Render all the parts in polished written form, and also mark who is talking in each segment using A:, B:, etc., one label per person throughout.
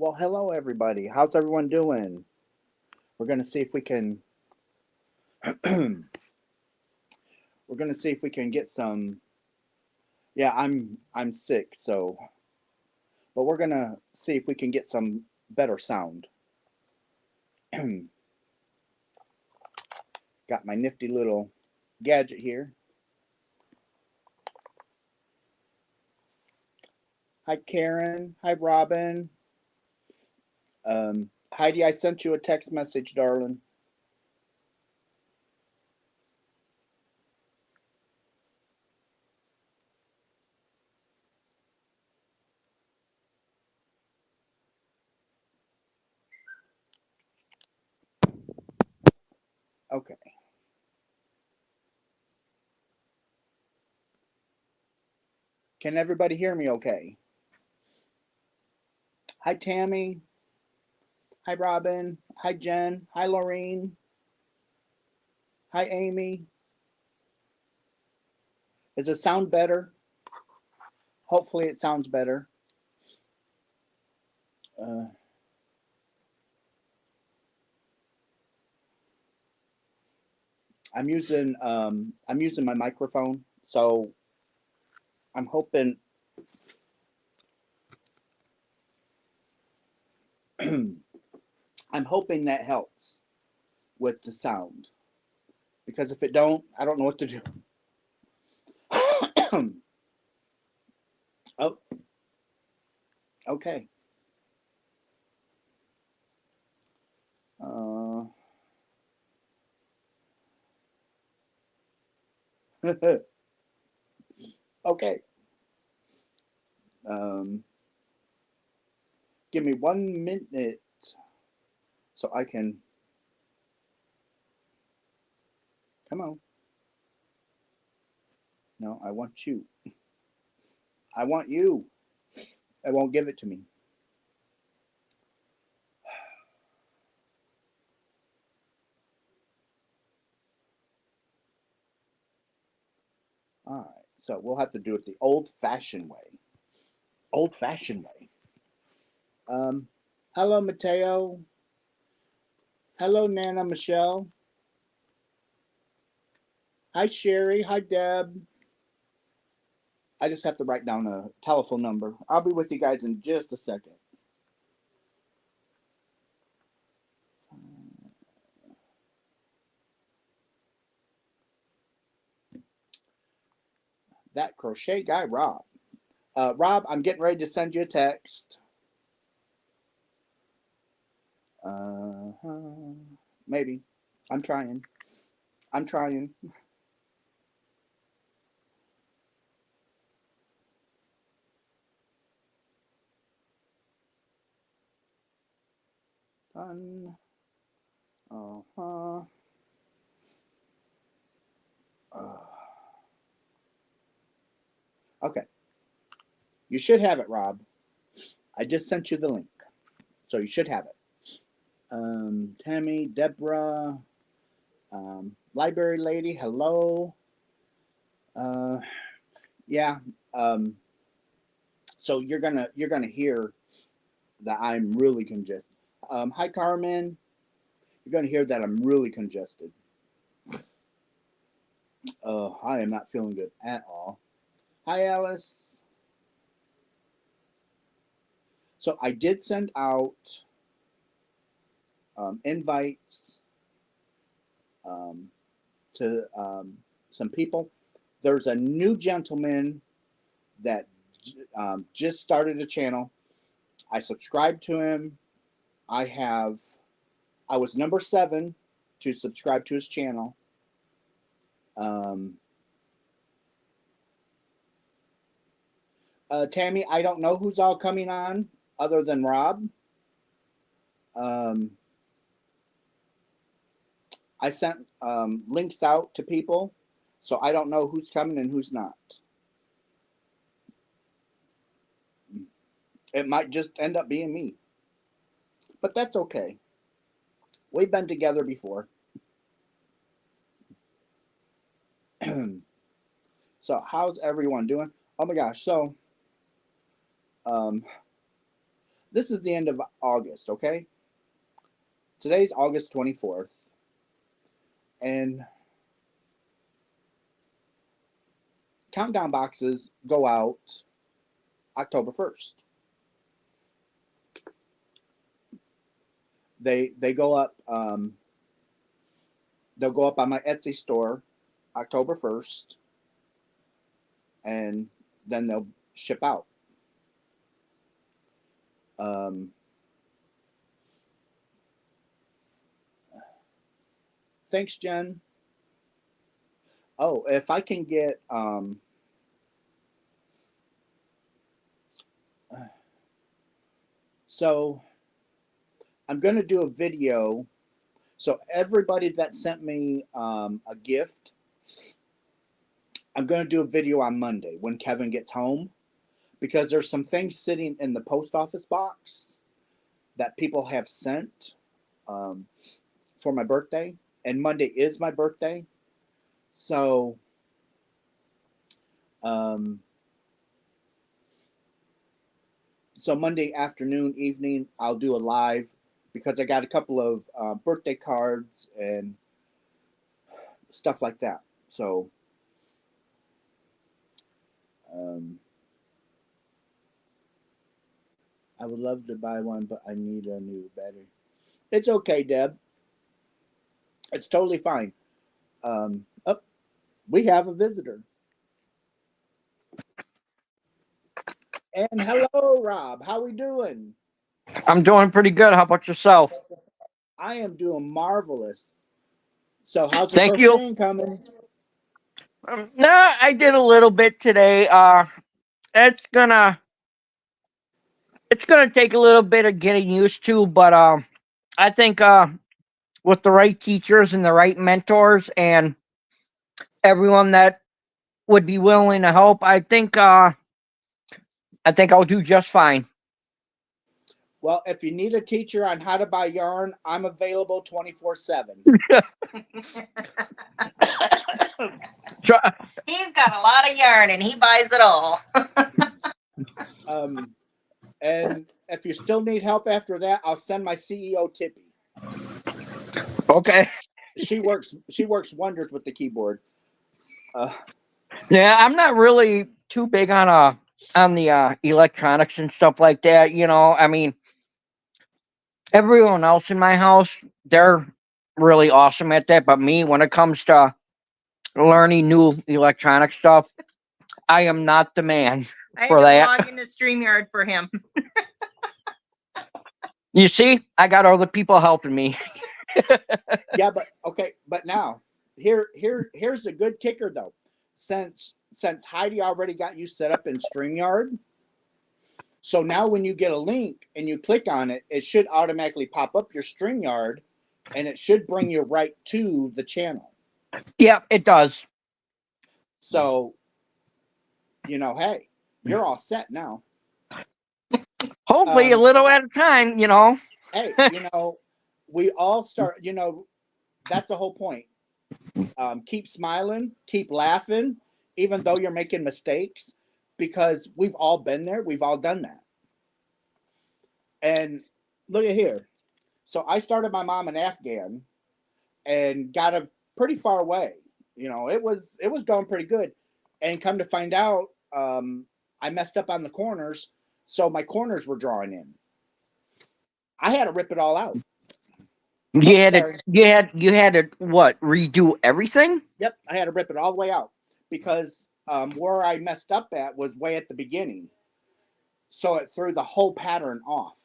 A: Well, hello everybody. How's everyone doing? We're gonna see if we can. We're gonna see if we can get some. Yeah, I'm sick, so but we're gonna see if we can get some better sound. Got my nifty little gadget here. Hi Karen. Hi Robin. Heidi, I sent you a text message, darling. Okay. Can everybody hear me okay? Hi Tammy. Hi Robin. Hi Jen. Hi Laureen. Hi Amy. Does it sound better? Hopefully it sounds better. Uh, I'm using my microphone, so I'm hoping I'm hoping that helps with the sound. Because if it don't, I don't know what to do. Oh, okay. Uh, okay. Um, Give me 1 minute so I can. Come on. No, I want you. I want you. It won't give it to me. All right. So we'll have to do it the old-fashioned way. Old-fashioned way. Um, Hello, Mateo. Hello, Nana Michelle. Hi, Sherry. Hi, Deb. I just have to write down a telephone number. I'll be with you guys in just a second. That crochet guy, Rob. Rob, I'm getting ready to send you a text. Uh, Maybe. I'm trying. I'm trying. Done. Uh-huh. Uh, okay. You should have it, Rob. I just sent you the link. So you should have it. Tammy, Deborah, library lady, hello. Uh, yeah. Um, so you're gonna hear that I'm really congested. Hi Carmen, you're gonna hear that I'm really congested. I am not feeling good at all. Hi Alice. So I did send out invites um, to some people. There's a new gentleman that just started a channel. I subscribed to him. I have. I was number 7 to subscribe to his channel. Um, Tammy, I don't know who's all coming on other than Rob. Um, I sent links out to people, so I don't know who's coming and who's not. It might just end up being me, but that's okay. We've been together before. So, how's everyone doing? Oh my gosh! So, um, this is the end of August, okay? Today's August 24th, and countdown boxes go out October 1st. They go up. They'll go up on my Etsy store October 1st, and then they'll ship out. Thanks, Jen. Oh, if I can get so I'm going to do a video. So everybody that sent me a gift, I'm going to do a video on Monday when Kevin gets home, because there's some things sitting in the post office box that people have sent for my birthday, and Monday is my birthday. So so Monday afternoon, evening, I'll do a live, because I got a couple of birthday cards and stuff like that. So I would love to buy one, but I need a new battery. It's okay, Deb. It's totally fine. Oh, we have a visitor. And hello, Rob. How we doing?
B: I'm doing pretty good. How about yourself?
A: I am doing marvelous. So how's the
B: Thank you.
A: crocheting coming?
B: No, I did a little bit today. It's gonna take a little bit of getting used to, but I think with the right teachers and the right mentors and everyone that would be willing to help, I think I'll do just fine.
A: Well, if you need a teacher on how to buy yarn, I'm available 24/7.
C: He's got a lot of yarn and he buys it all.
A: And if you still need help after that, I'll send my CEO Tippy.
B: Okay.
A: She works wonders with the keyboard.
B: Yeah, I'm not really too big on the electronics and stuff like that. You know, I mean, everyone else in my house, they're really awesome at that. But me, when it comes to learning new electronic stuff, I am not the man
C: I
B: for
C: had to
B: that.
C: log into StreamYard for him.
B: You see, I got other people helping me.
A: Yeah, but okay, but now here's the good kicker though. Since Heidi already got you set up in StreamYard, so now when you get a link and you click on it, it should automatically pop up your StreamYard, and it should bring you right to the channel.
B: Yep, it does.
A: So, hey, you're all set now.
B: Hopefully, a little at a time,
A: Hey, we all start, that's the whole point. Keep smiling, keep laughing, even though you're making mistakes, because we've all been there. We've all done that. And look at here. So I started my mom in Afghan and got a pretty far away. It was going pretty good. And come to find out, I messed up on the corners. So my corners were drawing in. I had to rip it all out.
B: You had to what, redo everything?
A: Yep, I had to rip it all the way out, because where I messed up at was way at the beginning, so it threw the whole pattern off.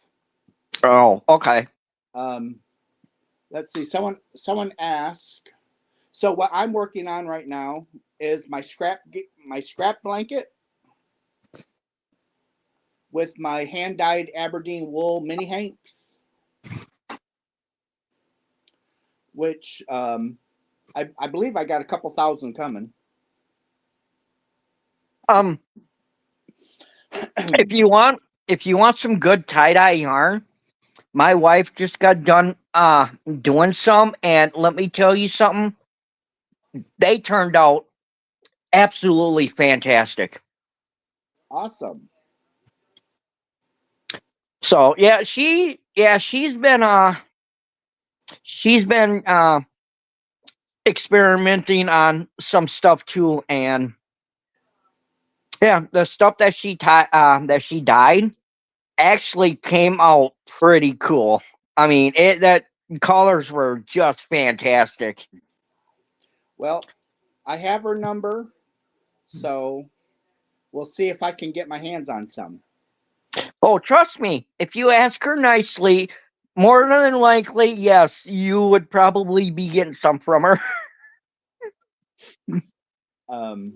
B: Oh, okay.
A: Let's see. Someone asked. So what I'm working on right now is my scrap blanket with my hand dyed Aberdeen wool mini hanks, which I believe I got a couple thousand coming.
B: If you want some good tie-dye yarn, my wife just got done doing some, and let me tell you something, they turned out absolutely fantastic.
A: Awesome.
B: So yeah, she's been experimenting on some stuff too, and yeah, the stuff that that she dyed actually came out pretty cool. I mean, it that colors were just fantastic.
A: Well, I have her number, so we'll see if I can get my hands on some.
B: Oh, trust me, if you ask her nicely, more than likely, yes, you would probably be getting some from her.
A: Um,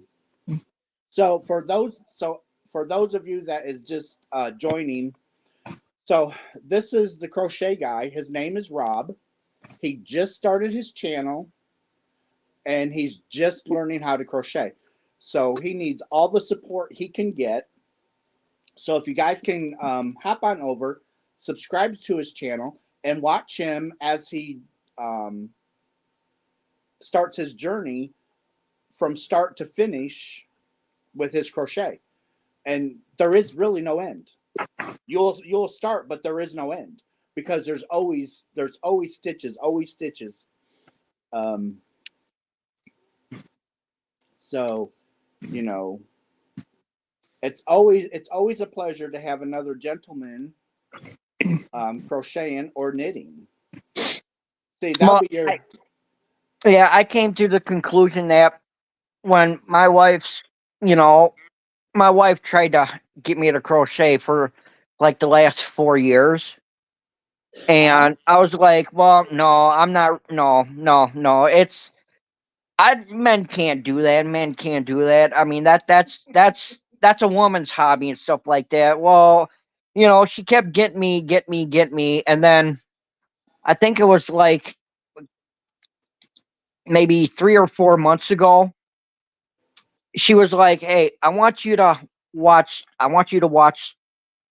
A: so for those of you that is just joining, so this is the crochet guy. His name is Rob. He just started his channel, and he's just learning how to crochet. So he needs all the support he can get. So if you guys can hop on over, subscribe to his channel, and watch him as he um, starts his journey from start to finish with his crochet. And there is really no end. You'll start, but there is no end because there's always stitches, always stitches. Um, so you know, it's always a pleasure to have another gentleman crocheting or knitting. See, that'll
B: Well,
A: be your
B: yeah, I came to the conclusion that when you know, my wife tried to get me to crochet for like the last 4 years.
A: uh-huh.
B: And I was like, well, no, I'm not. No, no, no. Men can't do that. Men can't do that. I mean, that's a woman's hobby and stuff like that. Well, she kept getting me, get me, get me. And then I think it was like maybe 3 or 4 months ago, she was like, hey, I want you to watch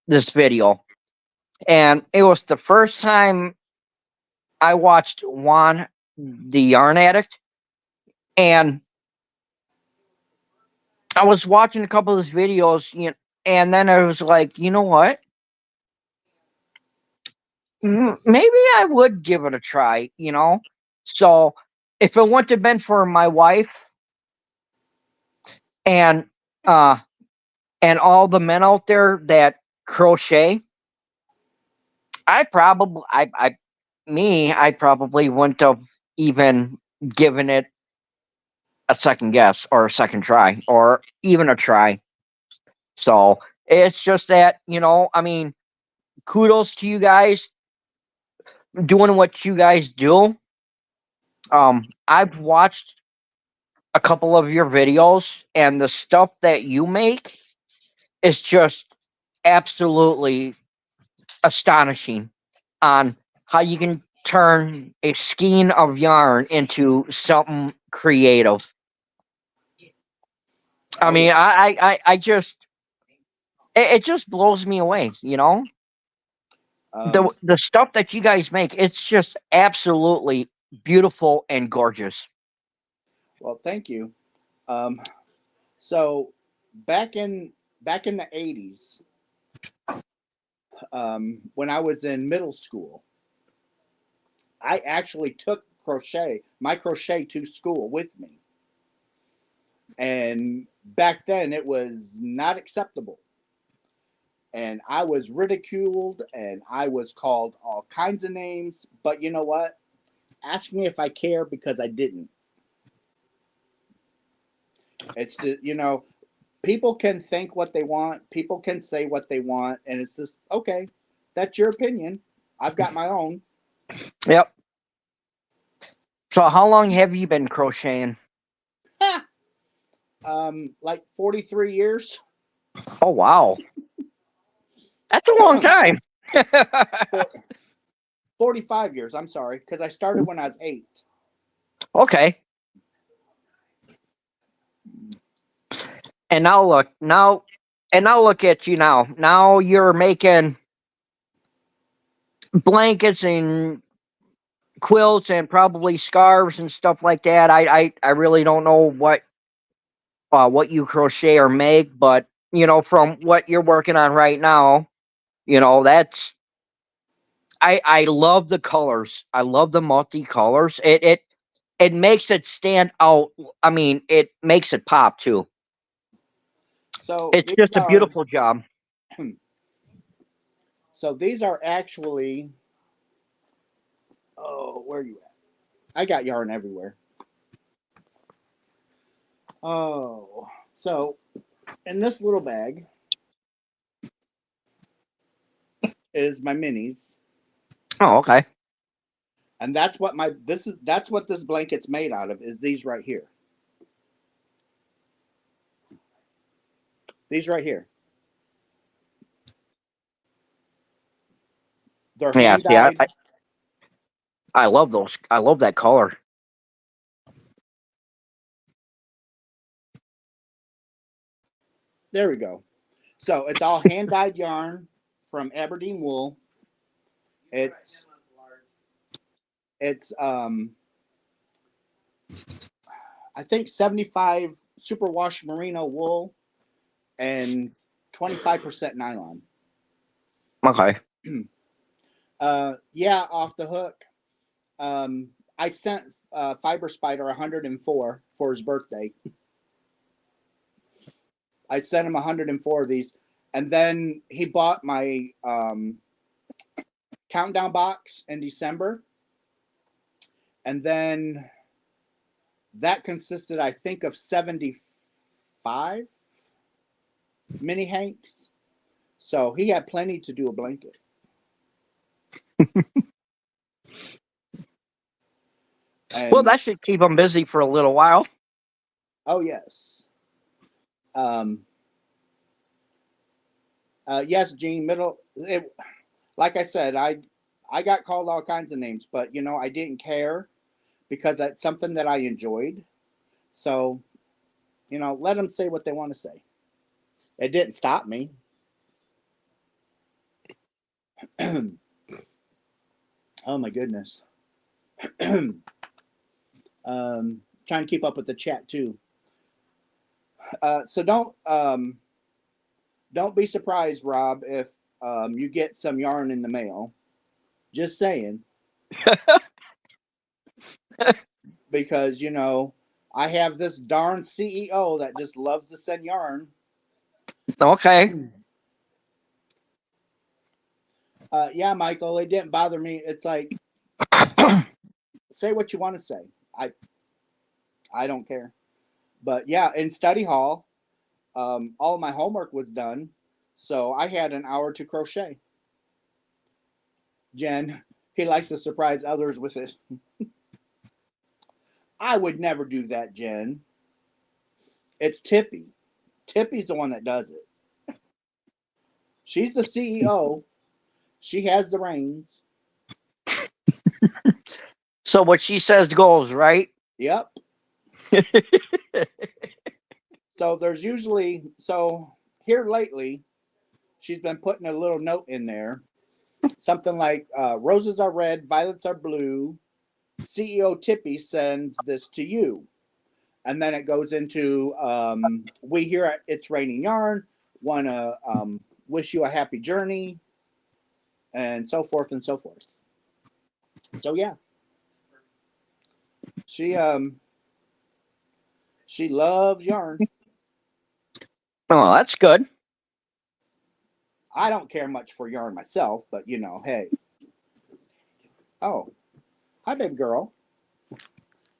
B: this video. And it was the first time I watched Juan the Yarn Addict. And I was watching a couple of his videos, and then I was like, you know what? Maybe I would give it a try. So if it wouldn't have been for my wife and uh and all the men out there that crochet, I probably wouldn't have even given it a second guess or a second try or even a try. So it's just that, I mean, kudos to you guys doing what you guys do. I've watched a couple of your videos, and the stuff that you make is just absolutely astonishing on how you can turn a skein of yarn into something creative. I
A: Oh
B: mean,
A: yeah.
B: I just it just blows me away. The
A: Um,
B: the stuff that you guys make, it's just absolutely beautiful and gorgeous.
A: well, thank you. Um, so back in the 80s, when I was in middle school, I actually took my crochet to school with me. And back then it was not acceptable. And I was ridiculed and I was called all kinds of names. But you know what? Ask me if I care because I didn't. It's just, people can think what they want, people can say what they want, and it's just, okay, that's your opinion. I've got my own.
B: Yep. So how long have you been crocheting?
A: Like 43 years.
B: Oh wow. That's a long time.
A: 45 years, I'm sorry, because I started when I was 8.
B: Okay. And now look at you now. Now you're making blankets and quilts and probably scarves and stuff like that. I really don't know what you crochet or make, but from what you're working on right now, You know, that's I love the colors. I love the multicolors. It makes it stand out. I mean, it makes it pop too.
A: So
B: It's just a beautiful job.
A: these are actually, oh, where are you at? I got yarn everywhere. Oh, so in this little bag is my minis,
B: Oh, okay.
A: and that's what that's what this blanket's made out of, is these right here. These right here. They're
B: Yeah,
A: hand
B: see,
A: dyed.
B: I love those. I love that color.
A: There we go. So it's all hand dyed yarn from Aberdeen wool. It's it's I think 75 superwash merino wool and 25% nylon.
B: Okay.
A: Yeah, off the hook. I sent Fiber Spider 104 for his birthday. I sent him 104 of these, and then he bought my countdown box in December, and then that consisted, I think, of 75 mini hanks. So he had plenty to do a blanket.
B: Well,
A: And
B: that should keep them busy for a little while.
A: oh yes, um, yes, Gene Middle. Like I said, I got called all kinds of names, but you know I didn't care because that's something that I enjoyed. So you know, let them say what they want to say. It didn't stop me. Oh my goodness. Trying to keep up with the chat too. So don't be surprised, Rob, if you get some yarn in the mail. Just saying, because you know I have this darn CEO that just loves to send yarn.
B: Okay.
A: Yeah, Michael, it didn't bother me. It's like, say what you want to say. I don't care. But yeah, in study hall, all my homework was done, so I had an hour to crochet. Jen, he likes to surprise others with it. I would never do that, Jen. It's Tippy. Tippy's the one that does it. She's the CEO. She has the reins.
B: So what she says goes, right?
A: Yep. So there's usually, so here lately, she's been putting a little note in there. Something like roses are red, violets are blue. CEO Tippy sends this to you. And then it goes into we here at It's Raining Yarn want to wish you a happy journey, and so forth and so forth. So yeah, she she loves yarn.
B: Well, that's good.
A: I don't care much for yarn myself, but you know, hey. Oh, hi, baby girl.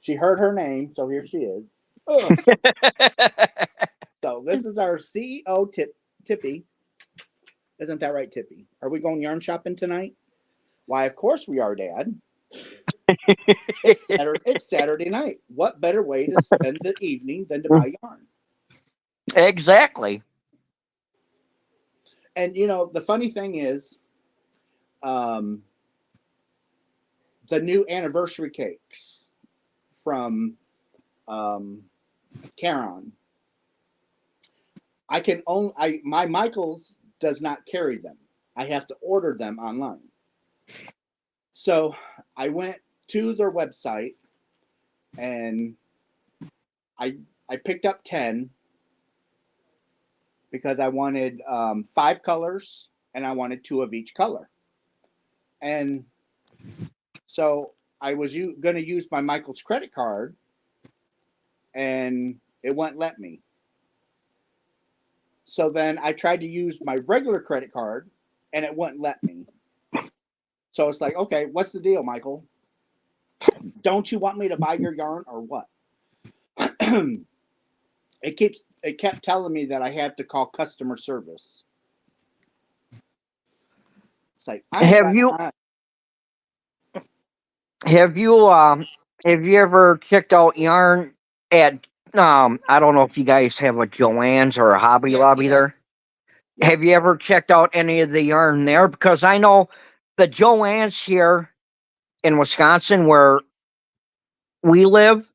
A: She heard her name, so here she is. Ugh. So this is our CEO Tippy. Isn't that right, Tippy? Are we going yarn shopping tonight? Why, of course we are, Dad. It's Saturday night. What better way to spend the evening than to buy yarn?
B: Exactly.
A: And you know, the funny thing is, um, the new anniversary cakes from Caron. I can only my Michaels does not carry them. I have to order them online. So I went to their website and I picked up 10 because I wanted 5 colors and I wanted 2 of each color. And so I was going to use my Michael's credit card, and it wouldn't let me. So then I tried to use my regular credit card, and it wouldn't let me. So it's like, okay, what's the deal, Michael? Don't you want me to buy your yarn or what? It kept telling me that I had to call customer service. It's like, I ain't got time.
B: Have you ever checked out yarn at I don't know if you guys have a Joann's or a Hobby Lobby there.
A: Yeah.
B: Have you ever checked out any of the yarn there? Because I know the Joann's here in Wisconsin where we live,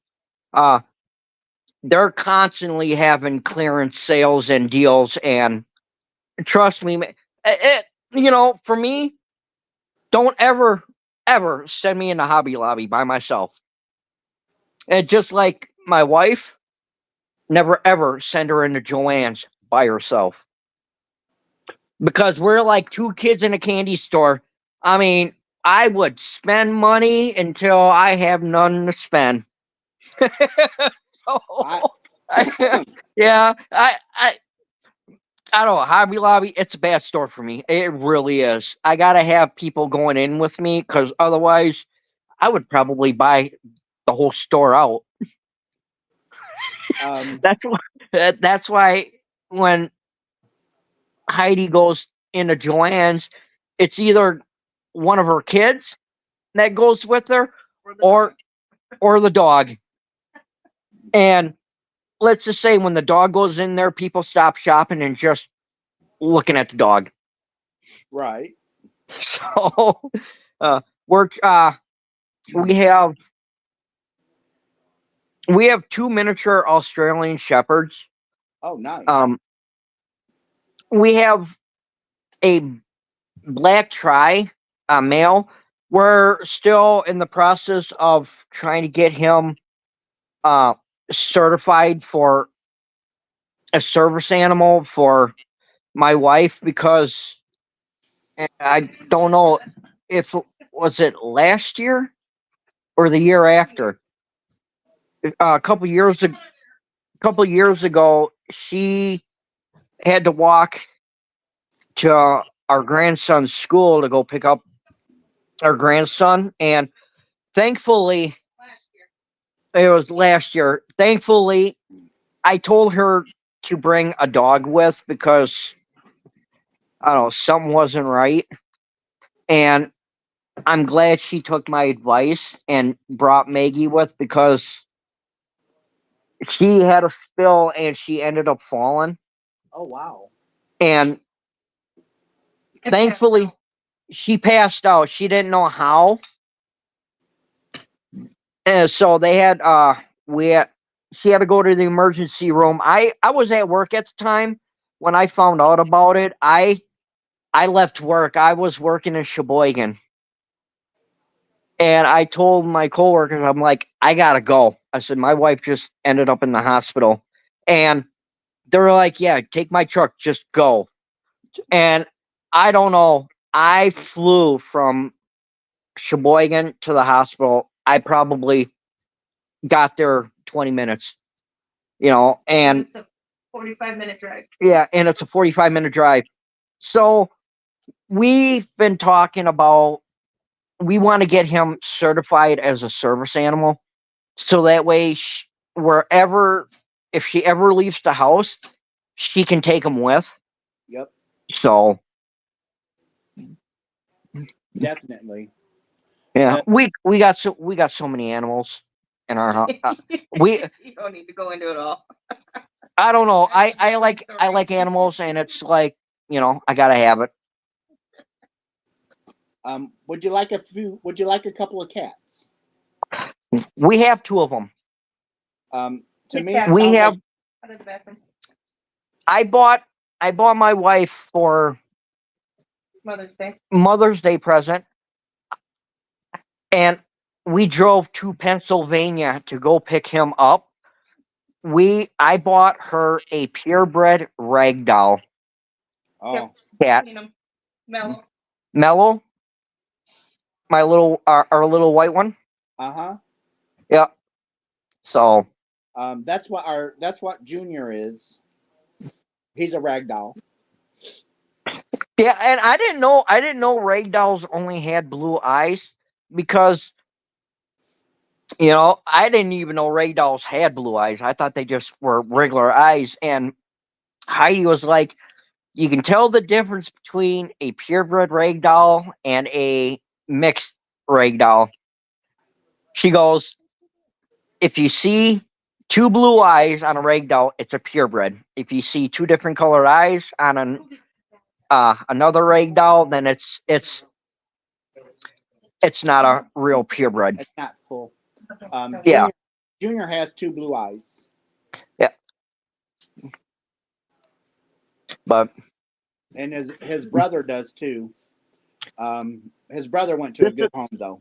B: they're constantly having clearance sales and deals, and trust me, for me, don't ever send me in the Hobby Lobby by myself. And just like my wife, never ever send her into Joann's by herself. Because we're like 2 kids in a candy store. I mean, I would spend money until I have none to spend. Yeah, I don't know. Hobby Lobby, it's a bad store for me. It really is. I gotta have people going in with me because otherwise, I would probably buy the whole store out. That's why when Heidi goes into Joann's, it's either one of her kids that goes with her or the dog. And let's just say when the dog goes in there, people stop shopping and just looking at the dog.
A: Right.
B: So we have 2 miniature Australian Shepherds.
A: Oh, nice.
B: We have a black tri male. We're still in the process of trying to get him certified for a service animal for my wife because I don't know if was it last year or the year after. A couple years ago, she had to walk to our grandson's school to go pick up our grandson, and thankfully, it was last year. Thankfully, I told her to bring a dog with because I don't know, something wasn't right. And I'm glad she took my advice and brought Maggie with because she had a spill and she ended up falling.
A: Oh, wow.
B: And thankfully, she passed out. She didn't know how. And so they had she had to go to the emergency room. I was at work at the time when I found out about it. I left work. I was working in Sheboygan. And I told my coworkers, I'm like, I gotta go. I said, my wife just ended up in the hospital. And they were like, yeah, take my truck, just go. And I don't know. I flew from Sheboygan to the hospital. I probably got there 20 minutes, and
C: It's a 45-minute drive.
B: Yeah, and it's a 45-minute drive. So we've been talking about we want to get him certified as a service animal. So that way, wherever, if she ever leaves the house, she can take him with.
A: Yep.
B: So
A: Definitely.
B: yeah, we got so many animals in our house.
C: You don't need to go into it all.
B: I don't know. I like animals, and it's like I gotta have it.
A: Would you like a couple of cats?
B: We have 2 of them.
A: To me,
B: we have. I bought my wife for Mother's Day present, and we drove to Pennsylvania to go pick him up. I bought her a purebred ragdoll
A: Oh.
B: cat,
C: Mellow.
B: Mellow, my little our little white one.
A: Uh-huh.
B: Yeah. So
A: That's what Junior is. He's a ragdoll.
B: yeah, and I didn't know ragdolls only had blue eyes because I didn't even know ragdolls had blue eyes. I thought they just were regular eyes. And Heidi was like, you can tell the difference between a purebred ragdoll and a mixed ragdoll. She goes, if you see two blue eyes on a ragdoll, it's a purebred. If you see two different colored eyes on another ragdoll, then it's not a real purebred.
A: It's not full.
B: Yeah,
A: Junior has two blue eyes.
B: yeah. But
A: And his brother does too. His brother went to a good home though.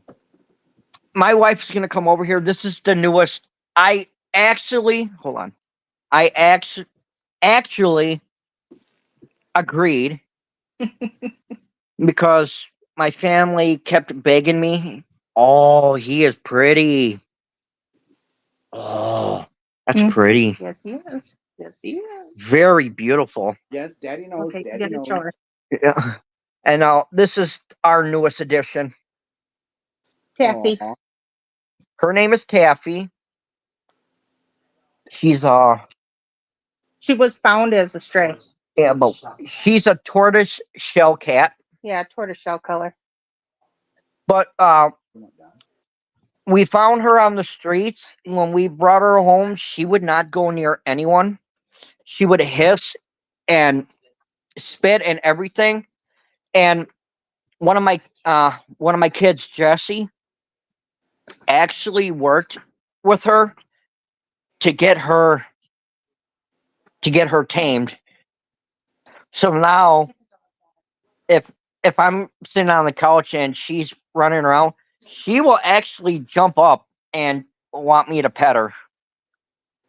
B: my wife's gonna come over here. This is the newest. I actually hold on. I actually agreed because my family kept begging me. Oh, he is pretty. Oh, that's
C: Mm.
B: pretty.
C: Yes, he is. Yes, he is.
B: Very beautiful.
A: Yes, Daddy knows.
C: Okay, you
A: Daddy
C: gotta
A: knows.
C: show her.
B: Yeah. And now this is our newest addition.
C: Taffy.
A: Aw.
B: Her name is Taffy. She's
C: She was found as a stray.
B: yeah, but she's a tortoise shell cat.
C: Yeah, tortoiseshell color.
B: But we found her on the streets. When we brought her home, she would not go near anyone. She would hiss and spit and everything. And one of my kids, Jesse, actually worked with her to get her tamed. So now if I'm sitting on the couch and she's running around, she will actually jump up and want me to pet her.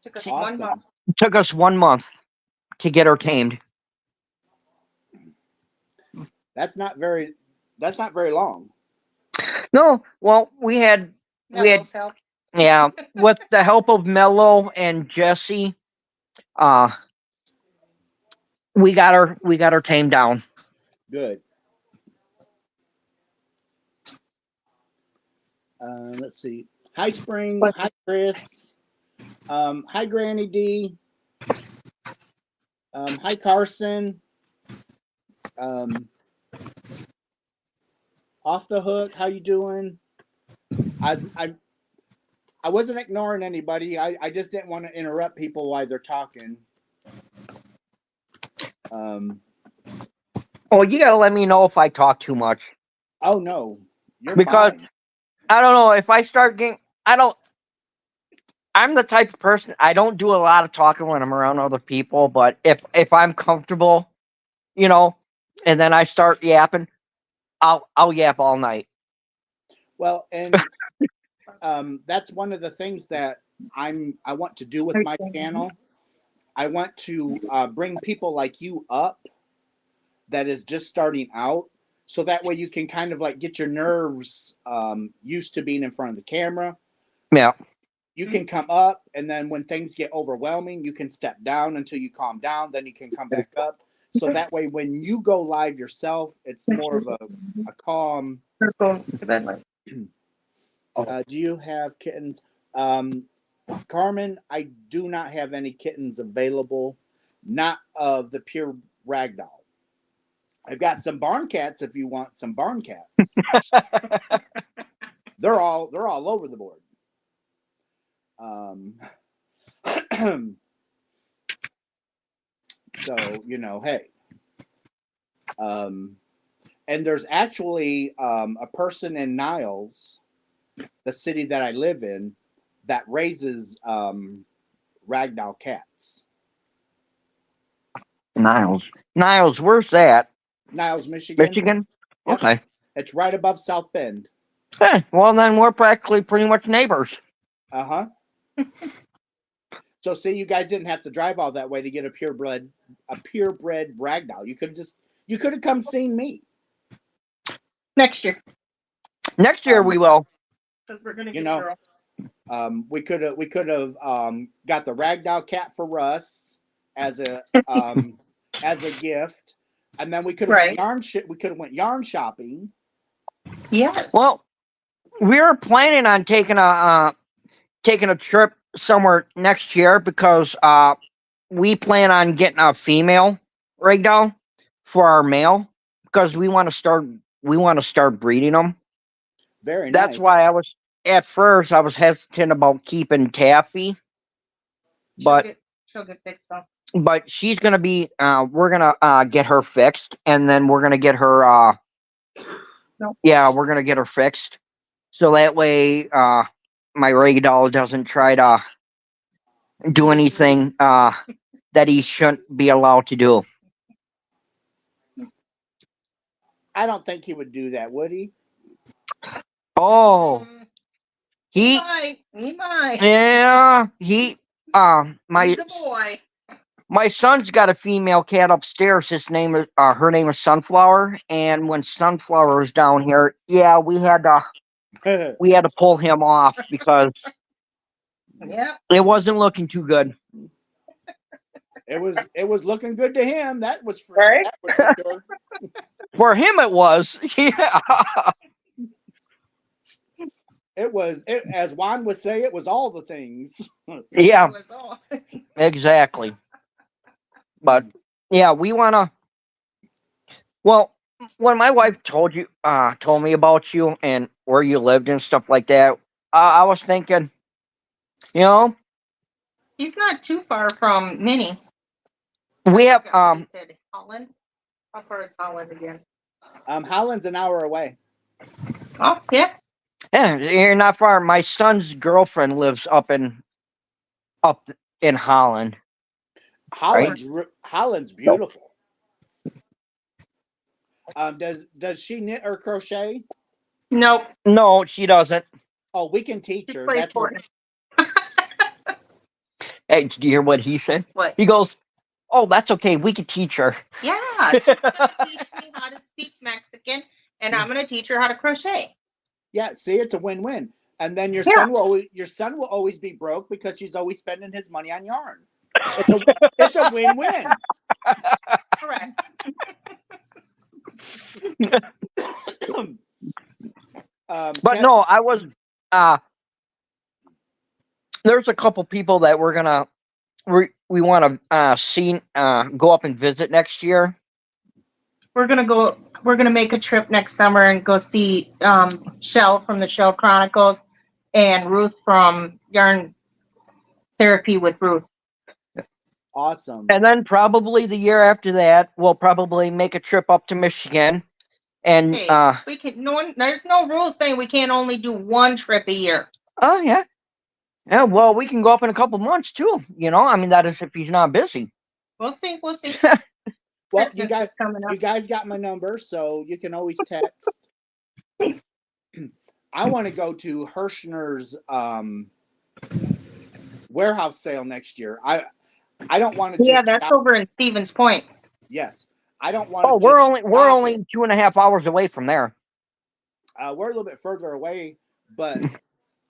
C: Took us
B: She-
C: 1 month.
A: Awesome.
B: It took us 1 month to get her tamed.
A: That's not very long.
B: No, well, we had
C: Mellows help.
B: yeah, with the help of Mello and Jesse, uh we got her tamed down.
A: Good. Let's see. Hi, Spring. Hi, Chris. Hi, Granny D. Hi, Carson. Off the hook. How you doing? I wasn't ignoring anybody. I just didn't want to interrupt people while they're talking.
B: Oh, you gotta let me know if I talk too much.
A: Oh no, you're
B: Because
A: fine.
B: I don't know if I start getting. I'm the type of person I don't do a lot of talking when I'm around other people. But if I'm comfortable, and then I start yapping, I'll yap all night.
A: Well, and that's one of the things that I want to do with my channel. I want to bring people like you up that is just starting out, so that way you can kind of like get your nerves used to being in front of the camera.
B: Yeah.
A: You can come up, and then when things get overwhelming, you can step down until you calm down. Then you can come back up. So that way, when you go live yourself, it's more of a calm. Do you have kittens? Carmen, I do not have any kittens available. Not of the pure ragdoll. I've got some barn cats if you want some barn cats. They're all over the board. So hey. And there's actually a person in Niles, the city that I live in, that raises ragdoll cats.
B: Niles, where's that?
A: Niles, Michigan.
B: Michigan.
A: Yep.
B: Okay.
A: It's right above South Bend.
B: Well, then we're practically pretty much neighbors.
A: Uh-huh. So see, you guys didn't have to drive all that way to get a purebred ragdoll. You could have come seen me.
C: Next year.
B: Next year we will.
C: Because we're gonna
A: You
C: get
A: know,
C: girl.
A: we could have got the ragdoll cat for Russ as a gift, and then we could have
C: Right.
A: went yarn shopping.
C: Yes.
B: Well, we're planning on taking a trip somewhere next year because we plan on getting a female ragdoll for our male because we want to start breeding them.
A: Very
B: That's
A: nice.
B: why at first I was hesitant about keeping Taffy, but
C: she'll get fixed though.
B: but she's gonna be we're gonna get her fixed, and then we're gonna get her
C: Nope.
B: yeah, we're gonna get her fixed so that way my ragdoll doesn't try to do anything that he shouldn't be allowed to do.
A: I don't think he would do that, would he?
B: Oh, he
C: He might.
B: yeah, he
C: He's a boy.
B: my son's got a female cat upstairs. Her name is Sunflower, and when Sunflower was down here, yeah, we had to pull him off because
C: Yep.
B: it wasn't looking too good.
A: It was looking good to him. That was for,
C: Right.
A: that was for sure.
B: For him, it was. Yeah.
A: As Juan would say, it was all the things.
B: Yeah,
C: It was all.
B: exactly. But yeah, we wanna. Well, when my wife told me about you and where you lived and stuff like that, I was thinking, you know,
C: He's not too far from Minnie.
B: we have
C: He said Holland. How far is Holland again?
A: Holland's an hour away.
C: Oh yeah.
B: yeah, you're not far. My son's girlfriend lives up in Holland.
A: Holland's beautiful. Does she knit or crochet?
C: Nope.
B: No, she doesn't.
A: Oh, we can teach
C: She
A: her.
C: plays
A: That's what,
C: Fortnite.
B: Hey, did you hear what he said?
C: What?
B: He goes, "Oh, that's okay. We could teach her."
C: Yeah. She's gonna teach me how to speak Mexican, and I'm gonna teach her how to crochet.
A: yeah. See, it's a win-win. And then your
C: Yeah.
A: son will always be broke because she's always spending his money on yarn. It's a win-win.
C: Correct.
B: But no, I was. There's a couple people that we want to go up and visit next year.
C: We're gonna make a trip next summer and go see Shell from the Shell Chronicles and Ruth from Yarn Therapy with Ruth.
A: Awesome.
B: And then probably the year after that, we'll probably make a trip up to Michigan. And
C: Hey, we can. There's no rule saying we can't only do one trip a year.
B: oh yeah, yeah. Well, we can go up in a couple months too. I mean, that is if he's not busy.
C: We'll see. We'll see.
A: Well,
C: Christmas is coming up.
A: you guys got my number, so you can always text. I want to go to Hirschner's warehouse sale next year. I don't want to.
C: Yeah, that's over in Stevens Point.
A: Yes, I don't want to.
B: Oh, we're only 2.5 hours away from there.
A: We're a little bit further away, but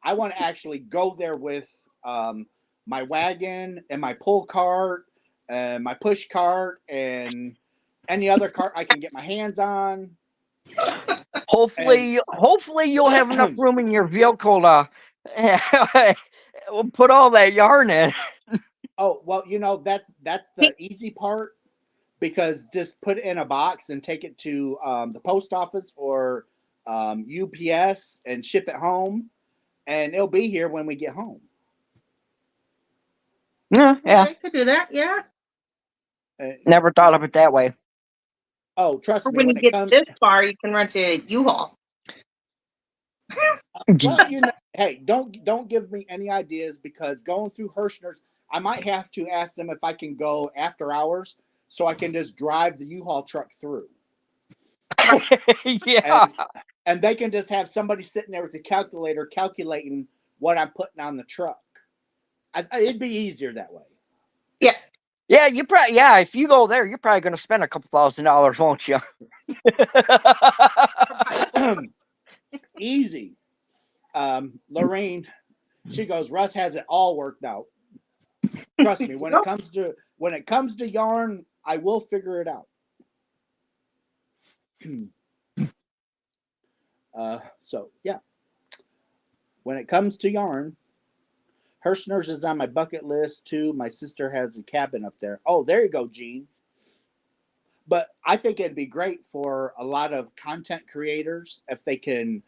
A: I want to actually go there with my wagon and my pull cart and my push cart and any other cart I can get my hands on.
B: Hopefully you'll have enough room in your vehicle to put all that yarn in.
A: Oh, well, that's the easy part because just put it in a box and take it to the post office or UPS and ship it home, and it'll be here when we get home.
B: Yeah.
C: I could do that. Yeah.
B: Never thought of it that way.
A: Oh, trust
C: Or
A: me.
C: when you
A: it
C: get
A: comes,
C: this far, you can rent a U-Haul.
A: well, hey, don't give me any ideas because going through Hirschner's, I might have to ask them if I can go after hours so I can just drive the U-Haul truck through.
B: Yeah.
A: And they can just have somebody sitting there with a calculator calculating what I'm putting on the truck. It'd be easier that way.
C: Yeah.
B: Yeah, if you go there, you're probably going to spend a couple $1,000s, won't you?
A: easy. Lorraine, she goes, Russ has it all worked out. Trust me, when it comes to yarn, I will figure it out. So yeah, when it comes to yarn, Hirschner's is on my bucket list too. My sister has a cabin up there. Oh, there you go, Jean. But I think it'd be great for a lot of content creators if they can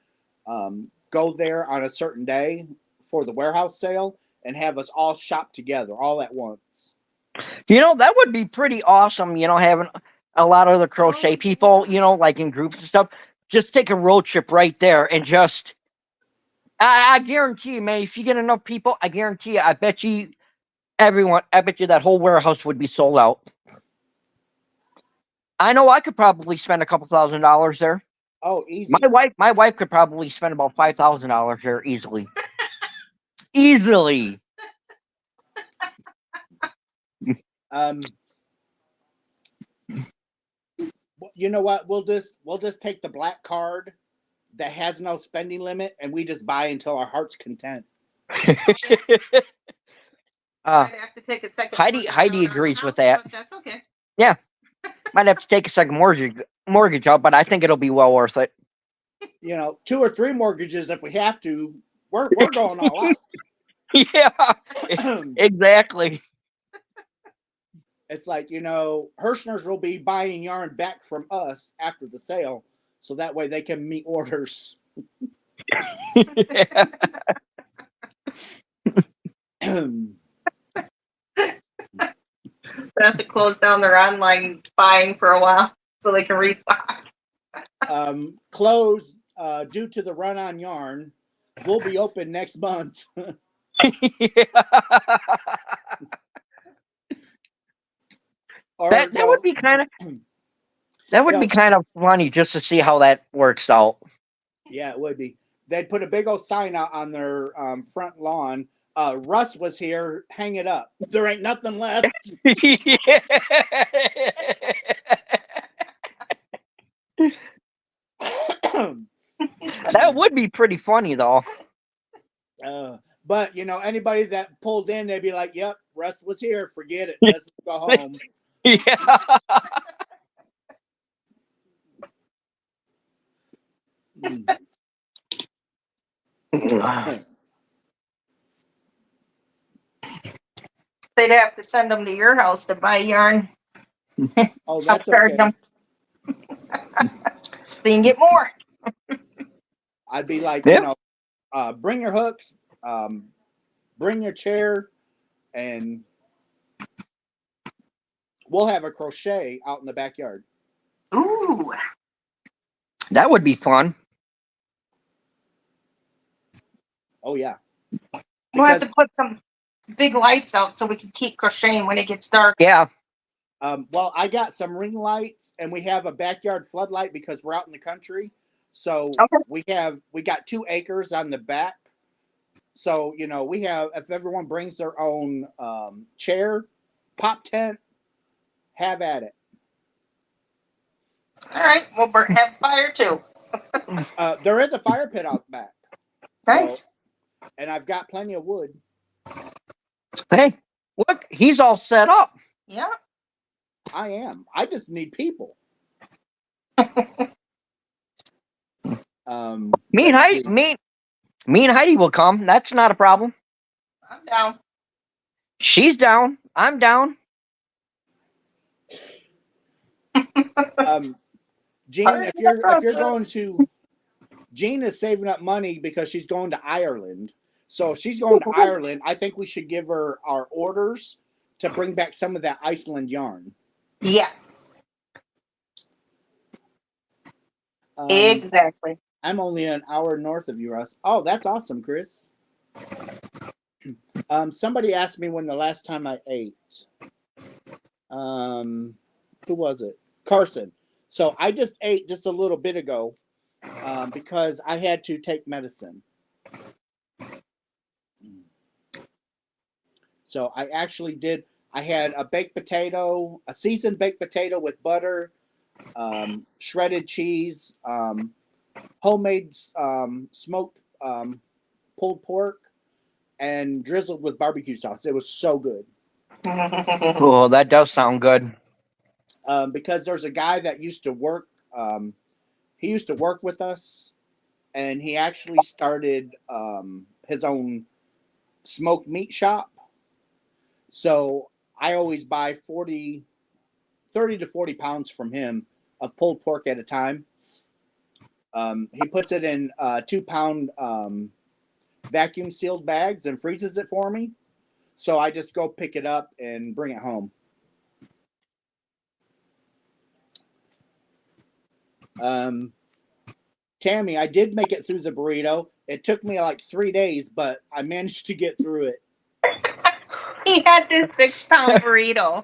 A: go there on a certain day for the warehouse sale and have us all shop together all at once.
B: You know, that would be pretty awesome, you know, having a lot of the crochet people, you know, like in groups and stuff. Just take a road trip right there and just, I guarantee you, man, if you get enough people, I guarantee you, I bet you that whole warehouse would be sold out. I know I could probably spend a couple $1,000s there.
A: Oh, easy.
B: My wife could probably spend about $5,000 there easily. Easily.
A: You know what? We'll just take the black card that has no spending limit, and we just buy until our heart's content.
C: I'd have to take a second.
B: Heidi agrees with that.
C: But that's okay.
B: Yeah, might have to take a second mortgage out, but I think it'll be well worth it.
A: You know, 2 or 3 mortgages if we have to. We're going all out.
B: Yeah, exactly.
A: It's like, you know, Hirschner's will be buying yarn back from us after the sale, so that way they can meet orders.
B: Yeah.
C: They have to close down their online buying for a while so they can restock.
A: Closed due to the run on yarn. We'll be open next month. Or,
B: that would be kind of be kind of funny just to see how that works out.
A: Yeah, it would be. They'd put a big old sign out on their front lawn. Russ was here. Hang it up. There ain't nothing left.
B: That would be pretty funny, though.
A: But, you know, anybody that pulled in, they'd be like, yep, Russ was here. Forget it. Let's go home.
B: Yeah.
C: They'd have to send them to your house to buy yarn.
A: Oh, that's okay.
C: Them. So you can get more.
A: I'd be like,
B: Yeah.
A: you know, bring your hooks, bring your chair, and we'll have a crochet out in the backyard.
C: Ooh.
B: That would be fun.
A: Oh, yeah.
C: We'll have to put some big lights out so we can keep crocheting when it gets dark.
B: Yeah.
A: Well, I got some ring lights, and we have a backyard floodlight because we're out in the country. So we got 2 acres on the back. So, you know, we have, if everyone brings their own chair, pop tent, have at it.
C: All right, we'll have fire too.
A: There is a fire pit out back.
C: Nice.
A: So, and I've got plenty of wood.
B: Hey, look, he's all set up.
C: Yeah.
A: I am. I just need people.
B: Me and Heidi will come. That's not a problem.
C: I'm down.
B: She's down. I'm down.
A: Jean, if you're going to, Jean is saving up money because she's going to Ireland. So if she's going to Ireland, I think we should give her our orders to bring back some of that Iceland yarn.
C: Yes. Exactly.
A: I'm only an hour north of you, Russ. Oh, that's awesome, Chris. Somebody asked me when the last time I ate. Who was it? Carson. So I just ate just a little bit ago because I had to take medicine. So I actually did. I had a baked potato, a seasoned baked potato with butter, shredded cheese, homemade smoked pulled pork and drizzled with barbecue sauce. It was so good.
B: Oh, that does sound good.
A: Because there's a guy that used to work. He used to work with us, and he actually started his own smoked meat shop. So I always buy 30 to 40 pounds from him of pulled pork at a time. He puts it in 2-pound vacuum sealed bags and freezes it for me. So I just go pick it up and bring it home. Tammy, I did make it through the burrito. It took me like 3 days, but I managed to get through it.
C: He had this 6-pound burrito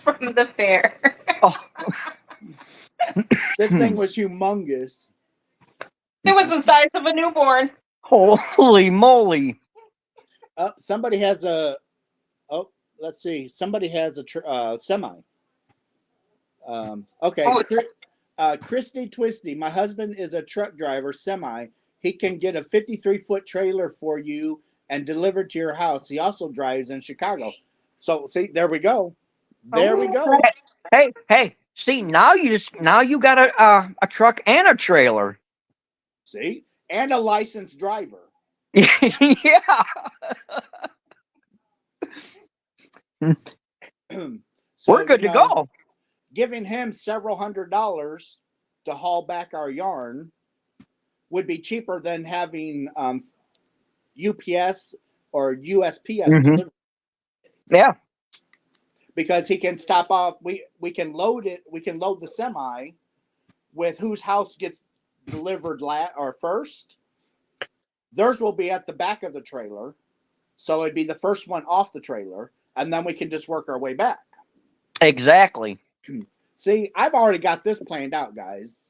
C: from the fair.
B: Oh,
A: This thing was humongous.
C: It was the size of a newborn.
B: holy moly!
A: Somebody has a. Oh, let's see. Somebody has a semi. Okay.
C: Oh.
A: Christy Twisty. My husband is a truck driver, semi. He can get a 53-foot trailer for you and deliver to your house. He also drives in Chicago. So see, there we go. There we go.
B: Hey, see now you got a truck and a trailer.
A: See, and a licensed driver.
B: Yeah.
A: So,
B: We're good to go.
A: Giving him several $100s to haul back our yarn would be cheaper than having UPS or USPS deliver.
B: Yeah.
A: Because he can stop off. We can load it. We can load the semi with whose house gets delivered or first. Theirs will be at the back of the trailer, so it'd be the first one off the trailer, and then we can just work our way back.
B: Exactly.
A: See, I've already got this planned out, guys.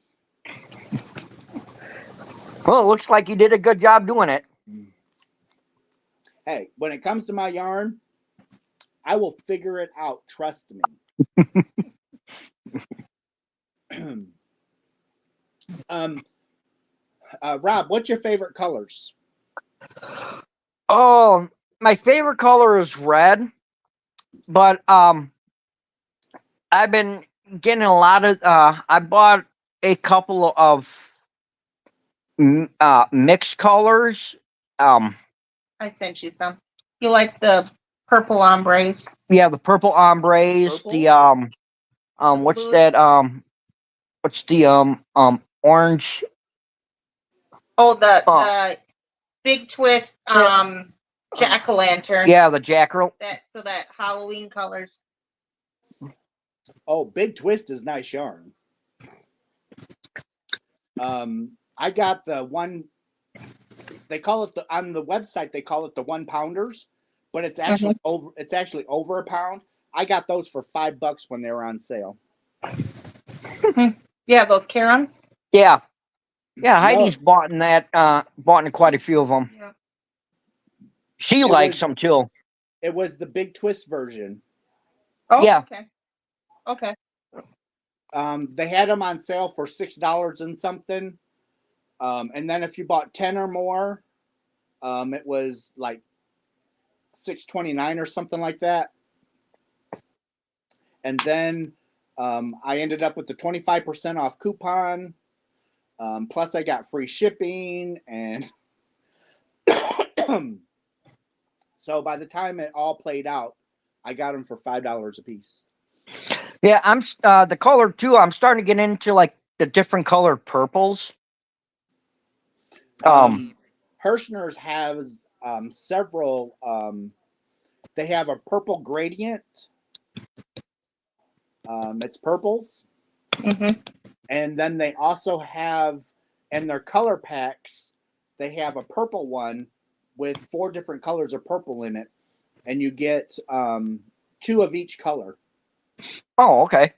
B: Well, it looks like you did a good job doing it.
A: Hey, when it comes to my yarn, I will figure it out. Trust me. Rob, what's your favorite colors?
B: Oh, my favorite color is red, but I've been getting a lot of. I bought a couple of mixed colors.
C: I sent you some. You like the purple ombres?
B: Yeah, the purple ombres.
A: Purples?
B: The what's
C: Blues?
B: that? What's the orange?
C: Oh, the big twist jack-o'-lantern.
B: Yeah, the jackal.
C: That Halloween colors.
A: Oh, Big Twist is nice yarn. I got the one. They call it on the website. They call it the 1-pounders, but it's actually over. It's actually over a pound. I got those for $5 when they were on sale.
C: Yeah, those Karens.
B: Yeah. Heidi's bought in quite a few of them.
C: Yeah.
B: She likes them too.
A: It was the Big Twist version.
C: Oh,
B: Yeah.
C: Okay.
A: They had them on sale for $6 and something. And then if you bought 10 or more, it was like $6.29 or something like that. And then I ended up with the 25% off coupon. Plus I got free shipping, and so by the time it all played out, I got them for $5 a piece.
B: Yeah, I'm the color too. I'm starting to get into like the different colored purples.
A: Hirschner's has several. They have a purple gradient. It's purples. And then they also have, in their color packs, they have a purple one with 4 different colors of purple in it. And you get 2 of each color.
B: Oh, okay.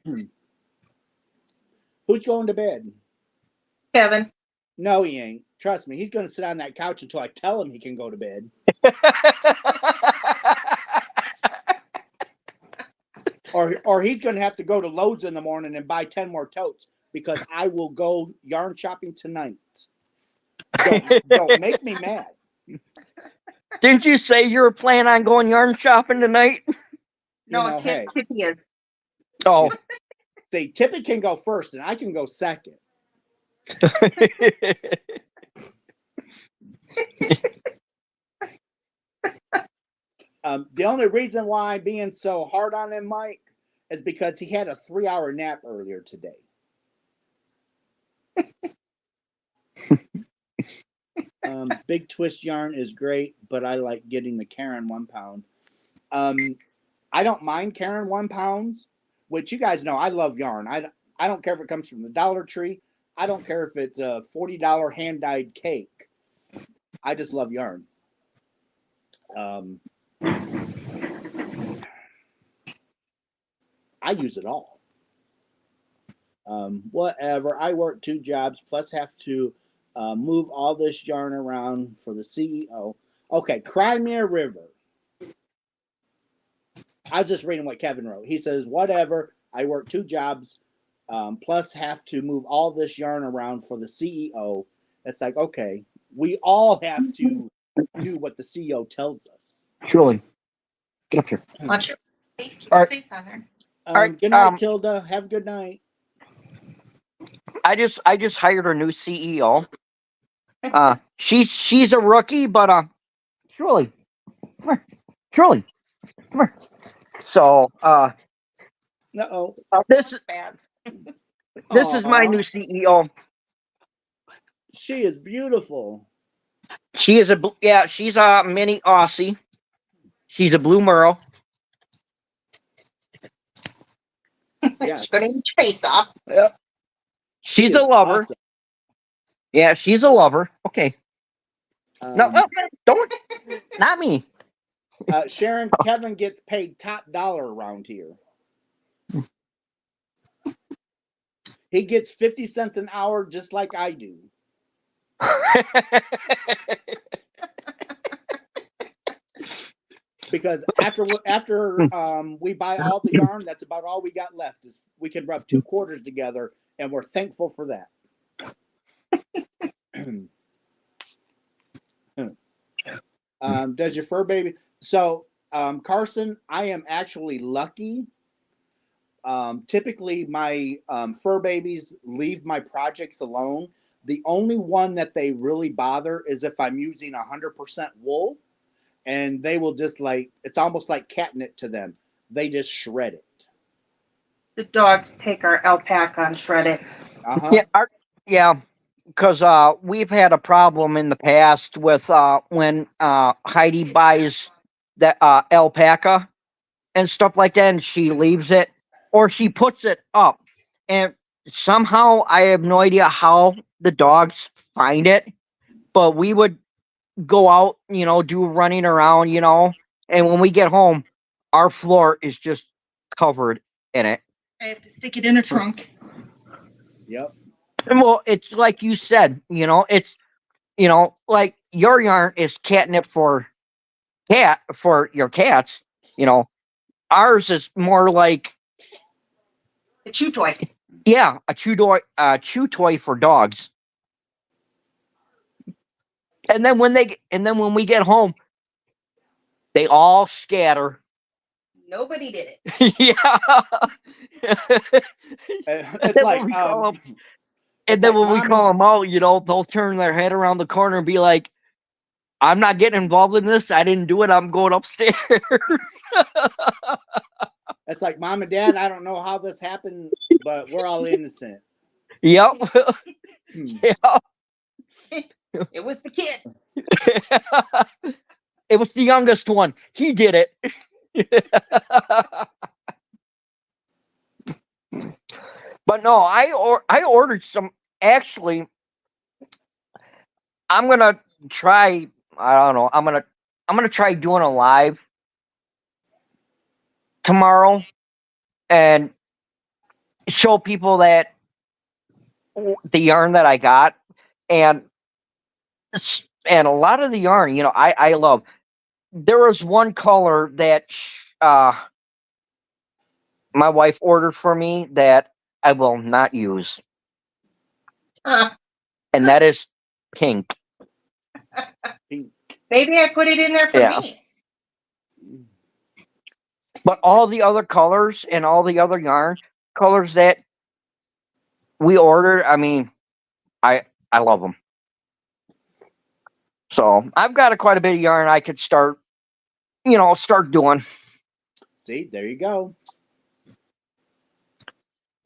A: Who's going to bed?
C: Kevin.
A: No, he ain't. Trust me, he's going to sit on that couch until I tell him he can go to bed. Or he's going to have to go to Lowe's in the morning and buy 10 more totes. because I will go yarn shopping tonight. Don't make me mad.
B: Didn't you say you were planning on going yarn shopping tonight?
C: No,
A: know, hey.
C: Tippy is.
B: Oh.
A: See, Tippy can go first and I can go second. The only reason why I'm being so hard on him, Mike, is because he had a 3-hour nap earlier today. Big twist yarn is great, but I like getting the Karen 1 pound. I don't mind Karen 1 pounds, which you guys know I love yarn. I don't care if it comes from the Dollar Tree. I don't care if it's a $40 hand dyed cake. I just love yarn. I use it all. Whatever. I work 2 jobs plus have to move all this yarn around for the CEO. Okay, Cry Me a River. I was just reading what Kevin wrote. He says, whatever. I work 2 jobs plus have to move all this yarn around for the CEO. It's like, okay, we all have to do what the CEO tells us.
B: Surely. Get up here.
C: Watch your face. Keep
B: All
C: your
B: right.
C: face on her.
B: All right,
A: Good night, Tilda. Have a good night.
B: I just hired a new CEO. She's a rookie, but Shirley, come here. Shirley, come here. So
A: Uh-oh.
B: this
C: Bad.
B: is my new CEO.
A: She is beautiful.
B: She is she's a mini Aussie. She's a blue Merle.
A: Yeah.
C: She's gonna eat your face off.
B: Yep.
A: She
B: She's a
A: is
B: lover.
A: awesome.
B: Yeah, she's a lover. Okay. No, don't. Not me.
A: Sharon, Kevin gets paid top dollar around here. He gets 50 cents an hour just like I do. Because after we buy all the yarn, that's about all we got left. Is we can rub 2 quarters together, and we're thankful for that. Does your fur baby? So, Carson, I am actually lucky. Typically, my fur babies leave my projects alone. The only one that they really bother is if I'm using 100% wool. And they will just it's almost like catnip to them. They just shred it.
C: The dogs take our alpaca and shred it.
B: Yeah, because we've had a problem in the past with when Heidi buys that alpaca and stuff like that, and she leaves it or she puts it up, and somehow I have no idea how the dogs find it, but we would go out, do running around, and when we get home, our floor is just covered in it.
C: I have to stick it in a trunk.
A: Yep.
B: Well, it's like you said, it's, like your yarn is catnip for your cats, ours is more like
C: A chew toy.
B: Yeah, a chew toy for dogs. And then when we get home, they all scatter.
C: Nobody did it.
B: Yeah.
A: It's like
B: and then when we call them out, they'll turn their head around the corner and be like, "I'm not getting involved in this. I didn't do it. I'm going upstairs."
A: It's like, Mom and Dad, I don't know how this happened, but we're all innocent.
B: Yep. Yeah.
C: It was the kid.
B: It was the youngest one. He did it. But no, I ordered some. Actually, I'm gonna try. I don't know. I'm gonna try doing a live tomorrow and show people that the yarn that I got, and a lot of the yarn, I love. There was one color that my wife ordered for me that I will not use. and that is pink.
A: Pink.
C: Maybe I put it in there for
B: Yeah.
C: me.
B: But all the other colors and all the other yarn colors that we ordered, I mean, I love them. So I've got quite a bit of yarn I could start doing.
A: See, there you go.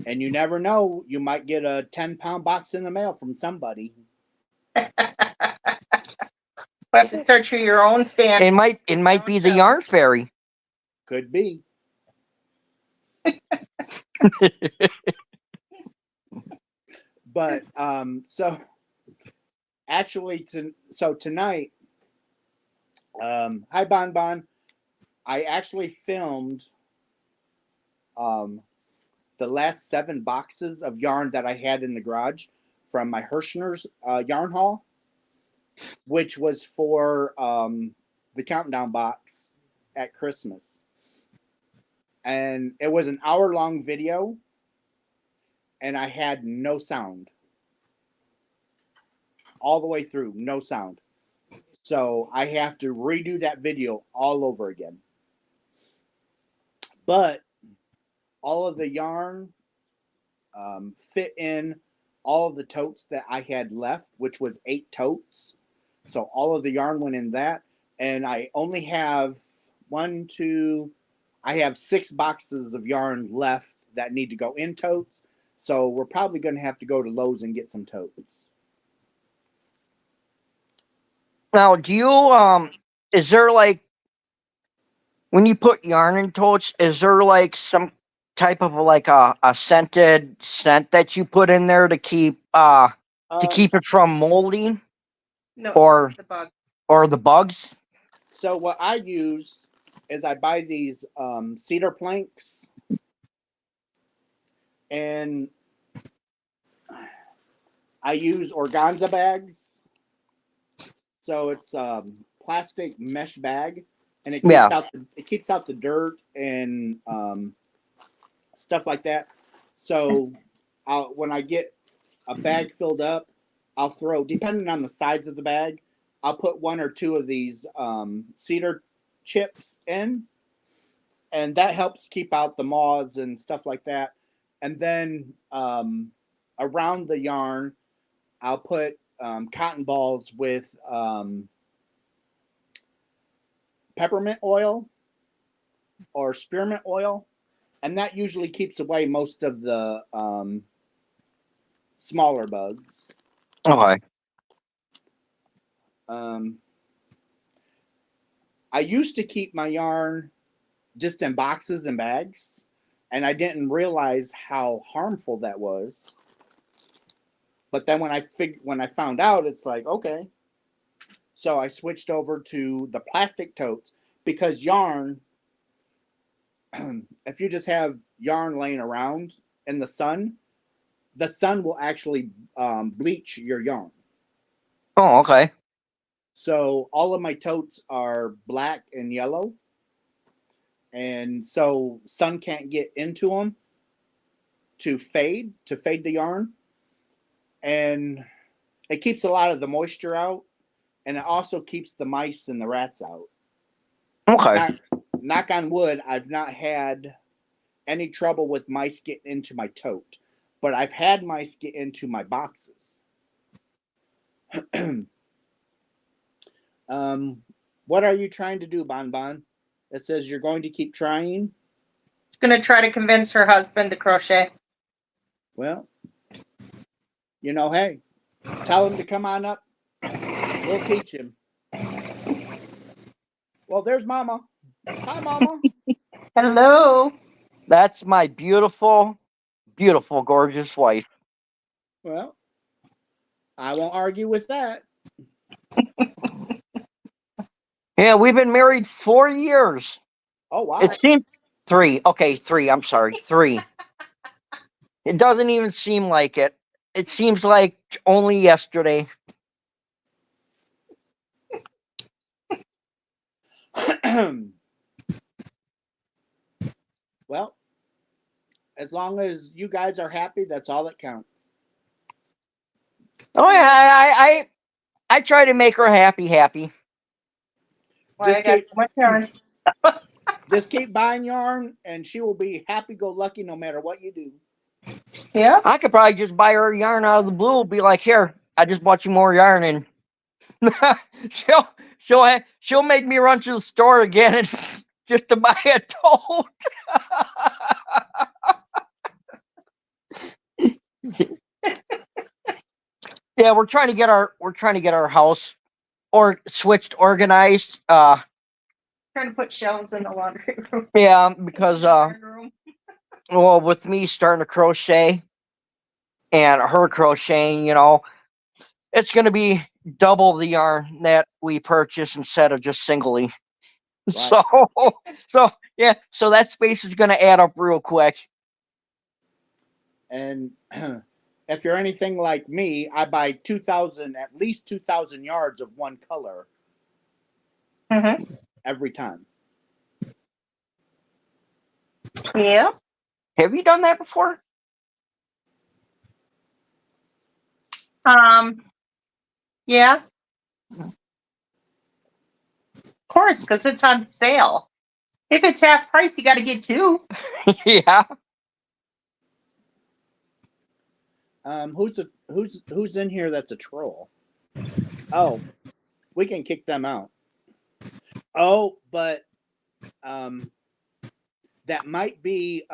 A: And you never know, you might get a 10-pound box in the mail from somebody.
C: You have to start your own stand.
B: It might be the yarn fairy.
A: Could be. But so actually tonight, hi Bon Bon, I actually filmed the last 7 boxes of yarn that I had in the garage from my Hirschner's yarn haul, which was for the countdown box at Christmas. And it was an hour-long video, and I had no sound. All the way through, no sound. So I have to redo that video all over again. But all of the yarn fit in all of the totes that I had left, which was 8 totes. So all of the yarn went in that. And I only have I have 6 boxes of yarn left that need to go in totes. So we're probably going to have to go to Lowe's and get some totes.
B: Now, do you is there like when you put yarn in totes, is there like some type of like a scented scent that you put in there to keep it from molding?
C: No,
B: or
C: the bug.
B: or the bugs?
A: So what I use is I buy these cedar planks, and I use organza bags. So it's plastic mesh bag, and it keeps out the dirt and stuff like that. So when I get a bag filled up, I'll throw, depending on the size of the bag, I'll put 1 or 2 of these cedar chips in, and that helps keep out the moths and stuff like that. And then around the yarn, I'll put cotton balls with peppermint oil or spearmint oil, and that usually keeps away most of the smaller bugs.
B: Okay.
A: I used to keep my yarn just in boxes and bags, and I didn't realize how harmful that was. But then when I found out, it's like, okay. So I switched over to the plastic totes, because yarn, if you just have yarn laying around in the sun will actually bleach your yarn.
B: Oh, okay.
A: So all of my totes are black and yellow, and so sun can't get into them to fade the yarn, and it keeps a lot of the moisture out, and it also keeps the mice and the rats out.
B: Okay.
A: Knock on wood, I've not had any trouble with mice getting into my tote, but I've had mice get into my boxes. What are you trying to do, Bon Bon? It says you're going to keep trying.
C: She's gonna try to convince her husband to crochet.
A: Well, hey, tell him to come on up. We'll teach him. Well, there's Mama. Hi, Mama.
C: Hello.
B: That's my beautiful, beautiful, gorgeous wife.
A: Well, I won't argue with that.
B: Yeah, we've been married 4 years.
A: Oh, wow.
B: It seems 3. Okay, 3. I'm sorry, 3. It doesn't even seem like it. It seems like only yesterday.
A: Well, as long as you guys are happy, that's all that counts.
B: Oh yeah, I try to make her happy.
C: Why I got
A: keep
C: so much yarn.
A: just keep buying yarn, and she will be happy-go-lucky no matter what you do.
C: Yeah.
B: I could probably just buy her yarn out of the blue. Be like, here, I just bought you more yarn, and she'll make me run to the store again and just to buy a tote. Yeah, we're trying to get our house or switched organized.
C: Trying to put shelves in the laundry room.
B: Yeah, because
C: Room.
B: well, with me starting to crochet and her crocheting, it's going to be double the yarn that we purchase instead of just singly.
A: Right.
B: So yeah, so that space is going to add up real quick.
A: And if you're anything like me, I buy at least 2,000 yards of one color
C: Mm-hmm.
A: every time.
C: Yeah.
B: Have you done that before?
C: Yeah. Of course, because it's on sale. If it's half price, you got to get two.
B: Yeah.
A: Who's in here that's a troll? Oh, we can kick them out. Oh, but that might be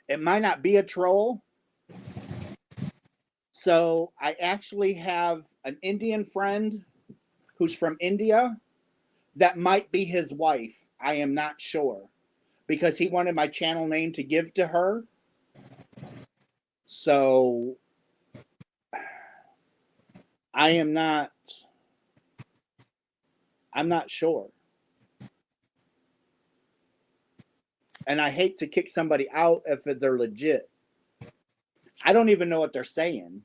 A: it might not be a troll. So I actually have an Indian friend who's from India. That might be his wife. I am not sure because he wanted my channel name to give to her. So I'm not sure. And I hate to kick somebody out if they're legit. I don't even know what they're saying.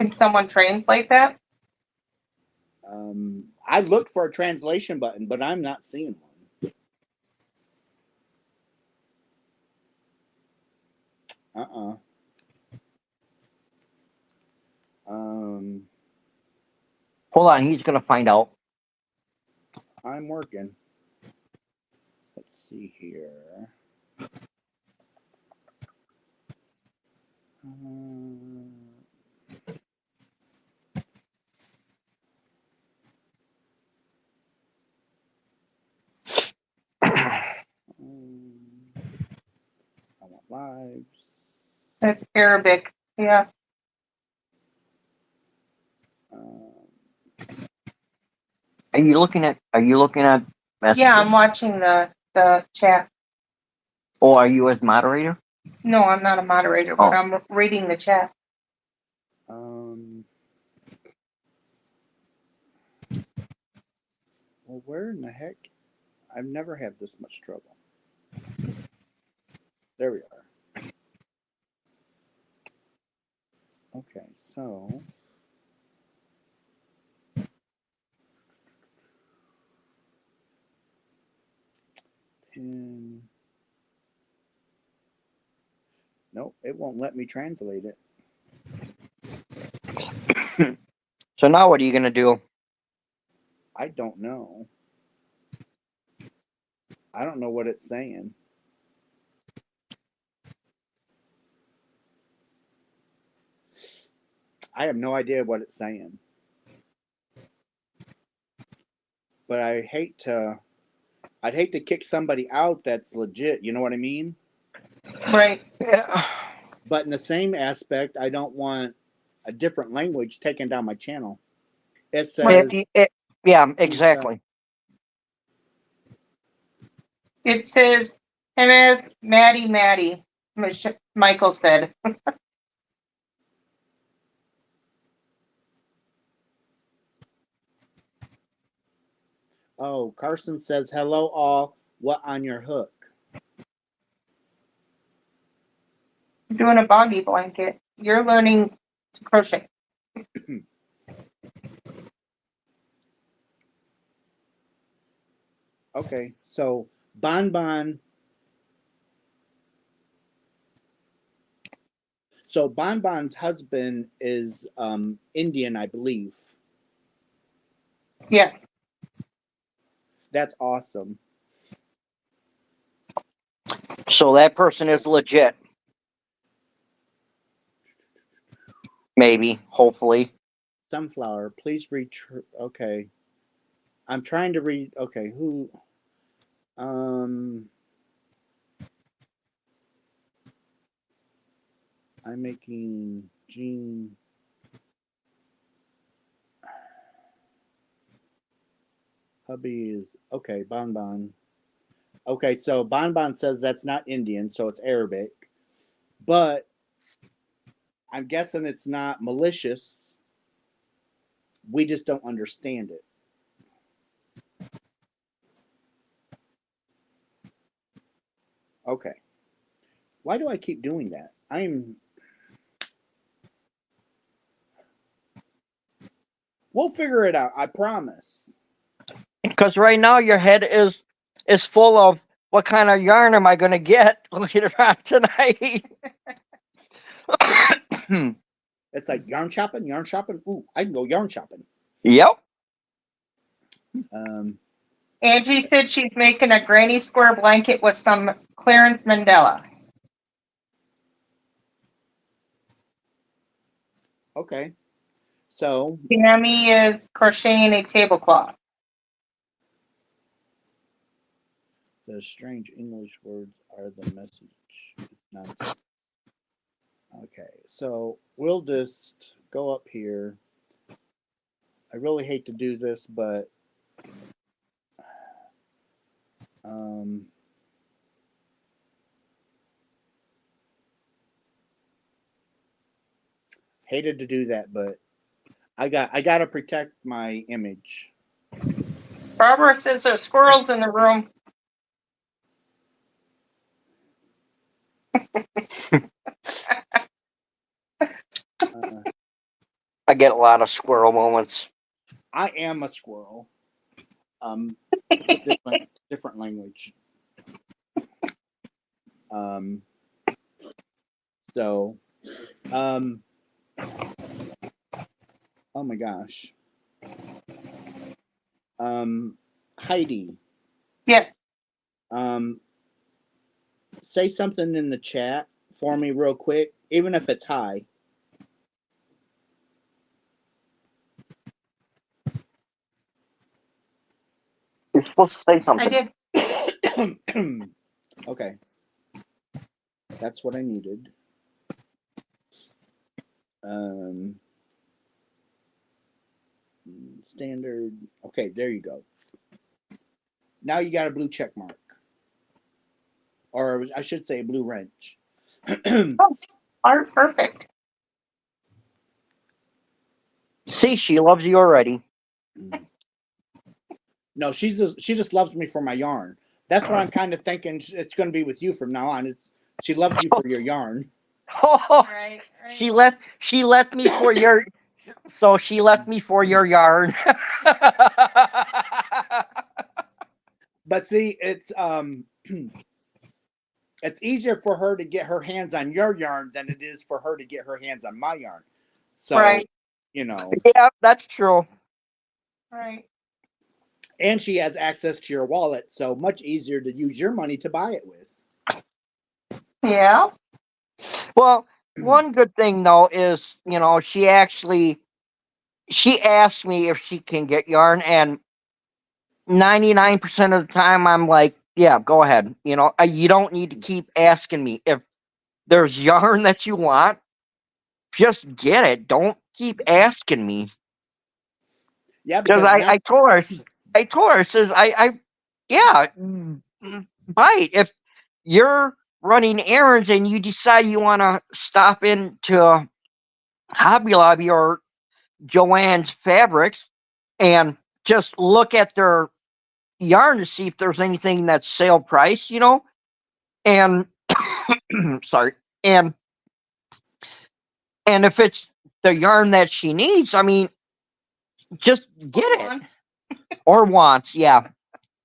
C: Can someone translate that?
A: I looked for a translation button, but I'm not seeing one.
B: Hold on, he's going to find out.
A: I'm working. Let's see here. I want lives.
C: It's Arabic. Yeah.
B: Are you looking at messages?
C: Yeah, I'm watching the chat.
B: Oh, are you as moderator?
C: No, I'm not a moderator, but
B: Oh.
C: I'm reading the chat.
A: Well, where in the heck? I've never had this much trouble. There we are. Okay, so pin. Nope, it won't let me translate it.
B: So now what are you going to do?
A: I don't know. I don't know what it's saying. I have no idea what it's saying. But I'd hate to kick somebody out that's legit, you know what I mean?
C: Right.
B: Yeah.
A: But in the same aspect, I don't want a different language taking down my channel. It says
B: Yeah, exactly.
C: It says, MS Maddie, Michael said.
A: oh, Carson says, hello all, what on your hook?
C: I'm doing a boggy blanket. You're learning to crochet.
A: Okay, so Bon So Bonbon's husband is Indian, I believe.
C: Yes.
A: That's awesome.
B: So that person is legit. Maybe, hopefully.
A: Sunflower, please read. Okay, I'm trying to read. Okay, who? I'm making Jean. Hubby is okay. Bonbon. Okay, so Bonbon says that's not Indian, so it's Arabic. But I'm guessing it's not malicious. We just don't understand it. Okay. Why do I keep doing that? We'll figure it out. I promise.
B: Because right now your head is full of what kind of yarn am I going to get later on tonight?
A: It's like yarn shopping, yarn shopping. Ooh, I can go yarn shopping.
B: Yep.
C: Angie said she's making a granny square blanket with some Clarence Mandela.
A: Okay. So
C: Tammy is crocheting a tablecloth.
A: the strange English words are the message. It's nonsense. Okay, so we'll just go up here. I really hate to do this, but hated to do that, but I got to protect my image.
C: Barbara says there's squirrels in the room.
B: I get a lot of squirrel moments.
A: I am a squirrel. Different language. So, oh my gosh. Heidi.
C: Yes.
A: Say something in the chat for me real quick, even if it's hi.
B: You're supposed to say something.
C: I did.
A: Okay. That's what I needed. Standard. Okay, there you go. Now you got a blue check mark. Or I should say a blue wrench.
C: Art perfect.
B: See, she loves you already.
A: No, she just loves me for my yarn. That's what I'm kind of thinking it's going to be with you from now on. She loves you for your yarn.
B: Oh,
C: Right.
B: she left me for your. So she left me for your yarn.
A: But see, it's easier for her to get her hands on your yarn than it is for her to get her hands on my yarn. So,
C: Right.
B: Yeah, that's true.
C: Right.
A: And she has access to your wallet, so much easier to use your money to buy it with.
C: Yeah.
B: Well, one good thing though is, she asked me if she can get yarn, and 99% of the time I'm like, yeah, go ahead. You don't need to keep asking me. If there's yarn that you want, just get it. Don't keep asking me.
A: Yeah,
B: Because I told her, says yeah, buy it. If you're running errands and you decide you want to stop into Hobby Lobby or Joann's Fabrics and just look at their yarn to see if there's anything that's sale price, and sorry, and if it's the yarn that she needs, I mean, just get it. Or wants, yeah,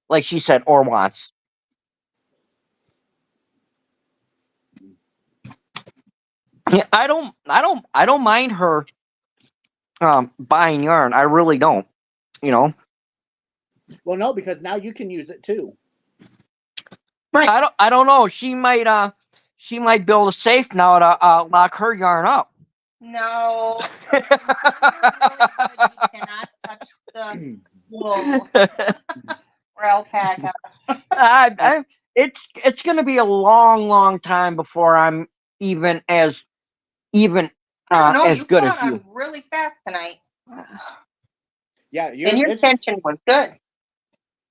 B: like she said, or wants. Yeah, I don't mind her buying yarn. I really don't. You know,
A: Well, no, because now you can use it too.
C: Right.
B: I don't know. She might build a safe now to lock her yarn up.
C: No. Really good. You cannot touch the wool or alpaca.
B: It's gonna be a long time before I'm even as even
C: No,
B: as
C: you
B: good
C: caught
B: as you.
C: on really fast tonight.
A: Yeah,
C: And your tension was good.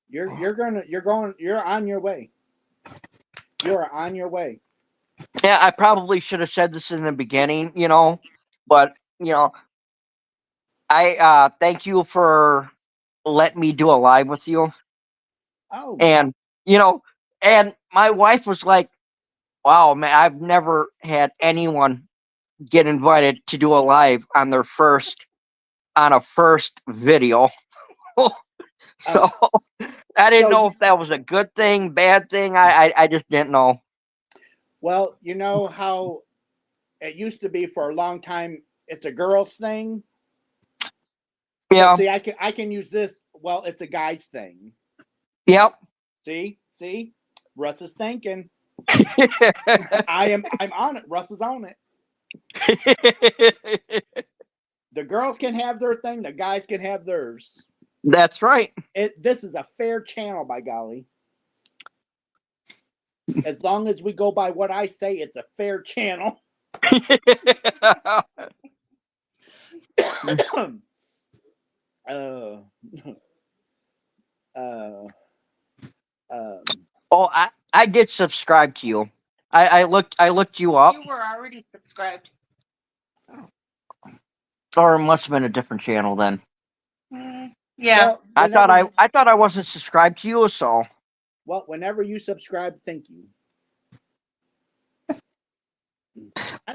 A: you're on your way. You're on your way.
B: Yeah, I probably should have said this in the beginning, you know, but you know, I thank you for letting me do a live with you.
A: Oh,
B: And you know, and my wife was like, "Wow, man, I've never had anyone get invited to do a live on their first video." So I didn't
A: so
B: know if that was a good thing, bad thing. I just didn't know.
A: well, you know how it used to be for a long time. It's a girl's thing. So
B: Yeah.
A: see, I can use this. Well, it's a guy's thing.
B: Yep.
A: See, Russ is thinking. I'm on it. Russ is on it. The girls can have their thing. The guys can have theirs.
B: That's right.
A: This is a fair channel, by golly. As long as we go by what I say, it's a fair channel. uh, uh, um,
B: Oh, I did subscribe to you. I looked you up,
C: You were already subscribed.
B: or it must have been a different channel then.
C: Yeah.
A: well,
B: I thought I wasn't subscribed to you, so
A: whenever you subscribe, thank you.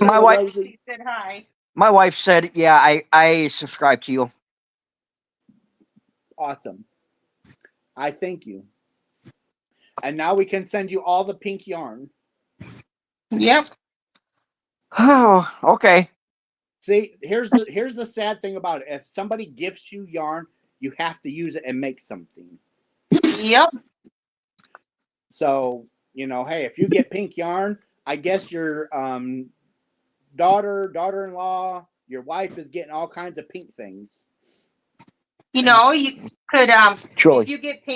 B: my
A: Hello,
B: wife
A: Rosie.
C: She said hi.
B: my wife said, yeah, I subscribed to you.
A: Awesome. I thank you. And now we can send you all the pink yarn.
C: Yep.
B: Oh, okay.
A: See, here's the sad thing about it. If somebody gifts you yarn, you have to use it and make something.
C: Yep.
A: So, hey, if you get pink yarn, I guess your daughter-in-law, your wife is getting all kinds of pink things.
C: You could
B: Truly.
C: if you get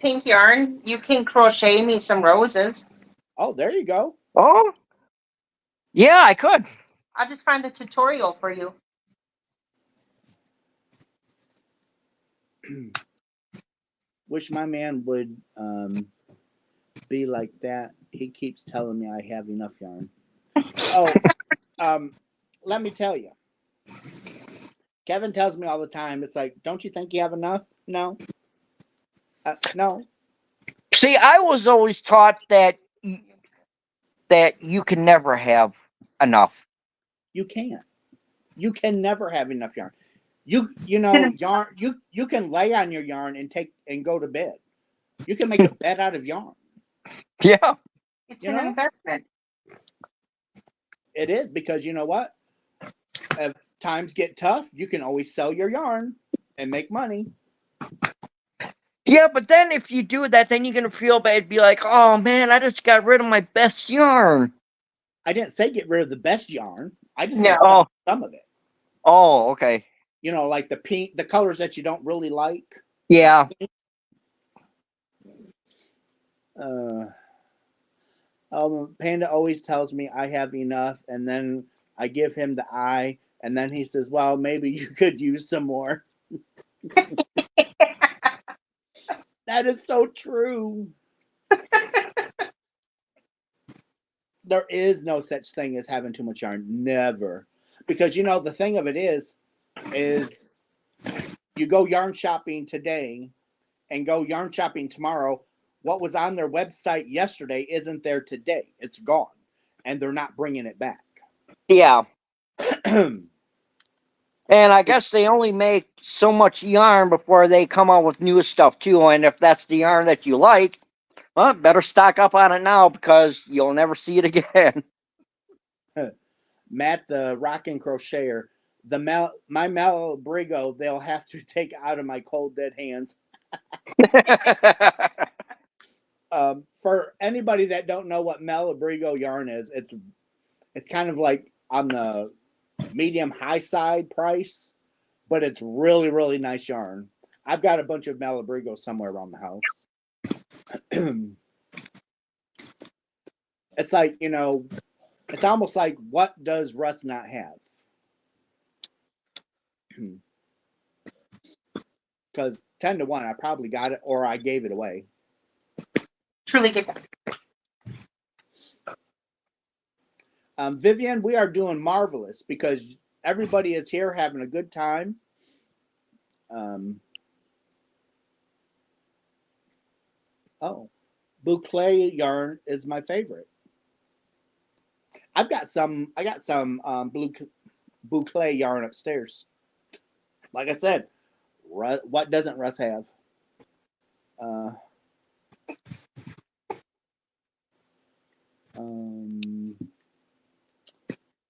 C: pink yarn, you can crochet me some roses.
A: Oh, there you go.
B: Oh, yeah, I could.
C: I'll just find the tutorial for you.
A: Wish my man would be like that. He keeps telling me I have enough yarn. Oh, let me tell you. Kevin tells me all the time, it's like, don't you think you have enough? No. No.
B: See, I was always taught that you can never have enough.
A: You can't. You can never have enough yarn. Yarn. You can lay on your yarn and go to bed. You can make a bed out of yarn.
B: Yeah.
C: It's an investment.
A: It is, because you know what? If times get tough, you can always sell your yarn and make money.
B: Yeah, but then if you do that, then you're gonna feel bad. Be like, oh man, I just got rid of my best yarn.
A: I didn't say get rid of the best yarn. I just
C: No.
A: said some of it.
B: Oh, okay.
A: Like the pink, the colors that you don't really like.
B: Yeah.
A: Panda always tells me I have enough, and then I give him the eye, and then he says, well, maybe you could use some more. That is so true. There is no such thing as having too much yarn. Never. Because, the thing of it is you go yarn shopping today and go yarn shopping tomorrow. What was on their website yesterday isn't there today. It's gone. And they're not bringing it back.
B: Yeah. And I guess they only make so much yarn before they come out with new stuff too. And if that's the yarn that you like, well, better stock up on it now, because you'll never see it again.
A: Matt, the rockin' crocheter, my Malabrigo, they'll have to take out of my cold dead hands. For anybody that don't know what Malabrigo yarn is, it's kind of like on the medium high side price, but it's really, really nice yarn. I've got a bunch of Malabrigo somewhere around the house. It's like, it's almost like, what does Russ not have? Because 10 to 1, I probably got it or I gave it away.
C: Truly good.
A: Vivian, we are doing marvelous because everybody is here having a good time. Boucle yarn is my favorite. I got some boucle yarn upstairs. Like I said, what doesn't Russ have?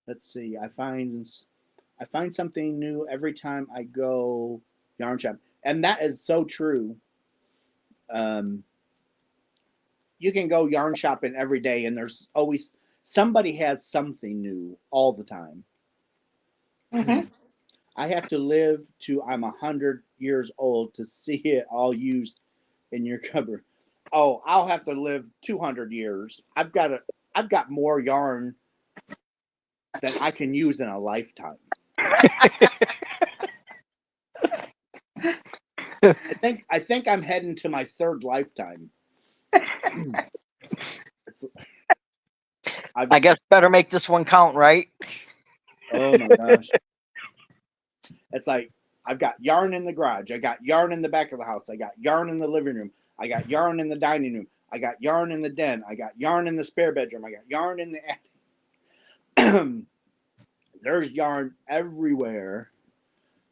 A: Let's see. I find something new every time I go yarn shop, and that is so true. You can go yarn shopping every day, and there's always somebody has something new all the time.
C: Mm-hmm.
A: I have to live to I'm 100 years old to see it all used in your cupboard. Oh, I'll have to live 200 years. I've got more yarn than I can use in a lifetime. I think I'm heading to my third lifetime.
B: I guess better make this one count, right?
A: Oh my gosh. It's like I've got yarn in the garage. I got yarn in the back of the house. I got yarn in the living room. I got yarn in the dining room. I got yarn in the den. I got yarn in the spare bedroom. I got yarn in the attic. There's yarn everywhere.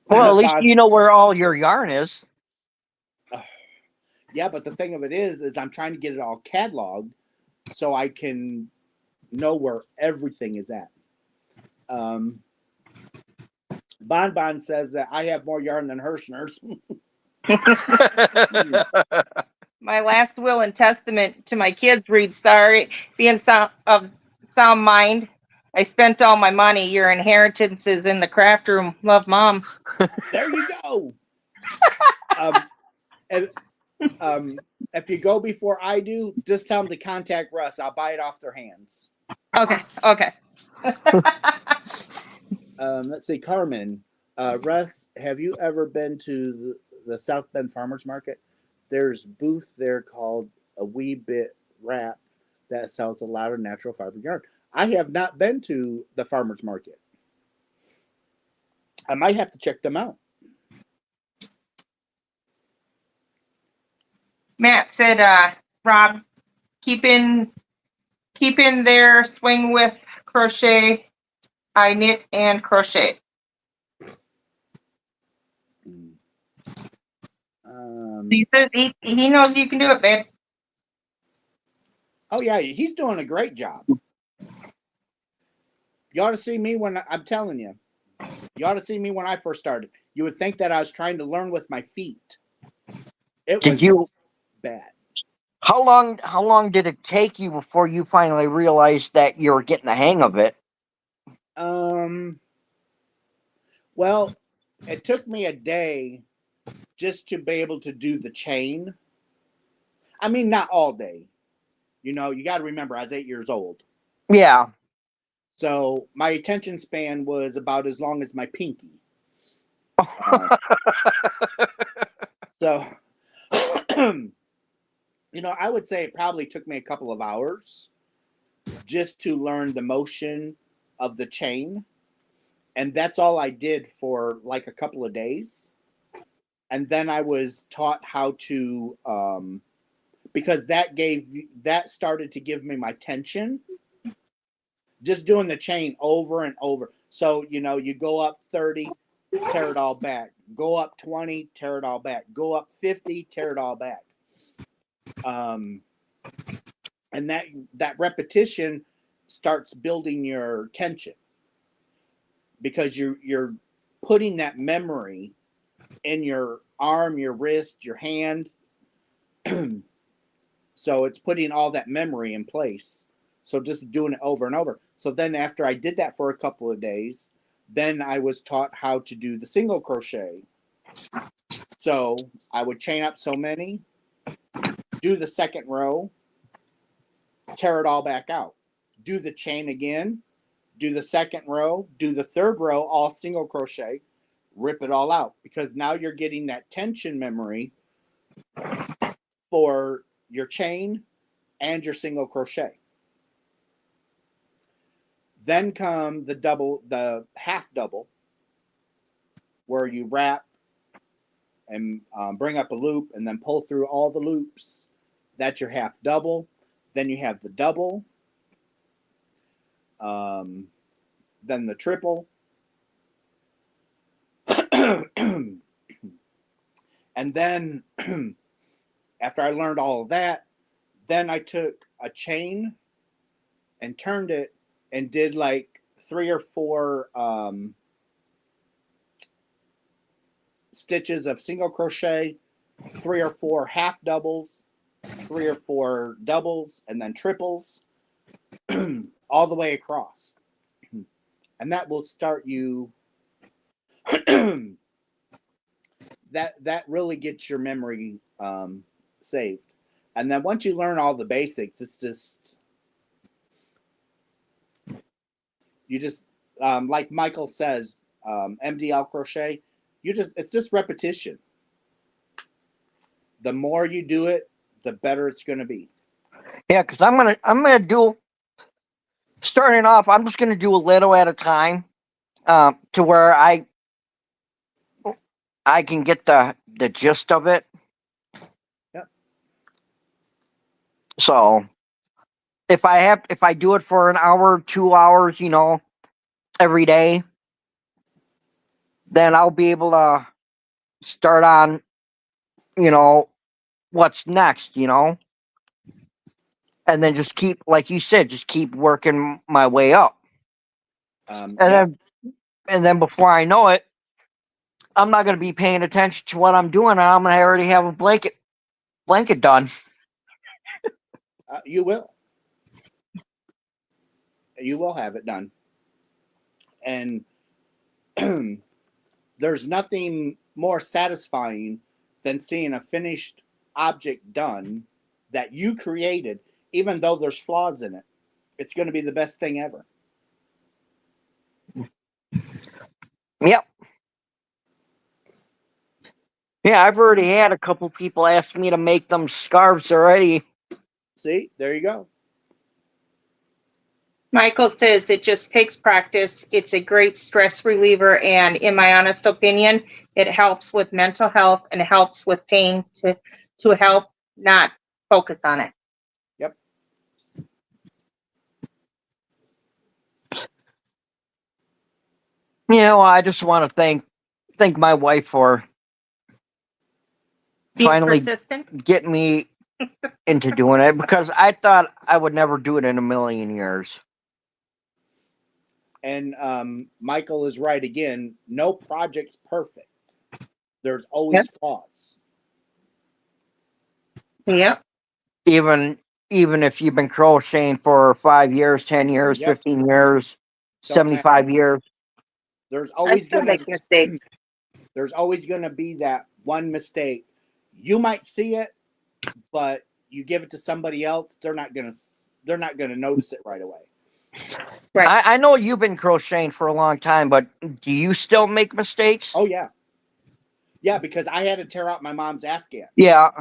B: Well, at least you know where all your yarn is.
A: Yeah, but the thing of it is I'm trying to get it all cataloged so I can know where everything is at. Bon says that I have more yarn than Hirschner's.
C: My last will and testament to my kids reads, sorry, being of sound mind. I spent all my money. Your inheritance is in the craft room. Love, Mom.
A: There you go. If you go before I do, just tell them to contact Russ. I'll buy it off their hands.
C: Okay.
A: Let's see, Carmen. Russ, have you ever been to the South Bend Farmers Market? There's a booth there called A Wee Bit Wrap that sells a lot of natural fiber yarn. I have not been to the farmers market. I might have to check them out.
C: Matt said, Rob, keep in there, swing with crochet. I knit and crochet. He says he knows you can do it, babe.
A: Oh yeah, he's doing a great job. You ought to see me when I'm telling you. You ought to see me when I first started. You would think that I was trying to learn with my feet. It was bad.
B: How long did it take you before you finally realized that you were getting the hang of it?
A: Well, it took me a day just to be able to do the chain. I mean, not all day. You got to remember, I was 8 years old.
B: Yeah.
A: So my attention span was about as long as my pinky. So, I would say it probably took me a couple of hours just to learn the motion of the chain. And that's all I did for like a couple of days. And then I was taught how to, because that started to give me my tension. Just doing the chain over and over. So, you go up 30, tear it all back. Go up 20, tear it all back. Go up 50, tear it all back. And that repetition starts building your tension. because you're putting that memory in your arm, your wrist, your hand. So it's putting all that memory in place. So just doing it over and over. So then after I did that for a couple of days, then I was taught how to do the single crochet. So I would chain up so many, do the second row, tear it all back out, do the chain again, do the second row, do the third row, all single crochet, rip it all out, because now you're getting that tension memory for your chain and your single crochet. Then come the half double, where you wrap and bring up a loop and then pull through all the loops. That's your half double. Then you have the double, then the triple, and then after I learned all of that, then I took a chain and turned it and did like 3 or 4 stitches of single crochet, 3 or 4 half doubles, 3 or 4 doubles, and then triples all the way across. And that will start you that really gets your memory saved. And then once you learn all the basics, it's just like Michael says, MDL crochet, it's just repetition. The more you do it, the better it's going to be.
B: Yeah, because I'm gonna do, starting off, I'm just gonna do a little at a time, to where I can get the gist of it.
A: Yep.
B: So if I do it for an hour, 2 hours, every day, then I'll be able to start on, what's next, and then just keep, like you said, just keep working my way up. And then before I know it, I'm not going to be paying attention to what I'm doing, and I'm going to already have a blanket done.
A: You will. You will have it done. And there's nothing more satisfying than seeing a finished object done that you created, even though there's flaws in it. It's going to be the best thing ever.
B: Yep. Yeah, I've already had a couple people ask me to make them scarves already.
A: See, there you go.
C: Michael says it just takes practice. It's a great stress reliever, and in my honest opinion, it helps with mental health and it helps with pain to help not focus on it.
A: Yep.
B: I just want to thank my wife for
C: Being
B: finally
C: persistent.
B: getting me into doing it, because I thought I would never do it in a million years.
A: And Michael is right again. No project's perfect. There's always flaws.
C: Yep.
B: Even if you've been crocheting for 5 years, 10 years, 15 years, 75 years.
A: There's always
C: going to make mistakes.
A: There's always going to be that one mistake. You might see it, but you give it to somebody else, they're not going to notice it right away.
C: Right.
B: I know you've been crocheting for a long time, but do you still make mistakes?
A: Oh yeah. Yeah, because I had to tear out my mom's Afghan.
B: Yeah.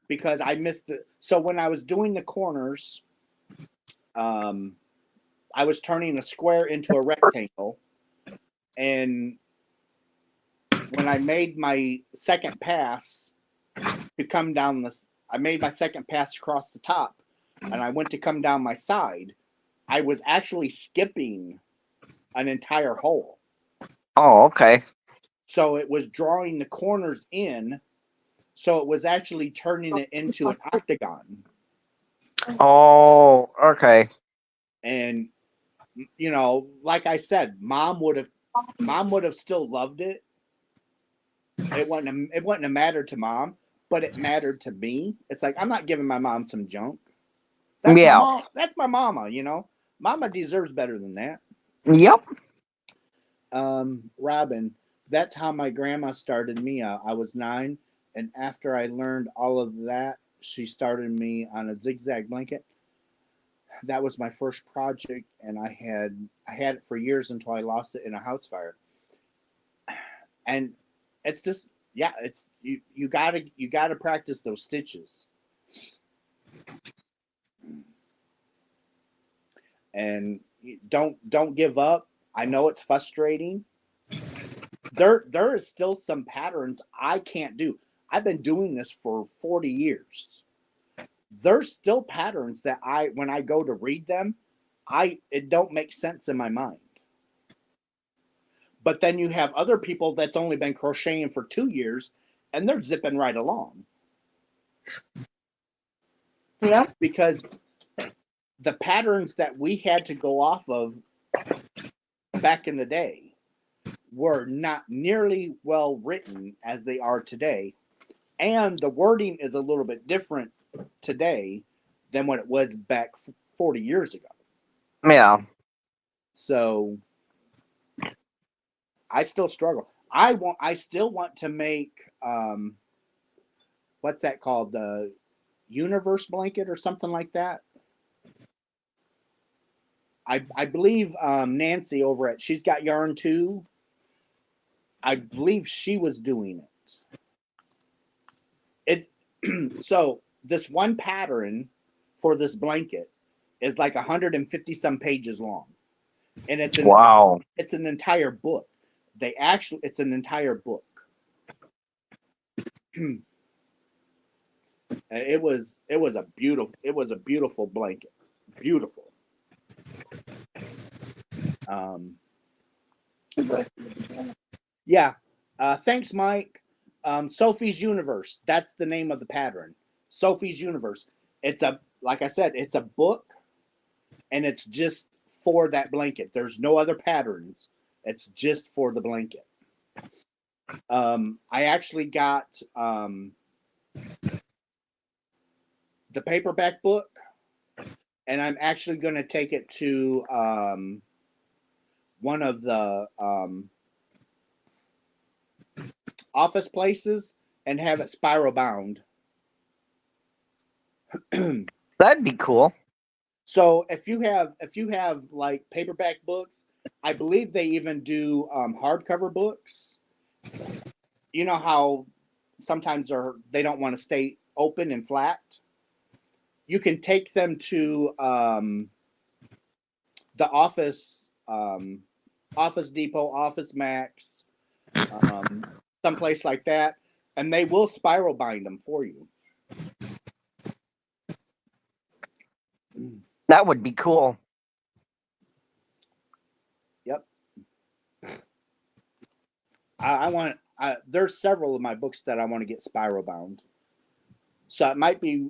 A: Because I missed so when I was doing the corners, I was turning a square into a rectangle, and when I made my second pass to come down I made my second pass across the top, and I went to come down my side, I was actually skipping an entire hole.
B: Oh, okay.
A: So it was drawing the corners in, so it was actually turning it into an octagon.
B: Oh, okay.
A: And like I said, Mom would have Mom would have still loved it. It wouldn't have mattered to Mom, but it mattered to me. It's like I'm not giving my mom some junk. That's my
B: Yeah.
A: mom. That's my mama. Mama deserves better than that.
B: Yep.
A: Robin, that's how my grandma started me out. I was 9, and after I learned all of that, she started me on a zigzag blanket. That was my first project, and I had it for years until I lost it in a house fire. And it's just, yeah, it's you gotta practice those stitches, and don't give up. I know it's frustrating. There is still some patterns I can't do. I've been doing this for 40 years. There's still patterns that when I go to read them, it don't make sense in my mind. But then you have other people that's only been crocheting for 2 years and they're zipping right along.
C: Yeah.
A: Because the patterns that we had to go off of back in the day were not nearly well written as they are today. And the wording is a little bit different today than what it was back 40 years ago.
B: Yeah.
A: So I still struggle. I still want to make what's that called? The universe blanket or something like that. I believe Nancy over at She's Got Yarn Too. I believe she was doing it. So this one pattern for this blanket is like 150 some pages long, and
B: Wow.
A: it's an entire book. It's an entire book. It was a beautiful blanket, beautiful. Yeah. Thanks, Mike. Sophie's Universe. That's the name of the pattern. Sophie's Universe. Like I said, it's a book, and it's just for that blanket. There's no other patterns. It's just for the blanket. I actually got the paperback book, and I'm actually going to take it to one of the office places and have it spiral bound.
B: That'd be cool.
A: So if you have like paperback books, I believe they even do hardcover books. You know how sometimes they don't want to stay open and flat. You can take them to the Office Depot, Office Max, someplace like that, and they will spiral bind them for you.
B: That would be cool.
A: Yep. There's several of my books that I want to get spiral bound. So it might be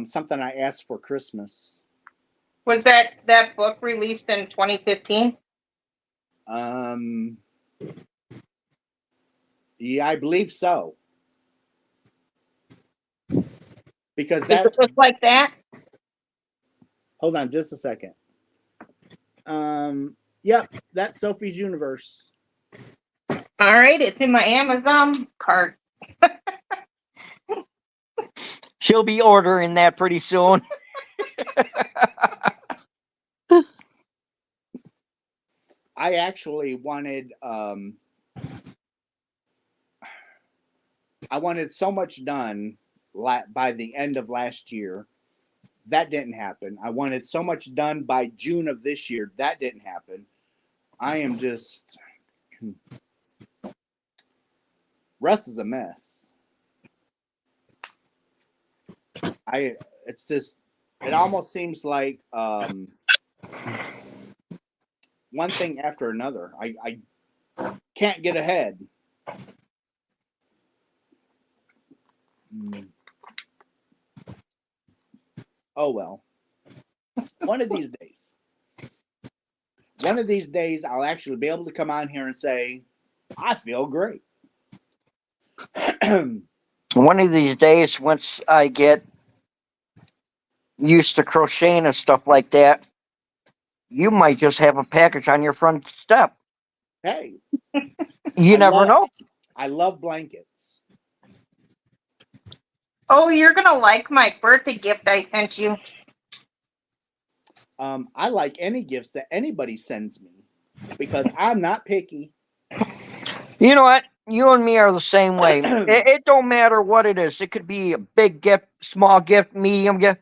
A: something I asked for Christmas.
C: Was that book released in 2015?
A: Yeah, I believe so. Because
C: Does it look like that?
A: Hold on just a second. Yep, that's Sophie's Universe.
C: All right, it's in my Amazon cart.
B: She'll be ordering that pretty soon.
A: I actually wanted so much done by the end of last year. That didn't happen. I wanted so much done by June of this year. That didn't happen. I am just Russ is a mess. It's just it almost seems like one thing after another. I can't get ahead. Oh well. One of these days. one of these days I'll actually be able to come on here and say, I feel great.
B: One of these days, once I get used to crocheting and stuff like that, you might just have a package on your front step.
A: Hey,
B: You never know.
A: I love blankets.
C: Oh, you're gonna like my birthday gift I sent you.
A: I like any gifts that anybody sends me because I'm not picky.
B: You know what? You and me are the same way. It don't matter what it is. It could be a big gift, small gift, medium gift.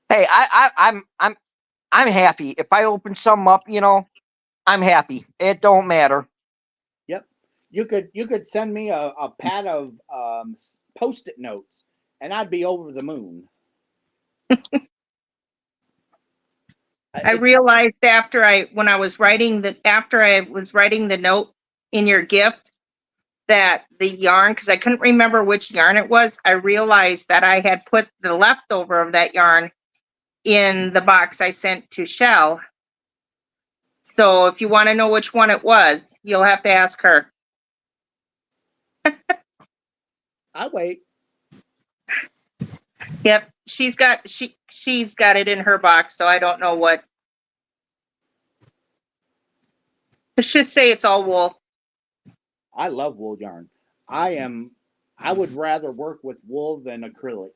B: Hey, I'm happy. If I open some up, I'm happy. It don't matter.
A: Yep. You could send me a pad of post-it notes and I'd be over the moon.
C: I realized after I was writing the note in your gift that the yarn, because I couldn't remember which yarn it was, I realized that I had put the leftover of that yarn in the box I sent to Shell. So if you want to know which one it was, you'll have to ask her.
A: I'll wait.
C: Yep, she's got it in her box, so I don't know what. Let's just say it's all wool.
A: I love wool yarn. I would rather work with wool than acrylic.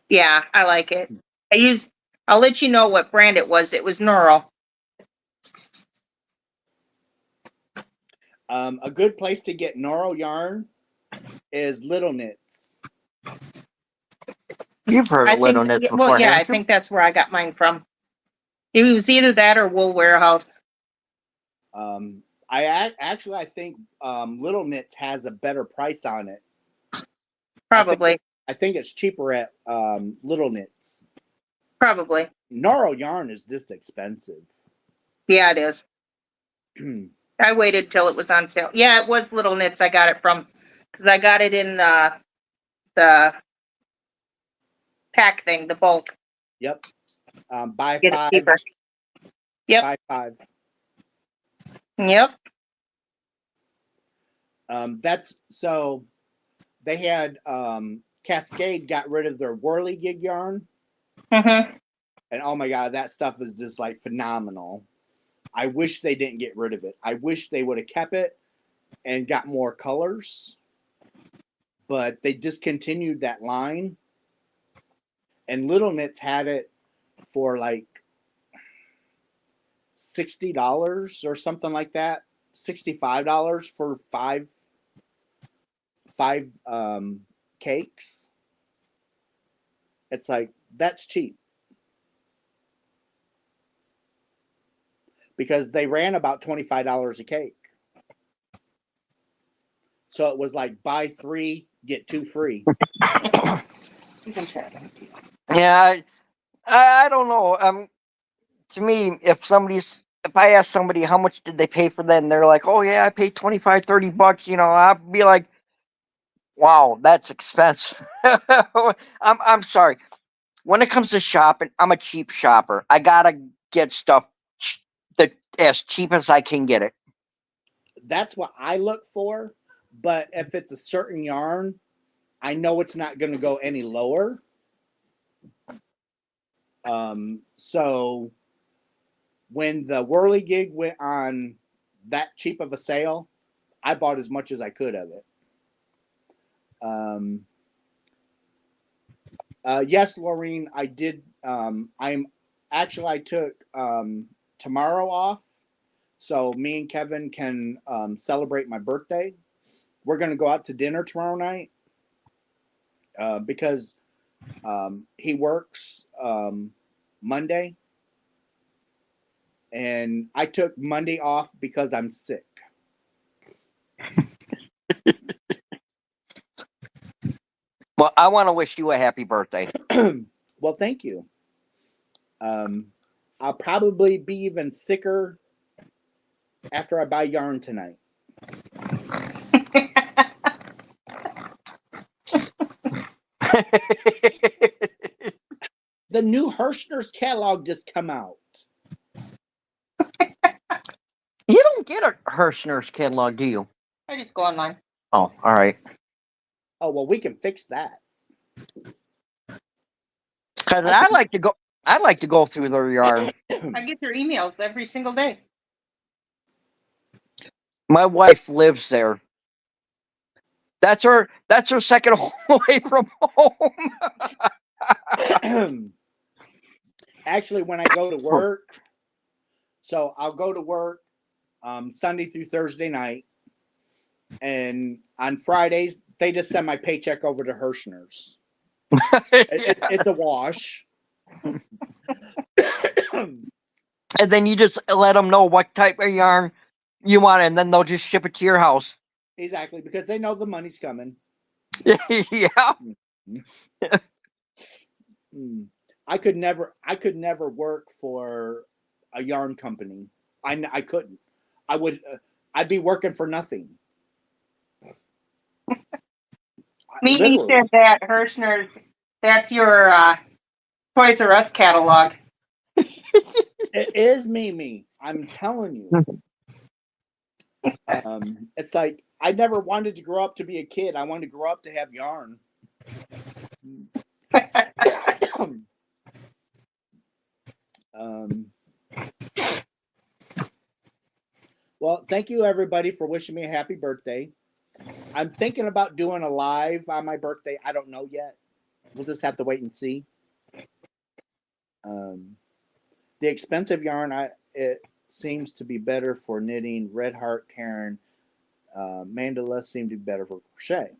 C: Yeah, I like it. I'll let you know what brand it was. It was Neural.
A: A good place to get Noro yarn is Little Knits.
B: You've heard of Little Knits before,
C: well, yeah, I
B: haven't you?
C: think that's where I got mine from. It was either that or Wool Warehouse.
A: I think Little Knits has a better price on it.
C: Probably.
A: I think it's cheaper at Little Knits.
C: Probably.
A: Noro yarn is just expensive.
C: Yeah, it is. I waited till it was on sale. Yeah, it was Little Knits I got it from, because I got it in the pack thing, the bulk.
A: Yep. Buy
C: Get
A: 5.
C: it cheaper. Yep.
A: Buy 5.
C: Yep.
A: That's so they had Cascade got rid of their whirligig yarn.
C: Mm-hmm.
A: And oh my god, that stuff is just like phenomenal. I wish they didn't get rid of it. I wish they would have kept it and got more colors. But they discontinued that line. And Little Knits had it for like $60 or something like that. $65 for five cakes. It's like, that's cheap. Because they ran about $25 a cake. So it was like buy 3, get 2 free.
B: Yeah, I don't know. To me, if I ask somebody how much did they pay for that, and they're like, "Oh yeah, I paid $25-$30," I'd be like, "Wow, that's expensive." I'm sorry. When it comes to shopping, I'm a cheap shopper. I gotta get stuff that as cheap as I can get it.
A: That's what I look for. But if it's a certain yarn, I know it's not going to go any lower. So when the whirligig went on that cheap of a sale, I bought as much as I could of it. Yes, Laureen, I did. I took tomorrow off, so me and Kevin can celebrate my birthday. We're going to go out to dinner tomorrow night because he works Monday. And I took Monday off because I'm sick.
B: Well, I want to wish you a happy birthday.
A: Well, thank you. I'll probably be even sicker after I buy yarn tonight. The new Hirschner's catalog just come out.
B: You don't get a Hirschner's catalog, do you?
C: I just go online.
B: Oh, all right.
A: Oh well, we can fix that.
B: Because
A: I can.
B: I like to go through their yarn.
C: I get their emails every single day.
B: My wife lives there. That's her second home away from home.
A: Actually, when I go to work, so I'll go to work Sunday through Thursday night, and on Fridays they just send my paycheck over to Hirschner's. It's a wash.
B: And then you just let them know what type of yarn you want, and then they'll just ship it to your house.
A: Exactly, because they know the money's coming.
B: Yeah.
A: I could never work for a yarn company. I couldn't. I'd be working for nothing.
C: Mimi
A: Literally.
C: said that Hirschner's, that's your Toys R Us catalog.
A: It is Mimi. I'm telling you. It's like I never wanted to grow up to be a kid. I wanted to grow up to have yarn. Well, thank you everybody for wishing me a happy birthday. I'm thinking about doing a live on my birthday. I don't know yet. We'll just have to wait and see. The expensive yarn, it seems to be better for knitting. Red Heart, Karen, Mandala seem to be better for crochet.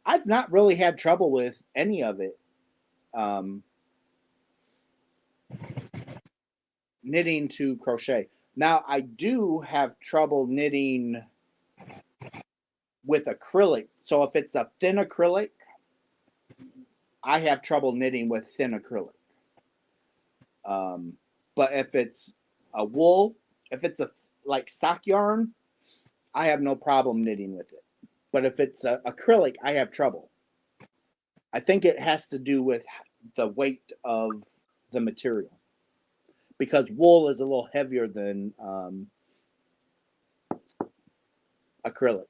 A: I've not really had trouble with any of it. Knitting to crochet. Now I do have trouble knitting with acrylic. So if it's a thin acrylic, I have trouble knitting with thin acrylic. But if it's a wool, if it's a like sock yarn, I have no problem knitting with it. But if it's acrylic, I have trouble. I think it has to do with the weight of the material, because wool is a little heavier than acrylic.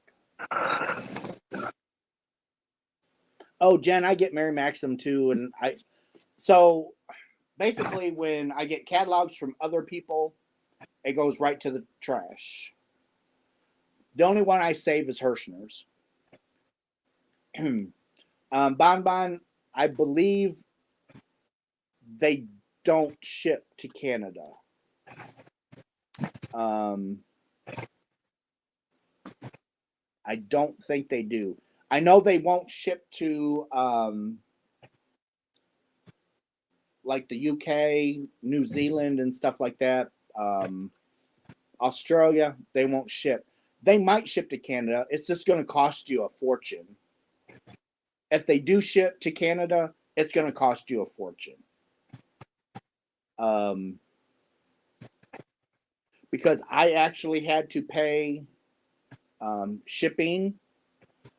A: Oh, Jen, I get Mary Maxim too, and so basically when I get catalogs from other people, it goes right to the trash. The only one I save is Hirschner's. Bonbon, I believe they don't ship to Canada. I don't think they do. I know they won't ship to like the UK, New Zealand, and stuff like that. Australia, they won't ship. They might ship to Canada. It's just going to cost you a fortune. If they do ship to Canada, it's going to cost you a fortune. Because I actually had to pay shipping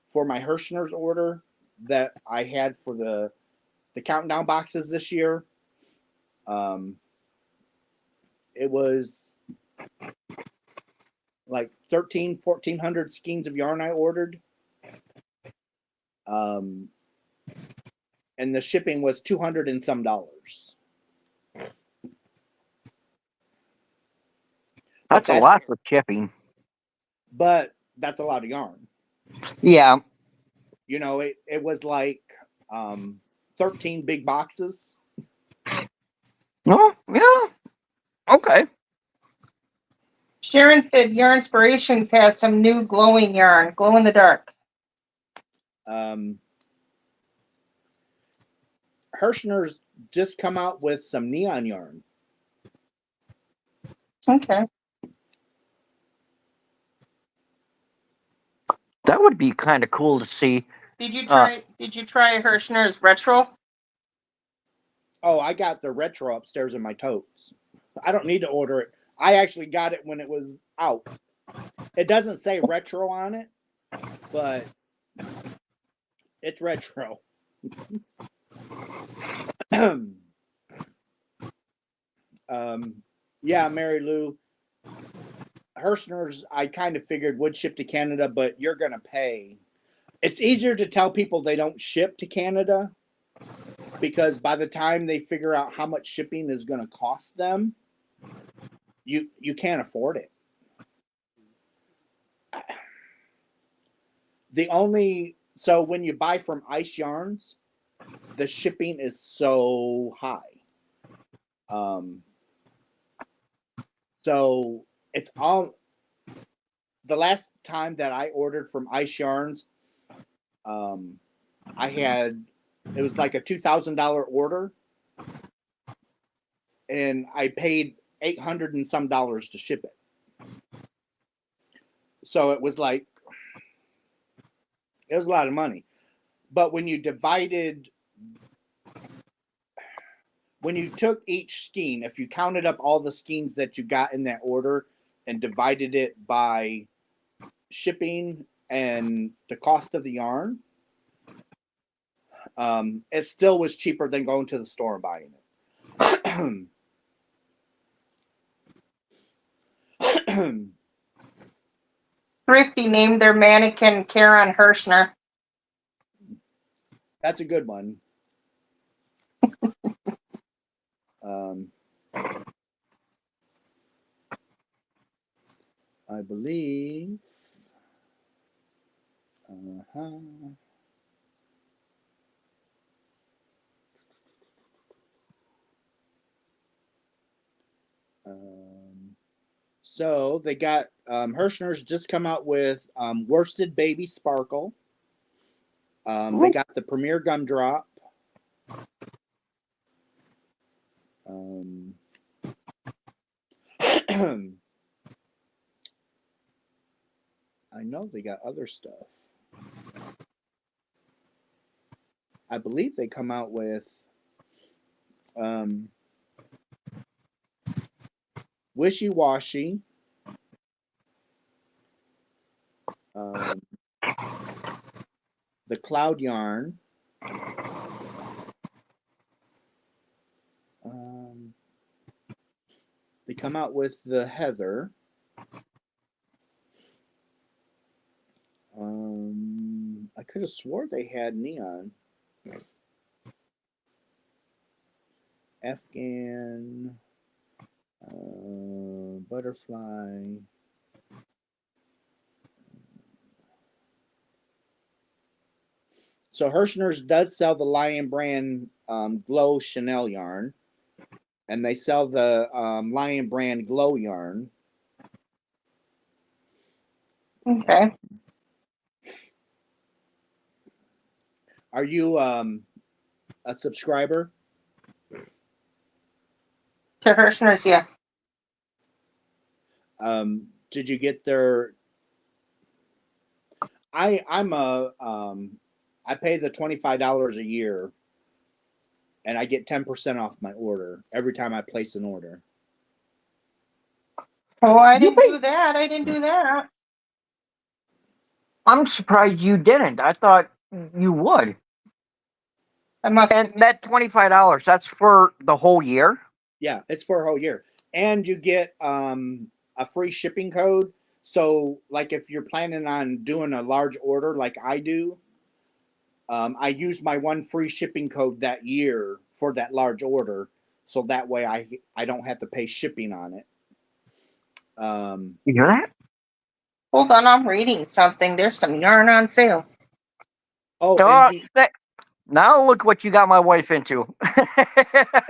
A: for my Hirschner's order that I had for the countdown boxes this year. It was like 1,400 skeins of yarn I ordered. And the shipping was $200 and some.
B: That's a lot for shipping.
A: But that's a lot of yarn.
B: Yeah.
A: You know, it was like 13 big boxes.
B: Oh, yeah. Okay.
C: Sharon said Yarnspirations has some new glowing yarn, glow in the dark.
A: Hirschner's just come out with some neon yarn.
C: Okay.
B: That would be kind of cool to see.
C: Did you try Hirschner's retro?
A: Oh, I got the retro upstairs in my totes. I don't need to order it. I actually got it when it was out. It doesn't say retro on it, but it's retro. Yeah, Mary Lou. Hirschner's, I kind of figured would ship to Canada, but you're going to pay. It's easier to tell people they don't ship to Canada because by the time they figure out how much shipping is going to cost them, you can't afford it. So when you buy from Ice Yarns, the shipping is so high. So it's all the last time that I ordered from Ice Yarns, it was like a $2,000 order, and I paid $800 and some dollars to ship it. So it was a lot of money. But when you took each skein, if you counted up all the skeins that you got in that order and divided it by shipping and the cost of the yarn, it still was cheaper than going to the store and buying it.
C: Thrifty named their mannequin Karen Hirschner.
A: That's a good one. I believe. So they got Hirschner's just come out with worsted baby sparkle. They got the premier gumdrop. I know they got other stuff. I believe they come out with wishy-washy. The cloud yarn. They come out with the heather. I could have swore they had neon. Afghan, butterfly. So Hirschner's does sell the Lion brand Glow Chanel yarn, and they sell the Lion brand Glow yarn.
C: Okay.
A: Are you a subscriber?
C: To Hirschner's, yes.
A: Did you get their? I pay the $25 a year, and I get 10% off my order every time I place an order.
C: Oh, I didn't do that.
B: I'm surprised you didn't. I thought you would.
C: I must.
B: And that $25, that's for the whole year?
A: Yeah, it's for a whole year. And you get a free shipping code. So, like, if you're planning on doing a large order like I do, I use my one free shipping code that year for that large order. So that way I don't have to pay shipping on it.
B: You hear that?
C: Hold on, I'm reading something. There's some yarn on sale.
A: Oh,
B: now look what you got my wife into.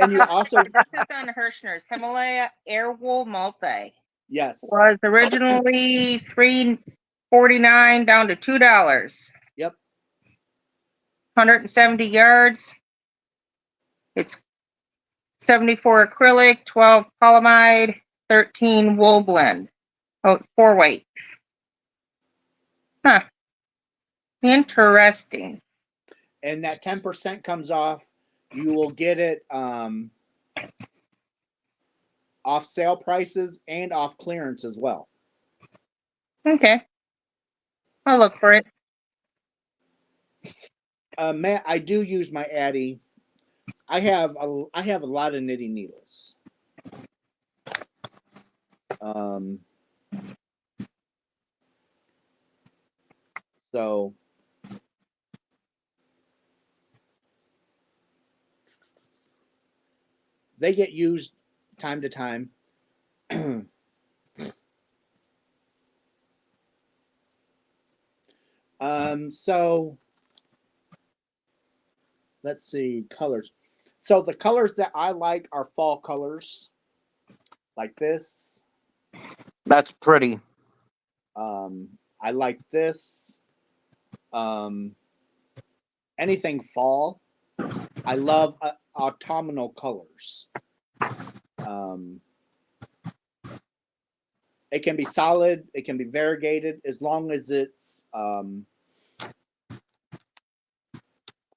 A: and you also
C: This is on Hirschner's Himalaya Airwool Multi.
A: yes
C: Was originally $3.49 down to $2.
A: Yep.
C: 170 yards. It's 74 acrylic, 12 polyamide, 13 wool blend. Oh, 4-weight. Huh. Interesting.
A: And that 10% comes off. You will get it off sale prices and off clearance as well.
C: Okay. I'll look for it.
A: Matt, I do use my Addy. I have a lot of knitting needles. Um, so they get used time to time. So let's see, colors. So the colors that I like are fall colors, like this.
B: That's pretty.
A: I like this. Um, anything fall. I love autumnal colors. Um, it can be solid, it can be variegated, as long as it's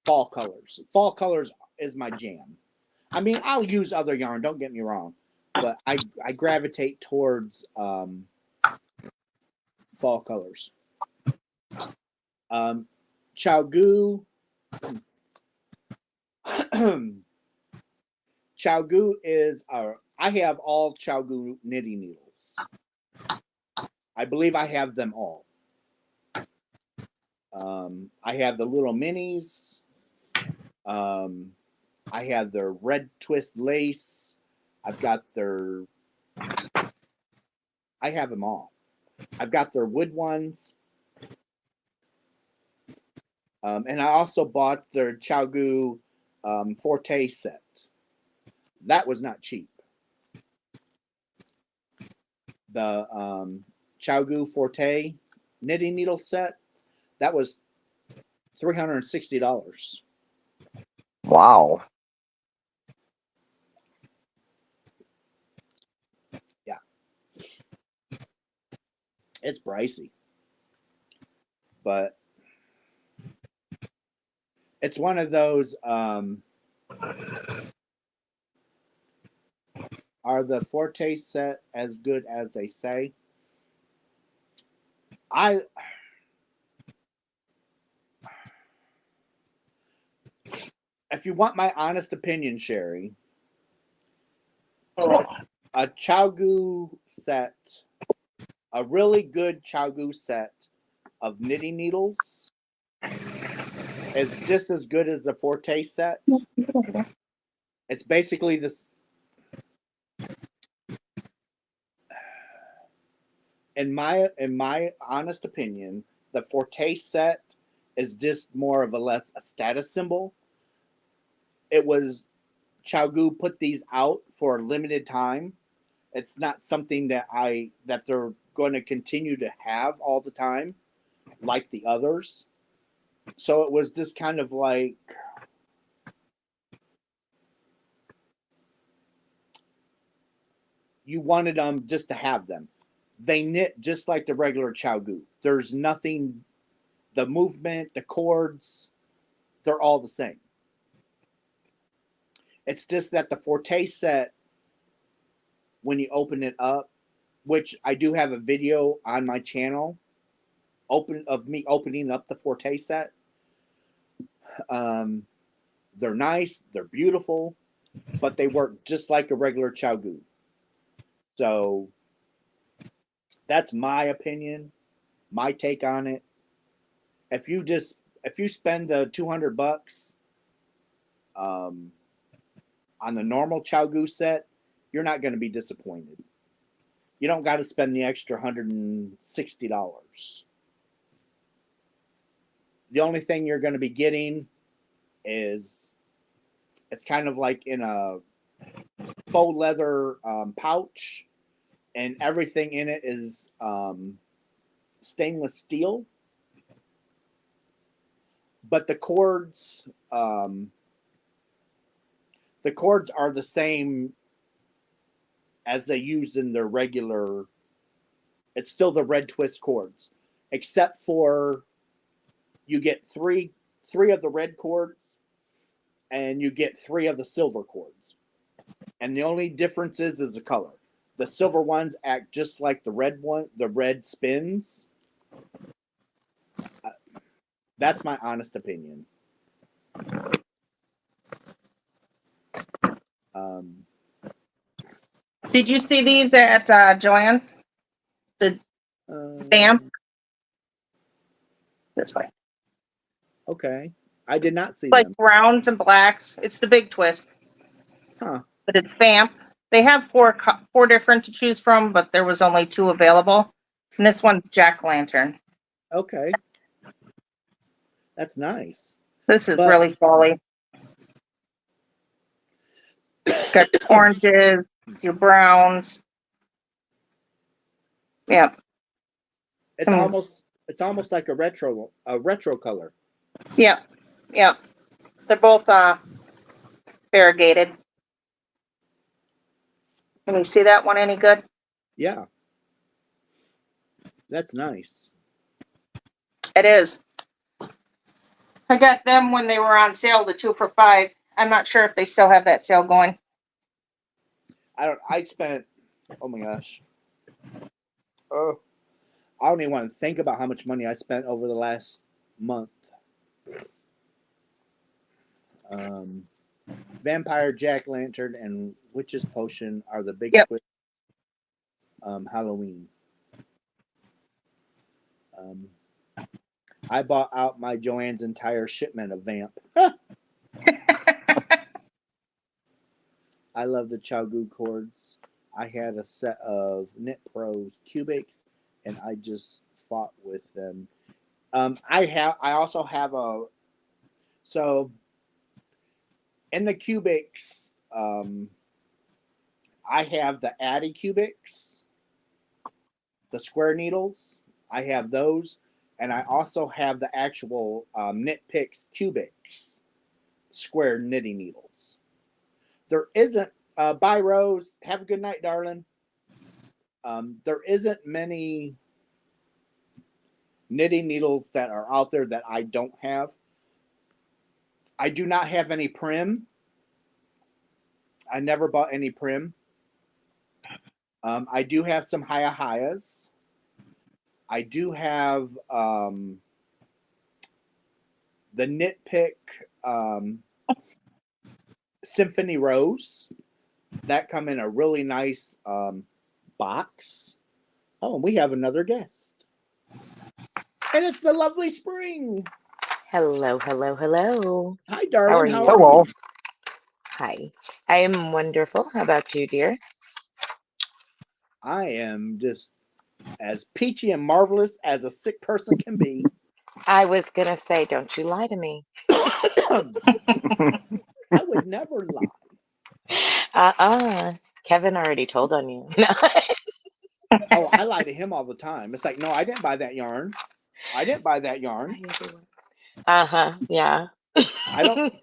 A: fall colors. Fall colors is my jam. I mean, I'll use other yarn, don't get me wrong, but I gravitate towards fall colors. Chaogu. Chaogu is I have all Chaogu knitting needles. I believe I have them all. I have the little minis. I have their red twist lace. I've got their. I have them all. I've got their wood ones. And I also bought their Chaogu Forte set. That was not cheap. The Chaogu Forte knitting needle set, that was $360.
B: Wow.
A: Yeah. It's pricey. But it's one of those are the Forte set as good as they say? If you want my honest opinion, Sherry, a Chaogu set, a really good Chaogu set of knitting needles is just as good as the Forte set. It's basically this. In my honest opinion, the Forte set is just more of a less a status symbol. It was Chaogu put these out for a limited time. It's not something that they're going to continue to have all the time, like the others. So it was just kind of like you wanted them just to have them. They knit just like the regular Chaogu. There's nothing, the movement, the cords, they're all the same. It's just that the Forte set, when you open it up, which I do have a video on my channel, of me opening up the Forte set. They're nice, they're beautiful, but they work just like a regular Chaogu. So that's my opinion, my take on it. If you spend the $200 on the normal Chaogu set, you're not going to be disappointed. You don't got to spend the extra $160. The only thing you're going to be getting is it's kind of like in a faux leather pouch, and everything in it is stainless steel. But the cords are the same as they use in their regular. It's still the red twist cords, except for you get three of the red cords, and you get 3 of the silver cords. And the only difference is the color. The silver ones act just like the red one, the red spins. That's my honest opinion.
C: Did you see these at Joann's? The stamps? This way.
A: Okay. I did not see
C: Like
A: them.
C: browns and blacks. It's the big twist.
A: Huh.
C: But it's vamp. They have four different to choose from, but there was only 2 available. And this one's jack-o'-lantern.
A: Okay. That's nice.
C: This is
A: But-
C: really folly. Got oranges, your browns. Yeah.
A: It's
C: Some-
A: almost like a retro color.
C: Yep. Yep. They're both variegated. Can you see that one any good?
A: Yeah. That's nice.
C: It is. I got them when they were on sale, the 2 for $5. I'm not sure if they still have that sale going.
A: I spent, oh my gosh. Oh, I don't even want to think about how much money I spent over the last month. Vampire, jack-o'-lantern, and witch's potion are the big
C: Yep.
A: twist. Halloween. I bought out my Joann's entire shipment of vamp. I love the Chagoo cords. I had a set of Knit Pros cubics, and I just fought with them. I also have so in the cubics, I have the Addy cubics, the square needles. I have those, and I also have the actual Knit Picks cubics, square knitting needles. There isn't, bye Rose, have a good night, darling. There isn't many knitting needles that are out there that I don't have. I do not have any Prim. I never bought any Prim. I do have some Hayahayas. I do have the Knit Pick Symphony Rose. That come in a really nice box. Oh, and we have another guest. And it's the lovely Spring.
D: Hello, hello, hello.
A: Hi, darling.
D: How are you?
B: Hello.
D: Hi. I am wonderful. How about you, dear?
A: I am just as peachy and marvelous as a sick person can be.
D: I was going to say, don't you lie to me.
A: I would never lie.
D: Kevin already told on you.
A: Oh, I lie to him all the time. It's like, no, I didn't buy that yarn. I didn't buy that yarn.
D: Yeah.
A: I don't.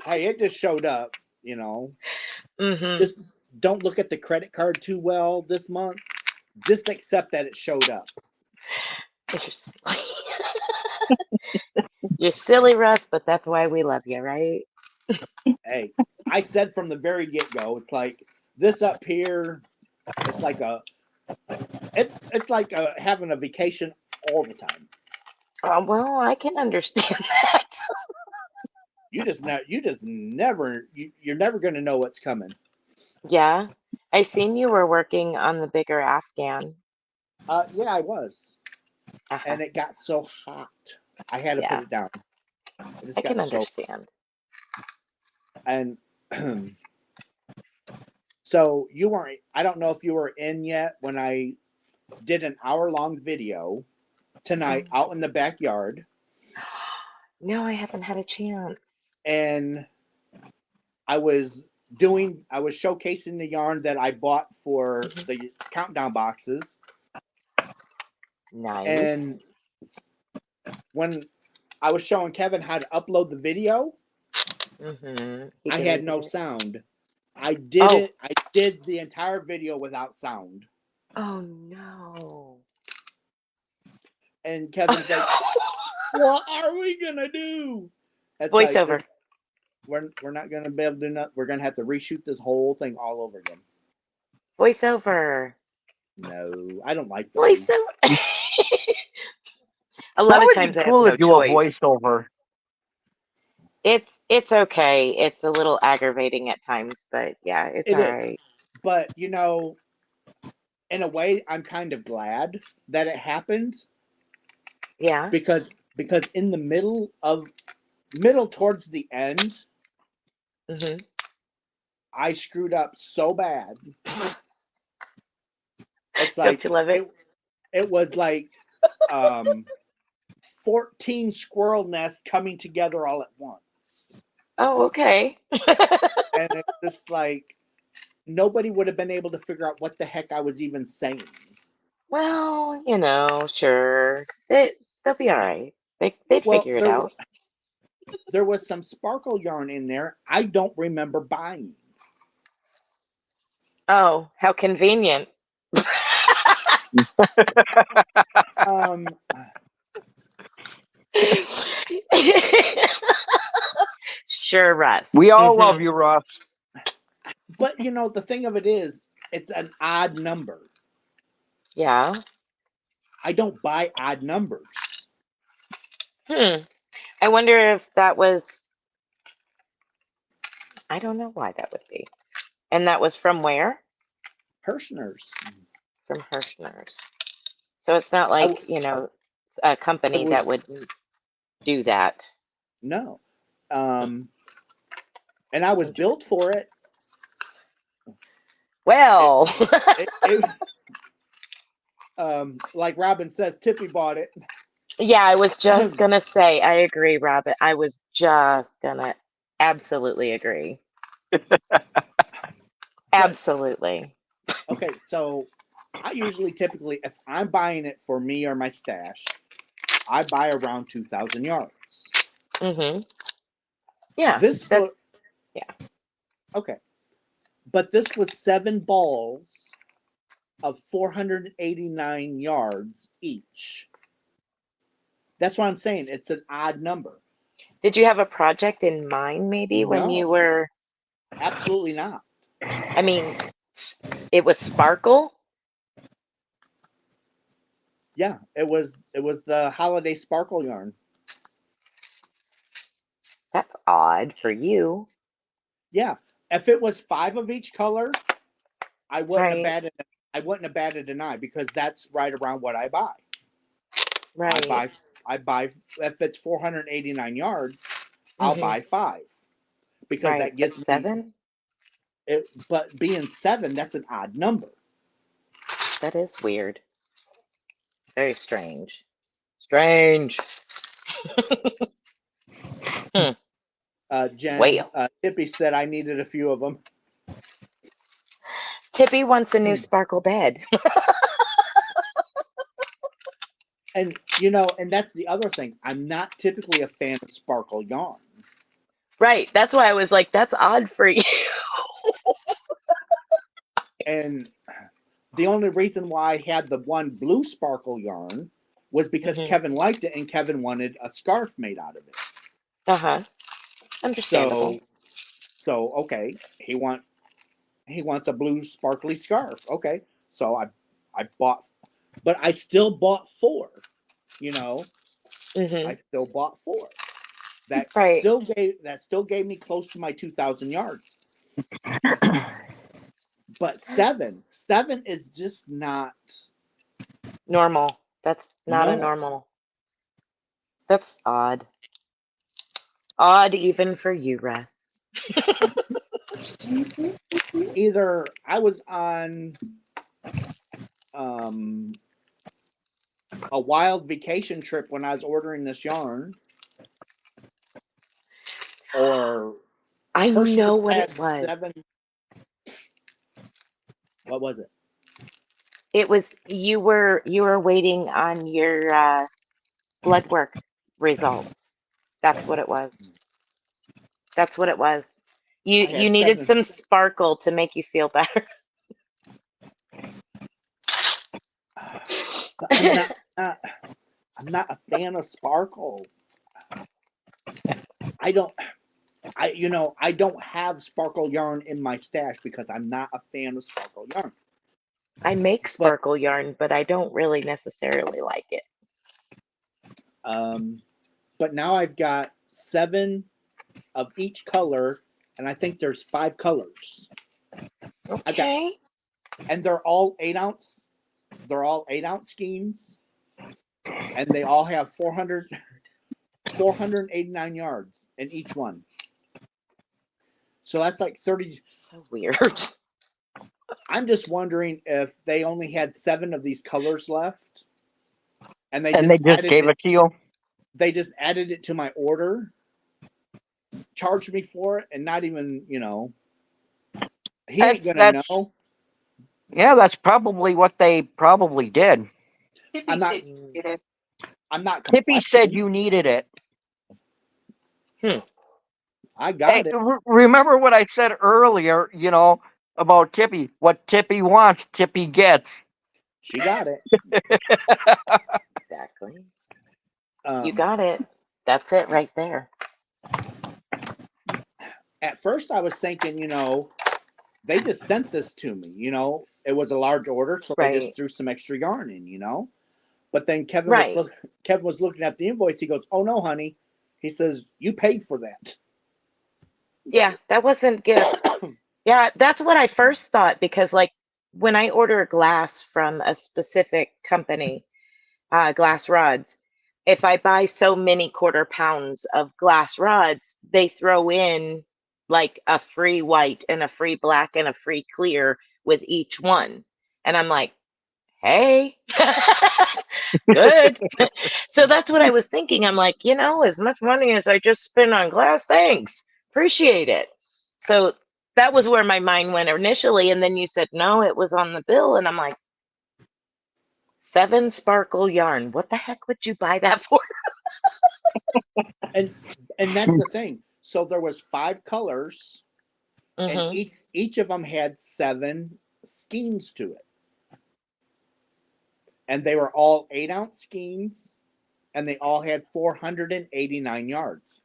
A: Hey, it just showed up, you know.
D: Mm-hmm.
A: Just don't look at the credit card too well this month. Just accept that it showed up.
D: You're silly, Russ, but that's why we love you, right?
A: Hey, I said from the very get-go, it's like this up here. It's like having a vacation all the time.
D: Well, I can understand that.
A: You're never going to know what's coming.
D: Yeah. I seen you were working on the bigger Afghan.
A: Yeah, I was.
D: Uh-huh.
A: And it got so hot. I had to put it down.
D: I can understand.
A: And so you weren't, I don't know if you were in yet when I did an hour-long video tonight out in the backyard.
D: No, I haven't had a chance.
A: And I was showcasing the yarn that I bought for the countdown boxes.
D: Nice.
A: And when I was showing Kevin how to upload the video, I had no sound. I did the entire video without sound.
D: Oh no.
A: And Kevin's like, what are we gonna do? It's
D: Voiceover.
A: Like, we're not gonna be able to do nothing. We're gonna have to reshoot this whole thing all over again.
D: Voiceover.
A: No, I don't like those.
D: Voiceover. A lot of times I have
B: cool
D: no
B: to do
D: choice.
B: a voiceover.
D: It's okay. It's a little aggravating at times, but yeah, it's all right.
A: But you know, in a way, I'm kind of glad that it happened
D: Yeah.
A: because in the middle towards the end,
D: Hmm.
A: I screwed up so bad. It's
D: Don't
A: like
D: you love it?
A: it was like 14 squirrel nests coming together all at once.
D: Oh, okay.
A: And it's just like nobody would have been able to figure out what the heck I was even saying.
D: Well, sure. They'll be all right. They'd
A: Well,
D: figure it out.
A: there was some sparkle yarn in there I don't remember buying.
D: Oh, how convenient.
A: Um,
D: Sure, Russ.
B: We all love
D: Mhm.
B: you, Russ.
A: but the thing of it is, it's an odd number.
D: Yeah.
A: I don't buy odd numbers.
D: I wonder if that was, I don't know why that would be. And that was from where?
A: Hirschner's.
D: From Hirschner's. So it's not
A: I,
D: like, a
A: I
D: company that
A: was
D: would do that.
A: no, and I was billed for it.
D: Well,
A: It like Robin says, Tippy bought it.
D: yeah, I was just gonna say, I agree, Robin. I was just gonna absolutely agree. Absolutely.
A: Okay, so I typically, if I'm buying it for me or my stash, I buy around 2,000 yards.
D: Mm-hmm. Yeah,
A: This was
D: that's yeah.
A: okay, but this was 7 balls of 489 yards each. That's what I'm saying. It's an odd number.
D: Did you have a project in mind maybe when you
A: No,
D: were,
A: absolutely not.
D: I mean, it was sparkle?
A: Yeah, it was the holiday sparkle yarn.
D: That's odd for you.
A: Yeah, if it was 5 of each color, I wouldn't have
D: Right,
A: batted an eye because that's right around what I buy.
D: right.
A: I buy if it's 489 yards, I'll
D: Mm-hmm.
A: buy 5 because
D: Right,
A: that
D: but
A: gives me
D: 7?
A: it. But being 7, that's an odd number.
D: That is weird. Very strange. Strange.
A: Jen
D: Well,
A: Tippy said I needed a few of them,
D: Tippy wants a new sparkle bed.
A: and and that's the other thing. I'm not typically a fan of sparkle yarn,
D: Right, that's why I was like, that's odd for you.
A: and the only reason why I had the one blue sparkle yarn was because
D: Hmm.
A: Kevin liked it and Kevin wanted a scarf made out of it.
D: Uh-huh. Understandable.
A: So okay, he wants a blue sparkly scarf. Okay, so I bought, but I still bought 4.
D: Hmm.
A: I still bought 4. That
D: Right.
A: still gave me close to my 2,000 yards. But 7 is just not
D: Normal. That's not a
A: no.
D: normal. That's odd. Odd even for you, Russ.
A: Either I was on a wild vacation trip when I was ordering this yarn, or
D: I
A: Hershey
D: know what it
A: had
D: was.
A: 7. What was it?
D: It was you were waiting on your blood work results. That's what it was. That's what it was. You
A: I
D: you
A: had
D: needed
A: 7.
D: some sparkle to make you feel better.
A: But I'm not a fan of sparkle. I don't have sparkle yarn in my stash because I'm not a fan of sparkle yarn.
D: I make
A: But
D: sparkle yarn, but I don't really necessarily like it.
A: but now I've got 7 of each color, and I think there's 5 colors. I've got,
D: Okay.
A: and they're all 8 ounce They're all 8-ounce skeins, and they all have 489 yards in each one. So that's like 30.
D: So weird.
A: I'm just wondering if they only had 7 of these colors left, and they
B: And they just gave it to you.
A: They just added it to my order, charged me for it, and not even, he ain't gonna know.
B: Yeah, that's probably what they probably did.
A: I'm not. I'm not
B: Tippy said
A: complaining.
B: you needed it.
A: I got it.
B: Remember what I said earlier, about Tippy? What Tippy wants, Tippy gets.
A: She got it.
D: Exactly. You got it. That's it right there.
A: At first, I was thinking, they just sent this to me. It was a large order, so they just threw some extra yarn in. But then Kevin was looking at the invoice. He goes, "Oh no, honey," he says, "You paid for that."
D: Yeah, that wasn't gift. Yeah, that's what I first thought, because like when I order glass from a specific company, glass rods, if I buy so many quarter pounds of glass rods, they throw in like a free white and a free black and a free clear with each one. And I'm like, hey, good. So that's what I was thinking. I'm like, as much money as I just spent on glass, thanks. Appreciate it. So that was where my mind went initially. And then you said, no, it was on the bill. And I'm like, 7 sparkle yarn. What the heck would you buy that for?
A: And that's the thing. So there was 5 colors, and each of them had 7 skeins to it. And they were all 8-ounce skeins, and they all had 489 yards.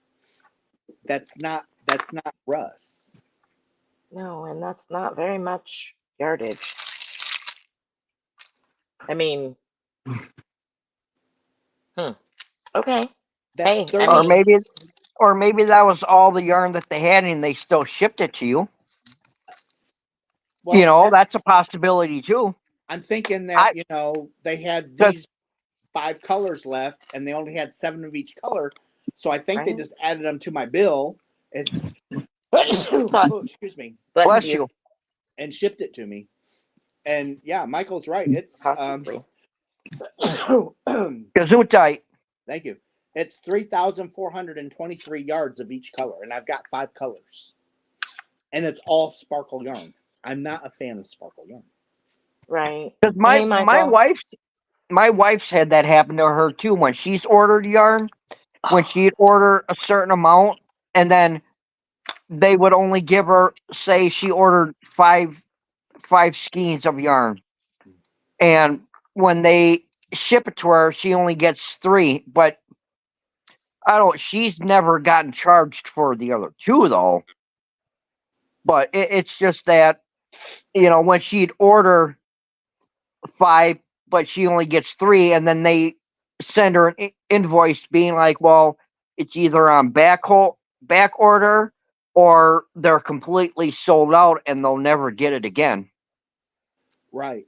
A: That's not Russ.
D: No, and that's not very much yardage. I mean, okay.
A: That's
D: Hey,
A: 30.
B: Or maybe that was all the yarn that they had, and they still shipped it to you.
A: Well,
B: that's a possibility too.
A: I'm thinking that they had these 5 colors left, and they only had 7 of each color. So I think they just added them to my bill. And excuse me.
B: Bless you.
A: And shipped it to me. And yeah, Michael's right. It's
D: possibly.
B: Gesundheit.
A: Thank you. It's 3,423 yards of each color, and I've got 5 colors. And it's all sparkle yarn. I'm not a fan of sparkle yarn.
D: Right.
B: Because my wife's had that happen to her too. When she's ordered yarn, when she'd order a certain amount, and then they would only give her, say she ordered five skeins of yarn, and when they ship it to her, she only gets 3. But she's never gotten charged for the other 2 though. But it's just that, when she'd order 5, but she only gets 3, and then they send her an invoice being like, well, it's either on back order, or they're completely sold out and they'll never get it again.
A: Right.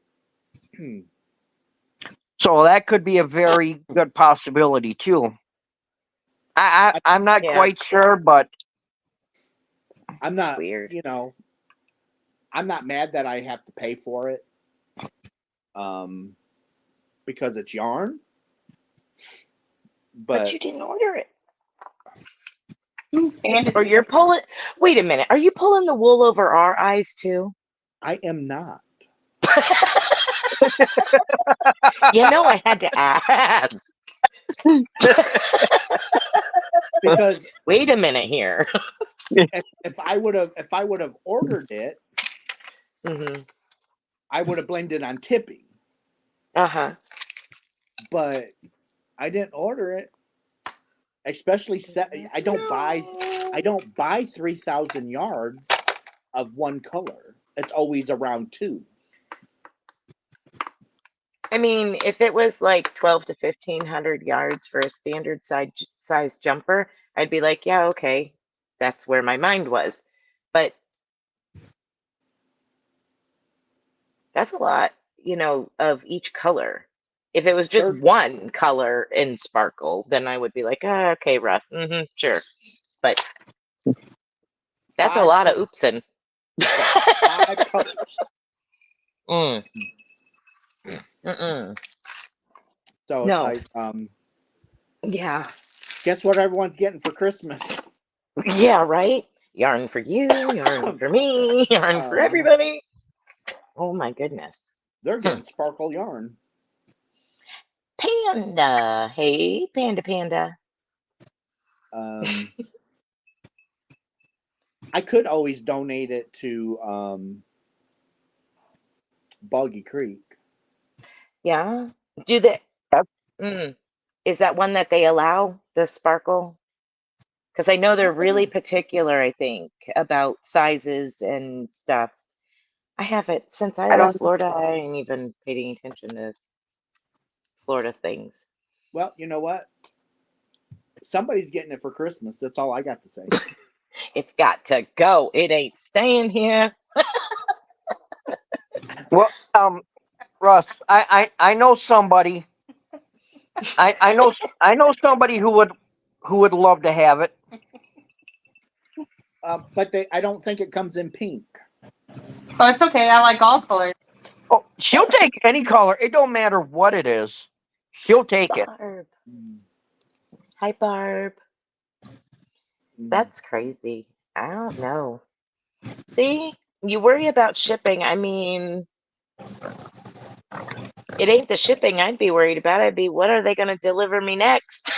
B: So that could be a very good possibility too. I'm not quite sure, but
A: I'm not
D: weird.
A: I'm not mad that I have to pay for it. Because it's yarn.
D: But you didn't order it. Or you're pulling. Wait a minute. Are you pulling the wool over our eyes too?
A: I am not.
D: I had to ask.
A: Because
D: wait a minute here.
A: if I would have ordered it, I would have blamed it on Tippy. But I didn't order it. Especially I don't buy 3,000 yards of one color. It's always around 2.
D: I mean, if it was like 12 to 1,500 yards for a standard size jumper, I'd be like, yeah, okay, that's where my mind was. But that's a lot. of each color. If it was just
A: There's
D: one color in sparkle, then I would be like, okay, Russ, sure. But that's a
A: five
D: lot of
A: colors.
D: oopsin.
A: Yeah, 5 colors.
D: Mm. Mm-mm.
A: So it's
D: No.
A: like,
D: Yeah.
A: guess what everyone's getting for Christmas?
D: Yeah, right? Yarn for you, yarn for me, yarn for everybody. Oh my goodness.
A: They're getting sparkle yarn.
D: Panda. Hey, Panda.
A: I could always donate it to Boggy Creek.
D: Yeah. Do they? Is that one that they allow, the sparkle? Because I know they're really particular, I think, about sizes and stuff. I haven't, since I
C: I
D: left
C: don't.
D: Florida, I ain't even paid any attention to Florida things.
A: Well, you know what? Somebody's getting it for Christmas. That's all I got to say.
D: It's got to go. It ain't staying here.
B: Well, Russ, I know somebody. I know somebody who would love to have it.
A: But I don't think it comes in pink.
C: Oh, it's okay. I like all colors.
B: Oh, she'll take any color. It don't matter what it is. She'll take it.
D: Barb. Hi, Barb. That's crazy. I don't know. See, you worry about shipping. I mean, it ain't the shipping I'd be worried about. I'd be, what are they going to deliver me next?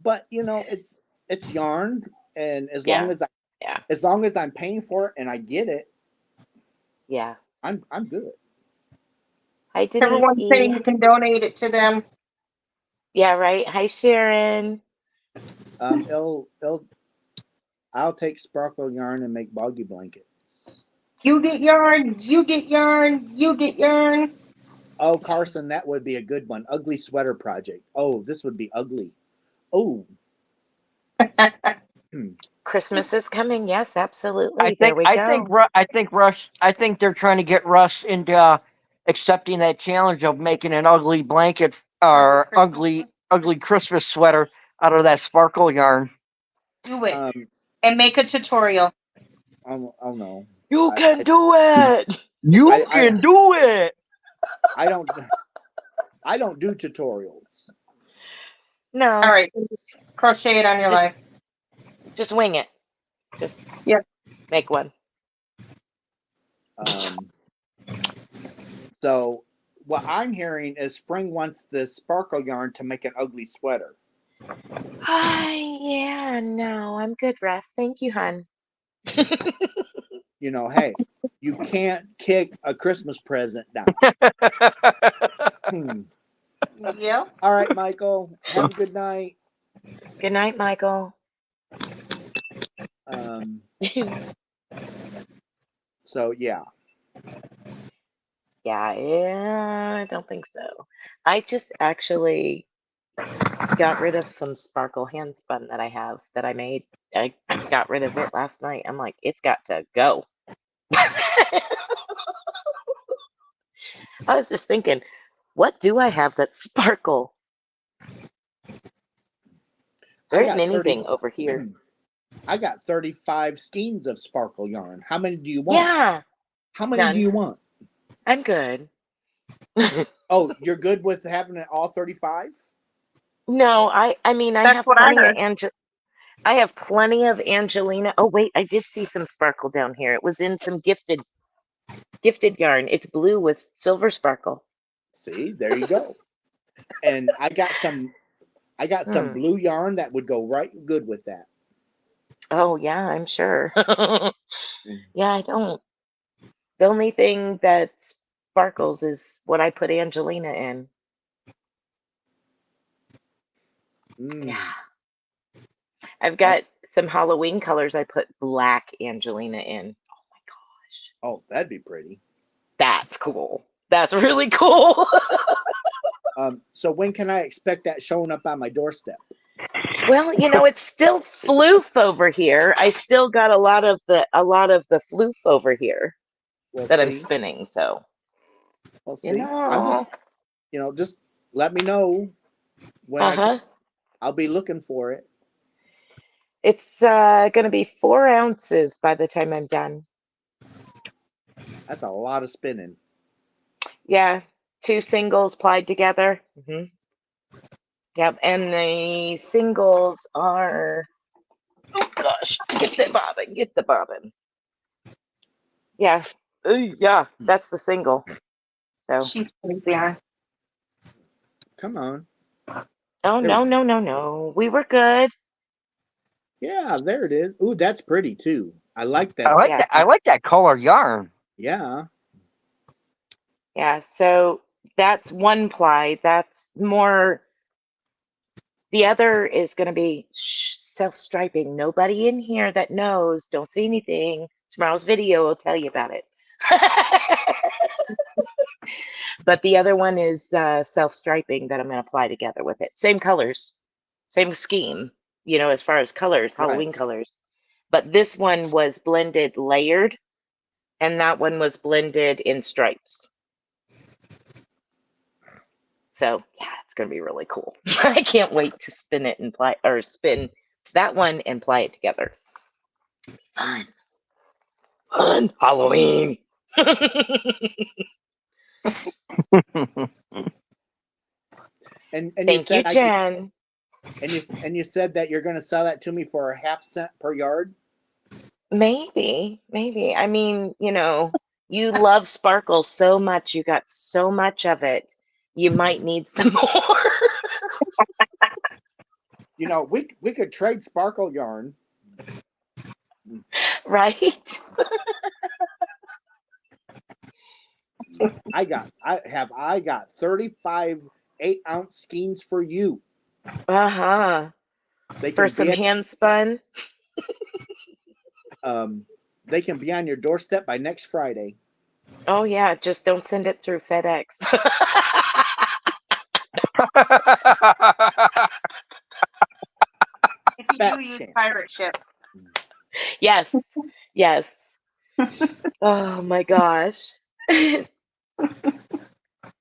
A: But it's yarn, and as
D: Yeah.
A: long as I'm paying for it and I get it,
D: Yeah.
A: I'm good.
D: Hi, Denise.
C: Everyone's saying you can donate it to them.
D: Yeah, right. Hi, Sharon.
A: I'll take sparkle yarn and make boggy blankets.
C: You get yarn. You get yarn. You get yarn.
A: Oh, Carson, that would be a good one. Ugly sweater project. Oh, this would be ugly. Oh.
D: Christmas is coming. Yes, absolutely. There we go.
B: I think they're trying to get Russ into accepting that challenge of making an ugly blanket or ugly Christmas sweater out of that sparkle yarn.
C: Do it and make a tutorial.
A: Oh no.
D: You can do it.
B: You can do it.
A: I don't do tutorials.
D: No.
C: All right. Just crochet it on your life.
D: Just wing it. Just make one.
A: So what I'm hearing is Spring wants the sparkle yarn to make an ugly sweater.
D: Yeah, no, I'm good, Russ. Thank you, hon.
A: Hey, you can't kick a Christmas present down.
C: Yeah.
A: All right, Michael. Have a good night.
D: Good night, Michael.
A: So yeah.
D: Yeah, I don't think so. I just actually got rid of some sparkle handspun that I have that I made. I got rid of it last night. I'm like, it's got to go. I was just thinking, what do I have that's sparkle? There isn't anything over here.
A: I got 35 skeins of sparkle yarn. How many do you want?
D: Yeah.
A: How many do you want?
D: I'm good.
A: Oh, you're good with having it all 35?
D: No, I mean I have plenty of I have plenty of Angelina. Oh wait, I did see some sparkle down here. It was in some gifted yarn. It's blue with silver sparkle.
A: See, there you go. And I got some blue yarn that would go right good with that.
D: Oh yeah, I'm sure. Yeah, I don't. The only thing that sparkles is what I put Angelina in. Yeah. I've got some Halloween colors I put black Angelina in. Oh my gosh.
A: Oh, that'd be pretty.
D: That's cool. That's really cool.
A: So when can I expect that showing up on my doorstep?
D: Well, it's still floof over here. I still got a lot of the floof over here.
A: We'll
D: that I'm
A: see.
D: spinning. So,
A: We'll
D: you
A: see. I'm just,
D: know.
A: just let me know when I can.
D: Uh-huh.
A: I'll be looking for it.
D: It's going to be 4 ounces by the time I'm done.
A: That's a lot of spinning.
D: Yeah, 2 singles plied together. Yep, and the singles are, oh gosh, get the bobbin. Yeah, ooh, yeah, that's the single. So,
C: She's crazy on.
A: Come on.
D: oh,
A: There we
D: no,
A: go.
D: no, no, no. We were good.
A: Yeah, there it is. Ooh, that's pretty too. I like
B: I
A: that.
B: like
D: Yeah,
B: that. I like that color yarn.
A: Yeah.
D: yeah. So that's 1 ply. That's more. The other is going to be self-striping. Nobody in here that knows, don't say anything. Tomorrow's video will tell you about it. But the other one is self-striping that I'm going to apply together with it. Same colors, same scheme, as far as colors,
A: Right.
D: Halloween colors. But this one was blended layered, and that one was blended in stripes. So yeah, it's going to be really cool. I can't wait to spin it and spin that one and ply it together. Fun. Fun. Halloween.
A: And you
D: Thank you,
A: said I could.
D: Jen.
A: And you said that you're going to sell that to me for a half cent per yard.
D: Maybe. I mean, you love sparkle so much. You got so much of it. You might need some more.
A: We could trade sparkle yarn.
D: Right?
A: I got 35 8-ounce skeins for you.
D: Uh-huh.
A: They
D: For
A: can
D: some
A: be at,
D: handspun.
A: they can be on your doorstep by next Friday.
D: Oh yeah, just don't send it through FedEx.
C: If you do use pirate ship.
D: Yes. Oh my gosh.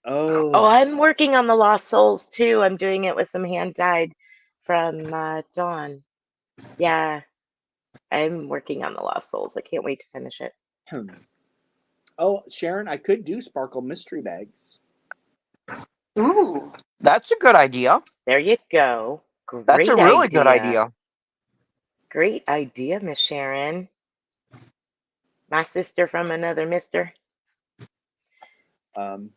D: Oh, I'm working on the Lost Souls too. I'm doing it with some hand dyed from Dawn. Yeah, I'm working on the Lost Souls. I can't wait to finish it.
A: Oh, Sharon, I could do sparkle mystery bags.
C: Ooh.
B: That's a good idea.
D: There you go.
B: That's a
D: Great
B: really good
D: idea.
B: idea.
D: Great idea, Miss Sharon. My sister from another mister.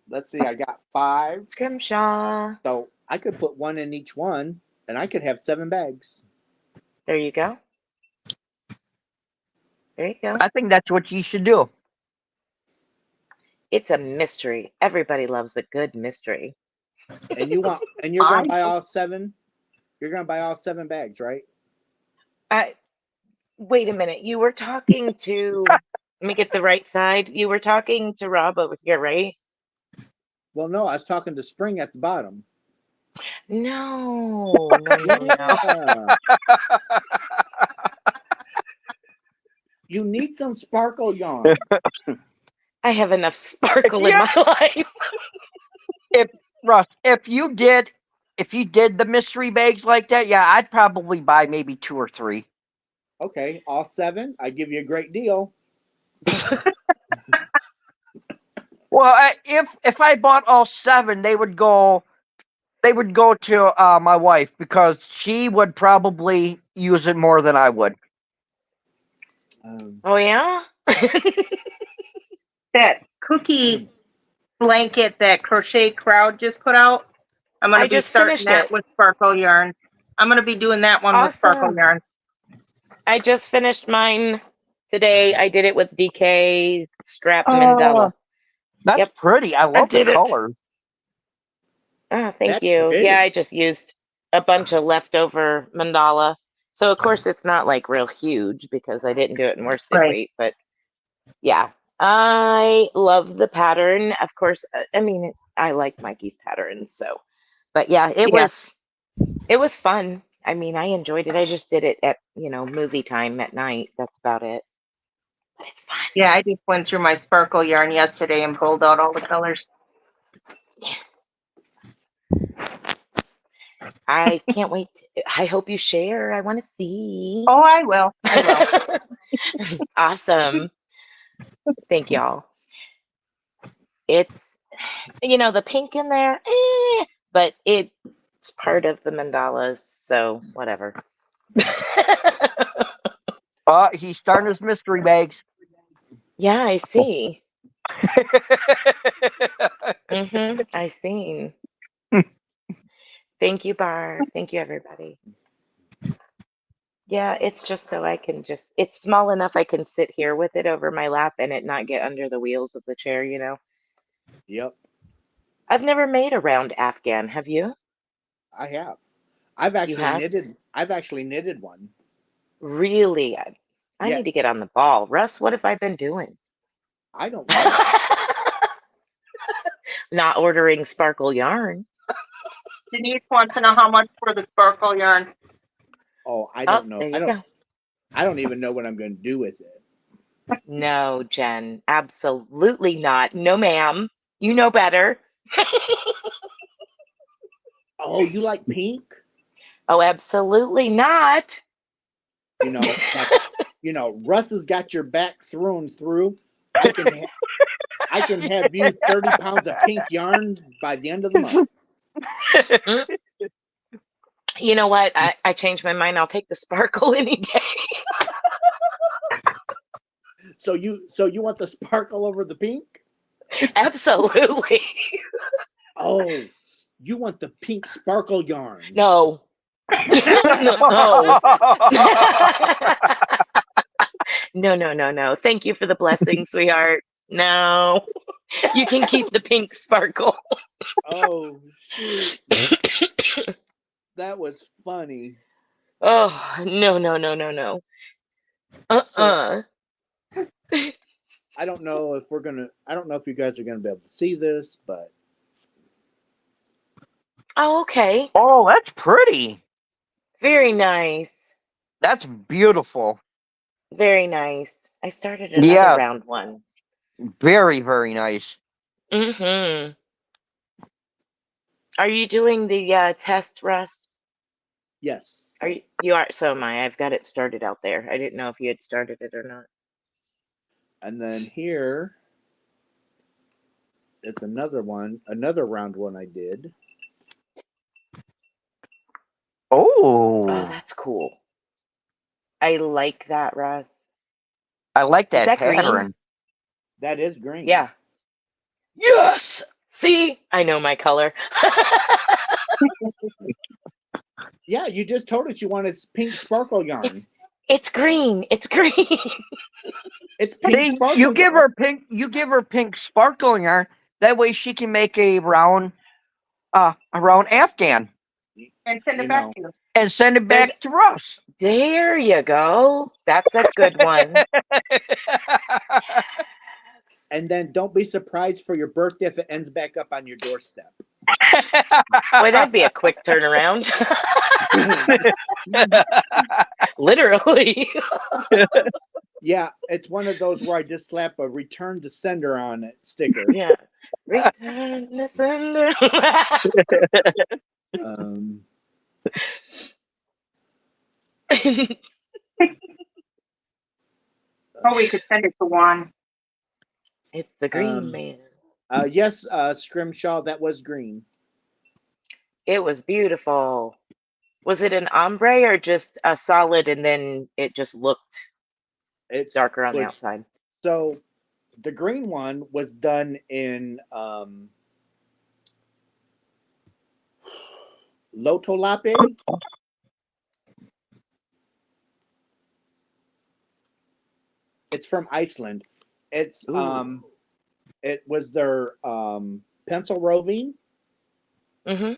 A: Let's see, I got 5.
D: Scrimshaw.
A: So I could put 1 in each one, and I could have 7 bags.
D: There you go. There you go.
B: I think that's what you should do.
D: It's a mystery. Everybody loves a good mystery.
A: And you're gonna buy all 7? You're gonna buy all 7 bags, right?
D: Wait a minute. You were talking to, let me get the right side. You were talking to Rob over here, right?
A: Well, no, I was talking to Spring at the bottom.
D: No.
A: Yeah. You need some sparkle yarn.
D: I have enough sparkle in my life.
B: Russ, if you did the mystery bags like that, yeah, I'd probably buy maybe 2 or 3.
A: Okay, all 7. I give you a great deal.
B: Well, if I bought all 7, they would go to my wife because she would probably use it more than I would.
D: Oh yeah.
C: That cookie blanket that Crochet Crowd just put out. I'm going
D: I
C: to be
D: just
C: starting
D: finished
C: that
D: it.
C: with sparkle yarns. I'm going to be doing that one with sparkle
D: Awesome.
C: yarns.
D: I just finished mine today. I did it with DK Scrap
B: Oh,
D: Mandela.
B: That's
D: Yep.
B: pretty. I love the
D: did it.
B: colors.
D: Oh, thank
A: That's
D: you.
A: pretty.
D: Yeah, I just used a bunch of leftover mandala. So of course it's not like real huge because I didn't do it in worsted
C: Right.
D: weight, but yeah, I love the pattern. Of course, I mean, I like Mikey's patterns, so, but yeah, it was fun. I mean, I enjoyed it. I just did it at, movie time at night. That's about it. but it's fun.
C: Yeah, I just went through my sparkle yarn yesterday and pulled out all the colors.
D: I can't wait. I hope you share. I want to see.
C: Oh, I will. I will.
D: Awesome. Thank y'all. It's, the pink in there, but it's part of the mandalas, so whatever.
B: He's starting his mystery bags.
D: Yeah, I see. I see. Thank you, Barb. Thank you, everybody. Yeah, it's just so I can it's small enough I can sit here with it over my lap and it not get under the wheels of the chair,
A: Yep,
D: I've never made a round Afghan. Have you?
A: I have. I've
D: You
A: actually
D: have?
A: knitted. I've actually knitted one.
D: Really? I need to get
A: Yes.
D: on the ball. Russ, what have I been doing?
A: I don't know.
D: Not ordering sparkle yarn.
C: Denise wants to know how much for the sparkle yarn.
A: Oh, I
D: Oh,
A: don't know.
D: there you go.
A: I don't even know what I'm going to do with it.
D: No, Jen, absolutely not. No, ma'am. You know better.
A: Oh, you like pink?
D: Oh, absolutely not.
A: Russ has got your back through and through. I can have you 30 pounds of pink yarn by the end of the month.
D: You know what? I changed my mind. I'll take the sparkle any day.
A: So you want the sparkle over the pink?
D: Absolutely.
A: Oh, you want the pink sparkle yarn?
D: No. No. No. Thank you for the blessing, sweetheart. No. You can keep the pink sparkle.
A: Oh, shoot. That was funny.
D: Oh, no.
A: So, I don't know if you guys are gonna be able to see this, but
D: Oh, okay.
B: Oh, that's pretty.
D: Very nice.
B: That's beautiful.
D: Very nice. I started another
B: Yeah,
D: round one.
B: very, very nice.
D: Mm-hmm. Are you doing the test, Russ?
A: yes.
D: You are? So am I. I've got it started out there. I didn't know if you had started it or not.
A: And then here is another round one I did.
D: Oh,
B: Oh,
D: that's cool. I like that, Russ.
B: I like
D: Is
B: that
D: that green?
B: pattern.
A: That is green.
D: Yeah. Yes. See, I know my color.
A: Yeah, you just told us you wanted pink sparkle yarn.
D: It's green. It's green.
A: It's pink
B: See,
A: sparkle
B: you give
A: yarn.
B: her pink. You give her pink sparkle yarn. That way, she can make a round Afghan
C: And send
A: You
C: it back
A: know.
C: to you.
B: and send it back to us.
D: There you go. That's a good one.
A: And then don't be surprised for your birthday if it ends back up on your doorstep.
D: Boy, that'd be a quick turnaround. Literally.
A: Yeah, it's one of those where I just slap a return to sender on it sticker.
D: Yeah. Return the sender.
C: Oh, we could send it to Juan.
D: It's the green man.
A: Yes, Scrimshaw, that was green.
D: It was beautiful. Was it an ombre or just a solid and then it just looked darker on the outside?
A: So the green one was done in Lotolape. It's from Iceland. It's it was their pencil roving.
D: Mm-hmm.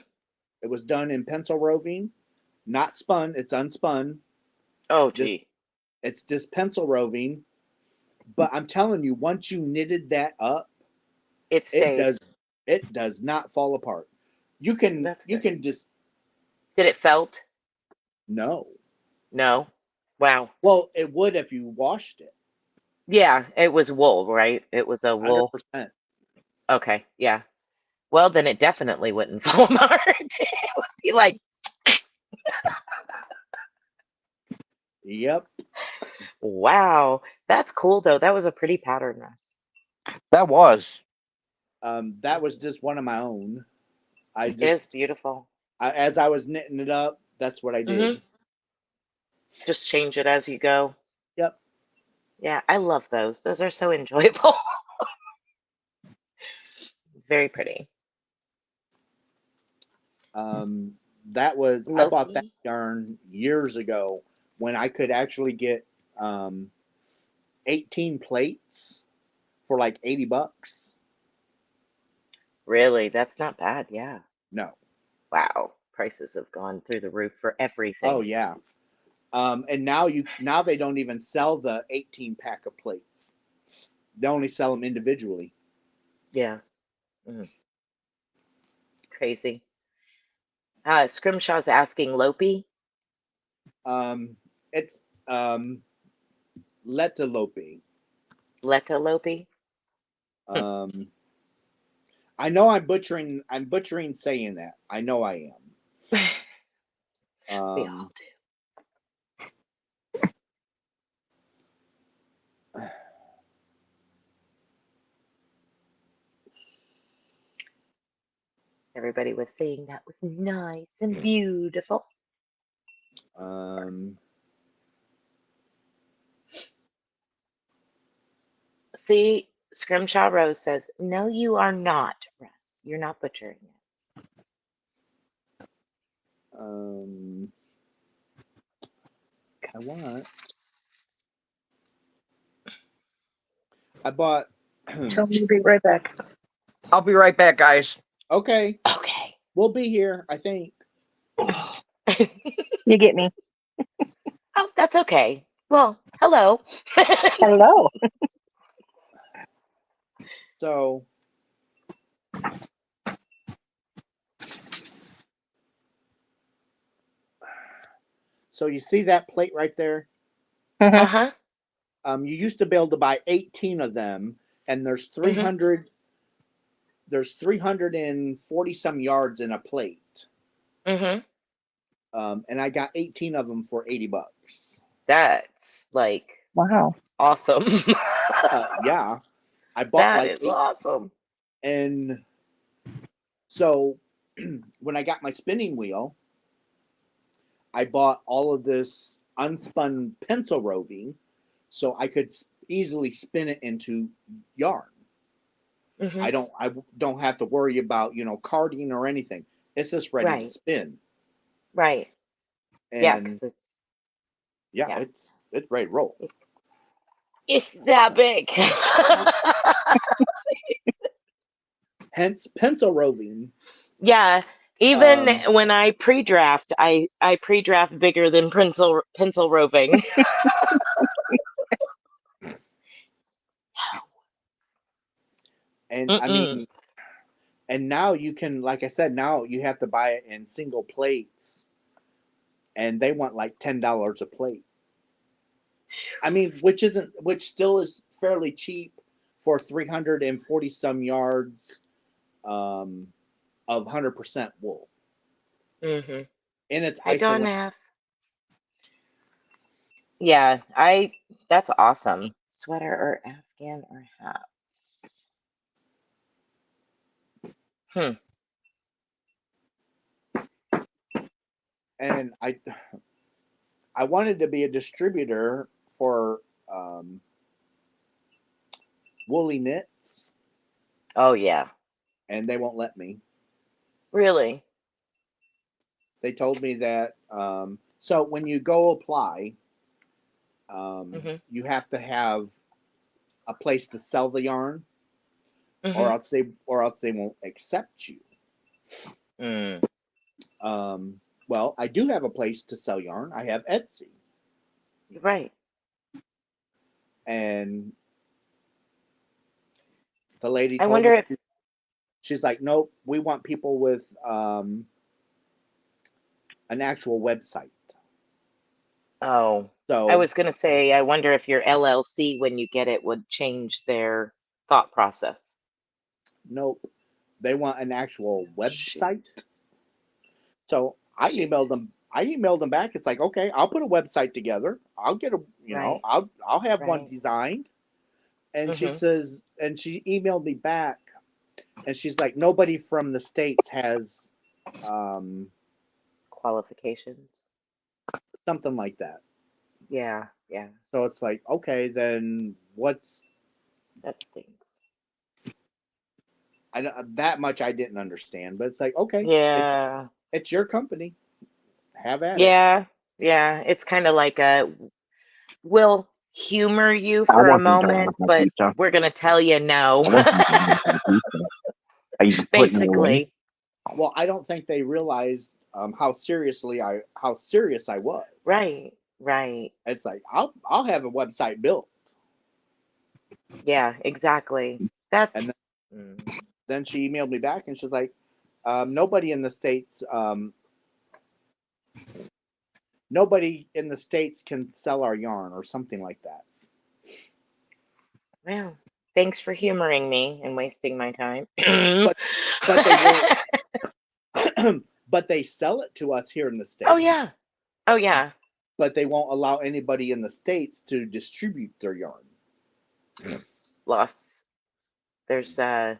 A: It was done in pencil roving, not spun. It's unspun.
D: Oh, gee.
A: It's just pencil roving. But I'm telling you, once you knitted that up,
D: It stayed.
A: It does not fall apart. You can just.
D: Did it felt?
A: No.
D: No. Wow.
A: Well, it would if you washed it.
D: Yeah, it was wool, right? It was a wool.
A: 100%.
D: Okay, yeah. Well, then it definitely wouldn't fall apart. It would be like,
A: Yep.
D: wow, that's cool though. That was a pretty pattern mess.
B: That was.
A: That was just one of my own. I
D: It is
A: just,
D: beautiful.
A: as I was knitting it up, that's what I did.
D: Just change it as you go.
A: Yep.
D: Yeah, I love those. Those are so enjoyable. Very pretty.
A: That was, I bought that
D: Loki.
A: yarn years ago when I could actually get 18 plates for like $80.
D: Really, that's not bad. Yeah.
A: No.
D: Wow. Prices have gone through the roof for everything.
A: Oh yeah. And now they don't even sell the 18 pack of plates. They only sell them individually.
D: Yeah. Crazy. Scrimshaw's asking Lopi.
A: It's Letalope.
D: Letta Lopi.
A: I know I'm butchering saying that. I know I am.
D: We all do. Everybody was saying that was nice and beautiful. See, Scrimshaw Rose says, no, you are not, Russ. You're not butchering it.
A: I bought.
C: Tell me to be right back.
B: I'll be right back, guys.
A: Okay.
D: Okay.
A: We'll be here, I think.
C: You get me.
D: Oh, that's okay. Well, hello.
C: Hello.
A: So you see that plate right there?
D: Uh-huh.
A: You used to be able to buy 18 of them, and there's 300. There's 340 some yards in a plate. And I got 18 of them for $80.
D: That's like
C: Wow.
D: awesome.
A: Yeah, I bought
D: That
A: like
D: is
A: 8,
D: awesome.
A: and so when I got my spinning wheel, I bought all of this unspun pencil roving, so I could easily spin it into yarn. I don't have to worry about carding or anything. It's just ready to spin.
D: Right.
A: And
D: Yeah, because
A: it's ready to roll.
D: it's that big.
A: Hence pencil roving.
D: Yeah. Even when I pre-draft, I pre-draft bigger than pencil roving.
A: And I mean, and now you can, like I said, now you have to buy it in single plates, and they want like $10 a plate. I mean, which still is fairly cheap for 340 some yards of 100% wool.
D: And
A: it's
D: I don't have. Yeah, that's awesome. Sweater or Afghan or hats.
A: And I wanted to be a distributor for woolly knits.
D: Oh yeah.
A: And they won't let me.
D: Really?
A: They told me that so when you go apply, you have to have a place to sell the yarn, or else they won't accept you. Well, I do have a place to sell yarn. I have Etsy.
D: Right.
A: And the lady
D: I
A: told
D: wonder
A: me, she's like, nope, we want people with an actual website.
D: Oh,
A: So
D: I was gonna say, I wonder if your LLC, when you get it, would change their thought process.
A: nope, they want an actual
D: Shoot.
A: website. So I
D: Shoot.
A: emailed them. I emailed them back. It's like, okay, I'll put a website together. I'll get a,
D: Right.
A: I'll have one
D: Right.
A: designed. And she
D: Mm-hmm.
A: says, and she emailed me back, and she's like, nobody from the States has
D: Qualifications.
A: something like that.
D: Yeah. Yeah.
A: So it's like, okay, then what's
D: That stinks.
A: that much I didn't understand, but it's like, okay,
D: Yeah.
A: it's your company, have at it.
D: Yeah. Yeah. It's kind of like we'll humor you
B: I
D: for a
B: wasn't done
D: moment,
B: with my
D: but
B: pizza.
D: we're gonna tell you
B: I
D: no.
B: wasn't done with my pizza. Are you putting it away?
D: Basically.
A: Well, I don't think they realized how serious I was.
D: Right. Right.
A: It's like I'll have a website built,
D: Yeah. Exactly.
A: and
D: That's. Mm.
A: then she emailed me back, and she's like, nobody in the States. Nobody in the States can sell our yarn or something like that.
D: Well, thanks for humoring me and wasting my time.
A: But they won't. But they sell it to us here in the States.
D: Oh yeah. Oh yeah.
A: But they won't allow anybody in the States to distribute their yarn.
D: Loss. There's a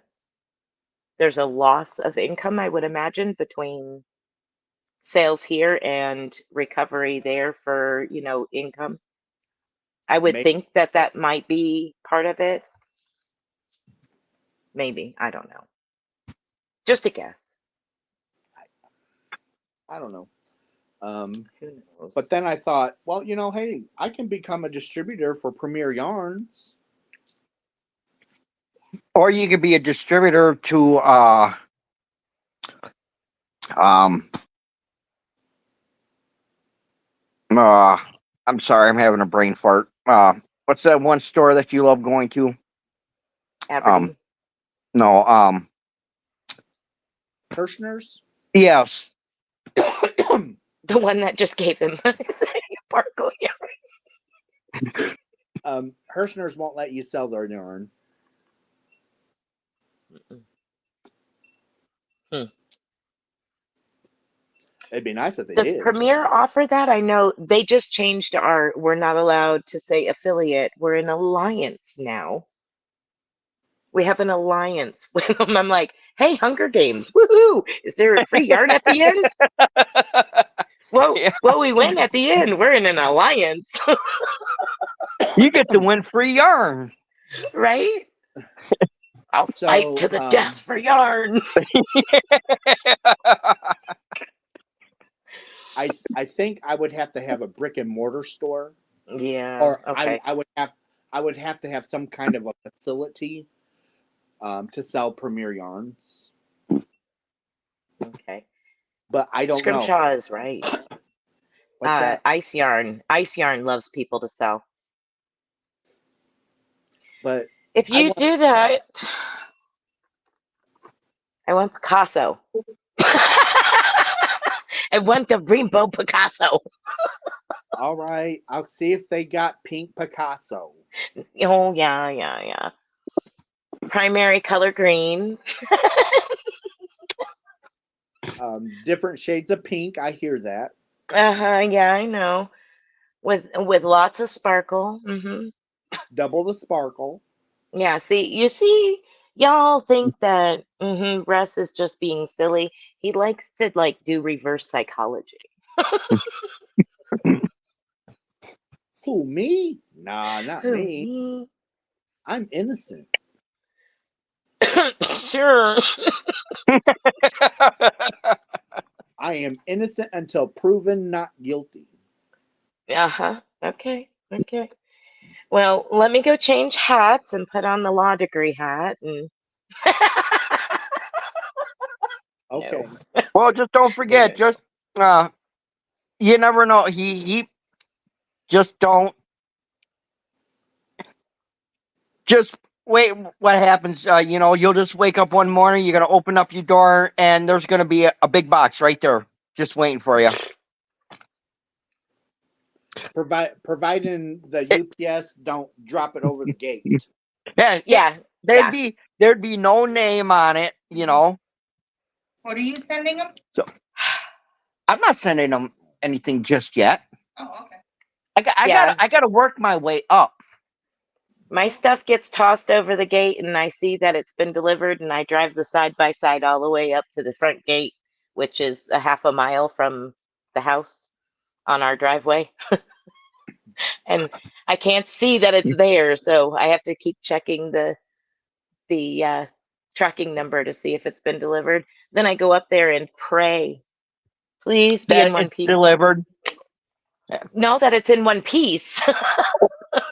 D: loss of income, I would imagine, between sales here and recovery there for, income. I would
A: Maybe,
D: think that might be part of it. Maybe. I don't know. Just a guess.
A: I don't know.
D: Who knows?
A: But then I thought, well, hey, I can become a distributor for Premier Yarns.
B: Or you could be a distributor to I'm sorry, I'm having a brain fart. What's that one store that you love going to?
D: Aberdeen.
B: No,
A: Kirshner's.
B: yes.
D: The one that just gave him sparkle yarn.
A: Kirshner's won't let you sell their yarn. It'd be nice if they
D: Does
A: did.
D: Premier offer that? I know they just changed we're not allowed to say affiliate. We're an alliance now. We have an alliance with them. I'm like, hey, Hunger Games, woohoo! Is there a free yarn at the end? Whoa,
B: Yeah.
D: well, we win at the end. We're in an alliance,
B: You get to win free yarn.
D: right? I'll fight to the death for yarn.
A: I think I would have to have a brick and mortar store,
D: Yeah.
A: or
D: Okay.
A: I would have to have some kind of a facility to sell Premier yarns.
D: Okay.
A: But I don't know.
D: Scrimshaw is right.
A: What's that?
D: Ice yarn. Ice yarn loves people to sell.
A: But
D: If
A: I
D: you
A: want-
D: do that, I want Picasso. I want the rainbow Picasso.
A: all right, I'll see if they got pink Picasso.
D: Oh, yeah. Primary color green.
A: Different shades of pink. I hear that.
D: Yeah, I know. With lots of sparkle. Mm-hmm.
A: Double the sparkle.
D: Yeah, you see, y'all think that Russ is just being silly. He likes to do reverse psychology.
A: Who, me? Nah, not
D: Who,
A: me.
D: me?
A: I'm innocent.
D: Sure.
A: I am innocent until proven not guilty.
D: Uh-huh. Okay. Well, let me go change hats and put on the law degree hat and
A: Okay.
D: No.
B: Well, just don't forget.
D: No.
B: Just you never know. He just don't. Just wait. What happens? You'll just wake up one morning. You're gonna open up your door, and there's gonna be a big box right there, just waiting for you.
A: providing the
B: It-
A: UPS don't drop it over the gate.
B: Yeah,
D: Yeah,
B: there'd be no name on it, you know.
C: What are you sending them?
B: So I'm not sending them anything just yet.
C: Oh, okay.
D: yeah.
B: I gotta work my way up.
D: My stuff gets tossed over the gate, and I see that it's been delivered, and I drive the side by side all the way up to the front gate, which is a half a mile from the house on our driveway. And I can't see that it's there, so I have to keep checking the tracking number to see if it's been delivered. Then I go up there and pray, please be
B: That
D: in one
B: it's
D: piece.
B: delivered.
D: No, that it's in one piece.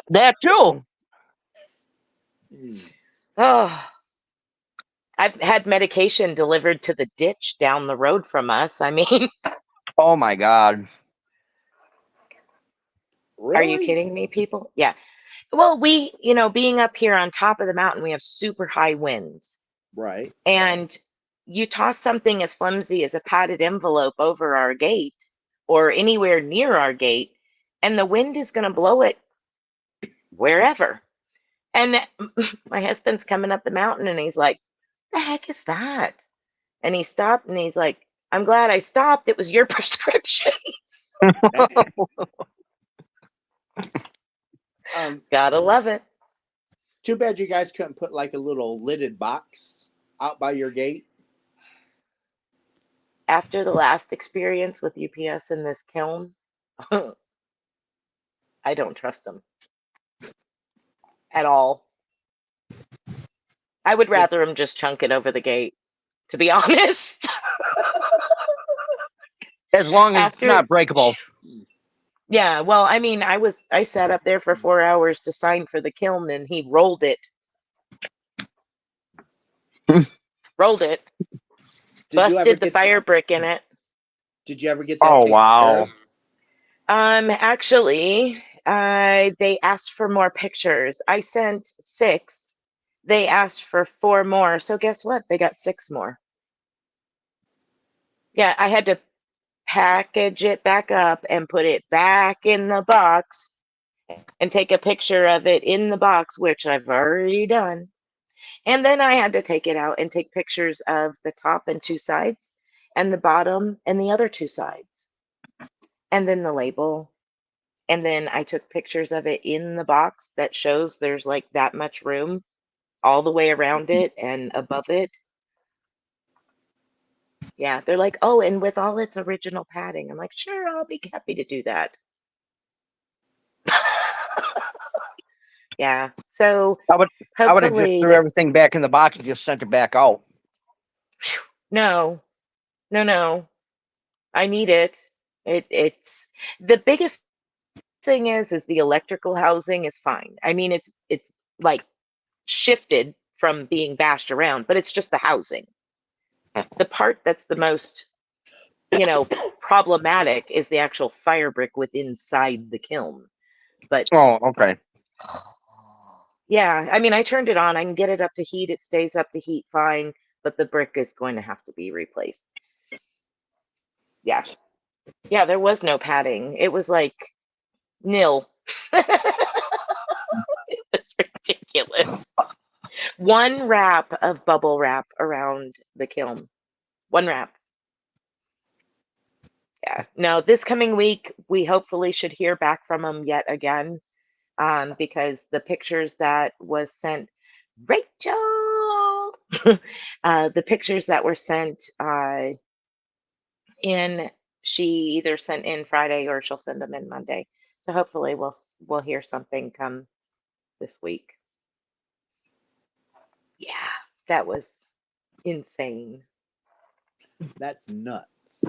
B: That too.
D: Oh, I've had medication delivered to the ditch down the road from us. I mean,
B: Oh my God.
D: are you
A: Really?
D: kidding me, people? Yeah. Well, being up here on top of the mountain, we have super high winds.
A: Right.
D: And you toss something as flimsy as a padded envelope over our gate or anywhere near our gate, and the wind is going to blow it wherever. And my husband's coming up the mountain and he's like, the heck is that? And he stopped and he's like, I'm glad I stopped. It was your prescription.
A: Dang.
D: Gotta love it.
A: Too bad you guys couldn't put like a little lidded box out by your gate.
D: After the last experience with UPS in this kiln, I don't trust them at all. I would rather them just chunk it over the gate, to be honest.
B: As long as it's
D: After,
B: not breakable.
D: yeah, well, I mean, I sat up there for 4 hours to sign for the kiln, and he rolled it, rolled it,
A: Did you ever
D: busted the
A: get?
D: fire brick in it.
A: Did you ever get that
B: Oh
A: taken care
B: wow.
A: of?
D: Actually, they asked for more pictures. I sent 6. They asked for 4 more. So guess what? They got 6 more. Yeah, I had to package it back up and put it back in the box and take a picture of it in the box, which I've already done. And then I had to take it out and take pictures of the top and 2 sides and the bottom and the other 2 sides. And then the label. And then I took pictures of it in the box that shows there's like that much room all the way around it and above it. Yeah, they're like, oh, and with all its original padding. I'm like, sure, I'll be happy to do that. Yeah, so
B: I would have just
D: hopefully
B: threw
D: this.
B: everything back in the box and just sent it back out.
D: No, no. I need it. It's the biggest thing is the electrical housing is fine. I mean, it's like shifted from being bashed around, but it's just the housing. The part that's the most, problematic is the actual fire brick within inside the kiln. But
B: Oh, okay.
D: yeah, I mean, I turned it on. I can get it up to heat. It stays up to heat fine, but the brick is going to have to be replaced. Yeah. Yeah, there was no padding. It was like nil. It was ridiculous. One wrap of bubble wrap around the kiln. One wrap. Yeah. No, this coming week, we hopefully should hear back from them yet again, because the pictures that was sent, Rachel, the pictures that were sent in, she either sent in Friday or she'll send them in Monday. So hopefully we'll hear something come this week. Yeah, that was insane.
A: That's nuts.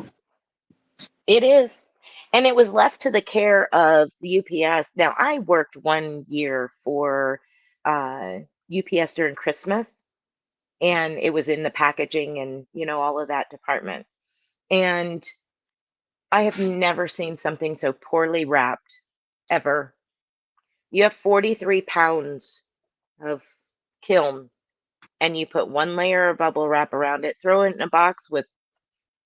D: It is. And it was left to the care of the UPS. Now, I worked 1 year for UPS during Christmas, and it was in the packaging and, all of that department. And I have never seen something so poorly wrapped ever. You have 43 pounds of kiln, and you put 1 layer of bubble wrap around it, throw it in a box with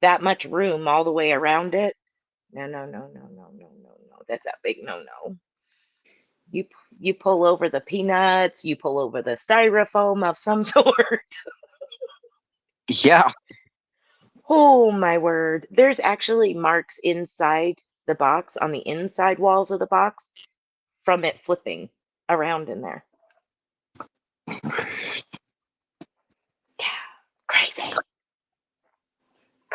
D: that much room all the way around it. No. that's a big no-no. You pull over the peanuts, you pull over the styrofoam of some sort.
B: Yeah.
D: Oh my word. There's actually marks inside the box, on the inside walls of the box, from it flipping around in there. Yeah, crazy.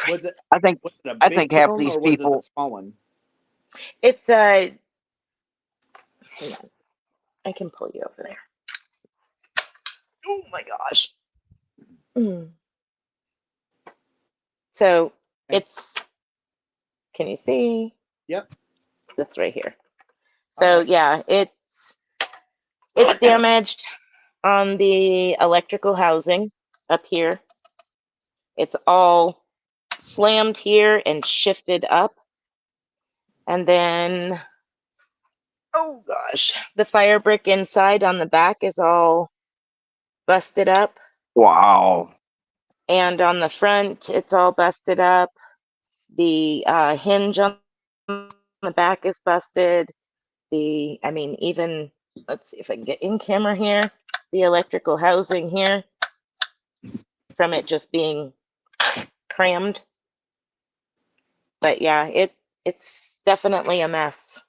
A: Was it
B: I think
A: was it a
B: I
A: big
B: think half
A: kiln
B: these
A: or was it a
B: people.
A: small one?
D: It's a. Hang on, I can pull you over there. Oh my gosh. Mm. So
A: Okay.
D: it's. Can you see
A: Yep.
D: this right here?
A: All
D: So
A: right.
D: yeah, it's damaged on the electrical housing up here. It's all slammed here and shifted up. And then, oh gosh, the fire brick inside on the back is all busted up.
B: Wow.
D: And on the front, it's all busted up. The hinge on the back is busted. Even, let's see if I can get in camera here. The electrical housing here, from it just being crammed. But yeah, it's definitely a mess.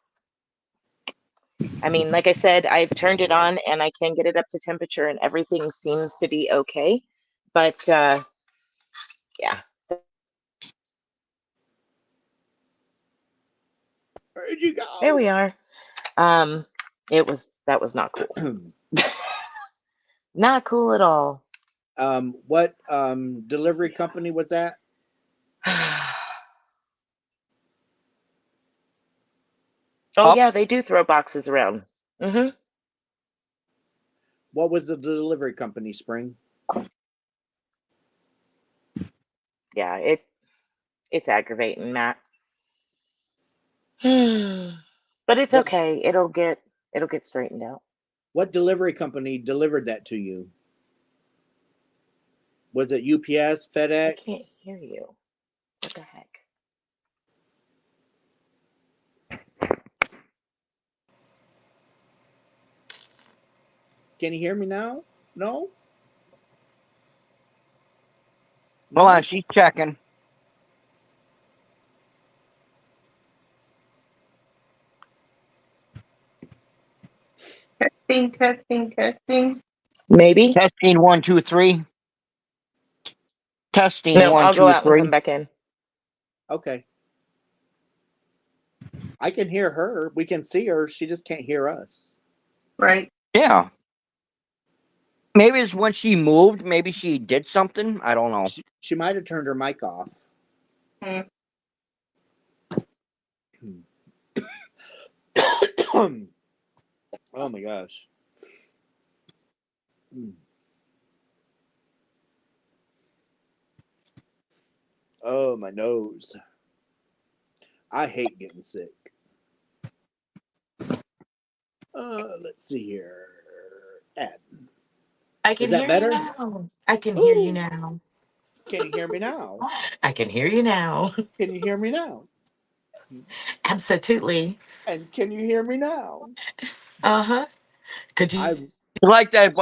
D: I mean, like I said, I've turned it on and I can get it up to temperature and everything seems to be okay. But yeah,
A: Where'd you
D: there
A: go?
D: we are. That was not cool. Not cool at all.
A: What delivery company was that?
D: Oh
B: Up.
D: yeah, they do throw boxes around. Hmm.
A: What was the delivery company, Spring?
D: Yeah, it's aggravating, Matt. But it's
A: What
D: okay. It'll get straightened out.
A: what delivery company delivered that to you? Was it UPS,
D: I
A: FedEx?
D: can't hear you. What the heck?
A: Can you hear me now? No?
B: Hold on,
A: No?
B: she's checking.
C: Testing, testing, testing.
D: Maybe.
B: Testing 1 2 3. Testing
D: No,
B: one
D: I'll go
B: two
D: out and come
B: three.
D: back in.
A: Okay. I can hear her. We can see her. She just can't hear us.
C: Right.
B: Yeah. Maybe it's when she moved. Maybe she did something. I don't know.
A: She might have turned her mic off.
C: Hmm.
A: Oh my gosh. Oh, my nose. I hate getting sick. Let's see here. Add.
E: I
A: Is
E: can
A: that
E: hear you
A: better?
E: now. I can hear you
A: Ooh.
E: now.
A: Can you hear me now?
E: I can hear you now.
A: Can you hear me now?
E: Absolutely.
A: And can you hear me now?
E: Uh-huh. Could you
A: I
B: Like that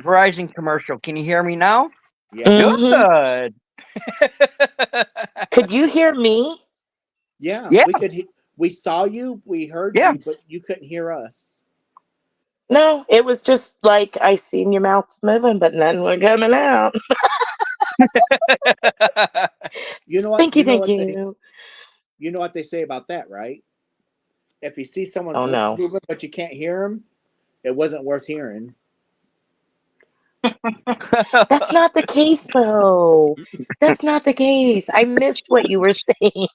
B: Verizon commercial. Can you hear me now?
A: yeah.
D: Hmm.
B: Good.
D: Could you hear me?
A: Yeah,
B: Yeah.
A: we saw you, we heard
B: Yeah.
A: you, but you couldn't hear us.
D: No, it was just like I seen your mouths moving, but none were coming out.
A: You know what?
D: Thank you, thank you.
A: You know what they say about that, right? If you see someone's
D: Oh
A: lips
D: no.
A: moving but you can't hear them, it wasn't worth hearing.
D: That's not the case though. That's not the case. I missed what you were saying.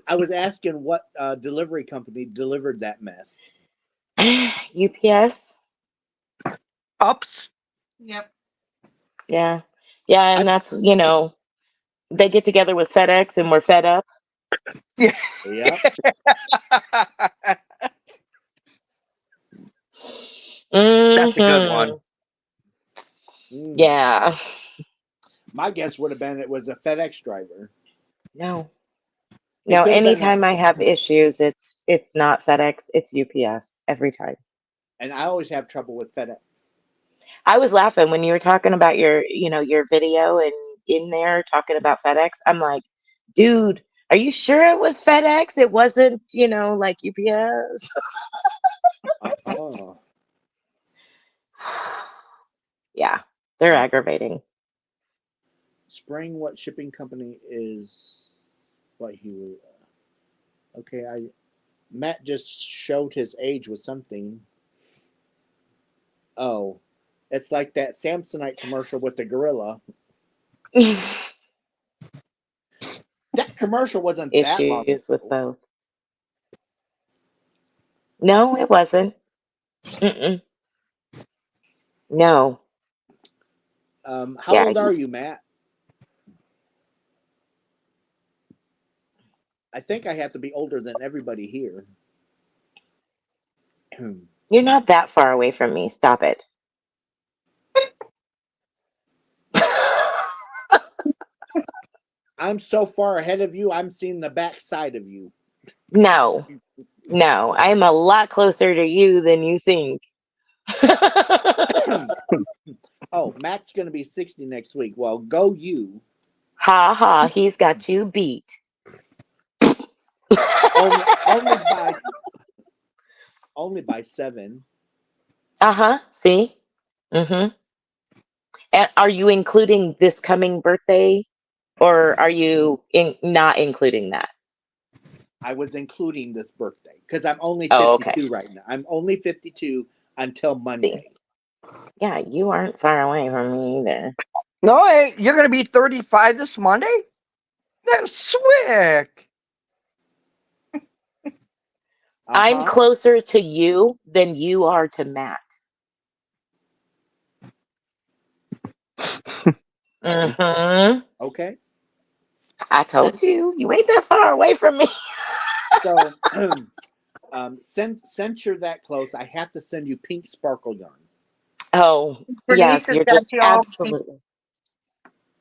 A: I was asking what delivery company delivered that mess.
D: UPS?
B: Ups.
C: Yep.
D: Yeah. Yeah,
A: I
D: and that's, they get together with FedEx and we're fed up.
B: Yeah.
A: yeah.
B: That's a good one.
D: Hmm.
A: Mm.
D: Yeah.
A: My guess would have been it was a FedEx driver.
D: No. No,
A: could have been
D: anytime I have issues, it's not FedEx, it's UPS every time.
A: and I always have trouble with FedEx.
D: I was laughing when you were talking about your video and in there talking about FedEx. I'm like, dude, are you sure it was FedEx? It wasn't, like UPS.
A: Oh,
D: Yeah, they're aggravating.
A: Spring, what shipping company is what he was? Okay, Matt just showed his age with something. Oh, it's like that Samsonite commercial with the gorilla. That commercial wasn't that long
D: Issues with
A: ago.
D: both. No, it wasn't. Mm-mm. No.
A: How
D: Yeah.
A: old are you, Matt? I think I have to be older than everybody here.
D: You're not that far away from me. Stop it.
A: I'm so far ahead of you, I'm seeing the back side of you.
D: No. No. I'm a lot closer to you than you think.
A: Oh, Matt's going to be 60 next week. Well, go you.
D: Ha ha, he's got you beat.
A: Only by 7.
D: Uh-huh. See? Mm-hmm. And are you including this coming birthday, or are you not including that?
A: I was including this birthday because I'm only
D: Oh,
A: 52
D: okay.
A: right now. I'm only 52 until
D: See?
A: Monday.
D: Yeah, you aren't far away from me either.
B: No, hey, you're gonna be 35 this Monday. That's slick.
D: I'm closer to you than you are to Matt. Mm-hmm.
A: Okay.
D: I told you, you ain't that far away from me.
A: So, since you're that close, I have to send you pink sparkle yarn.
D: Oh,
C: Bernice
D: yes,
C: has
D: you're
C: got
D: just
C: you all beat.
D: absolutely.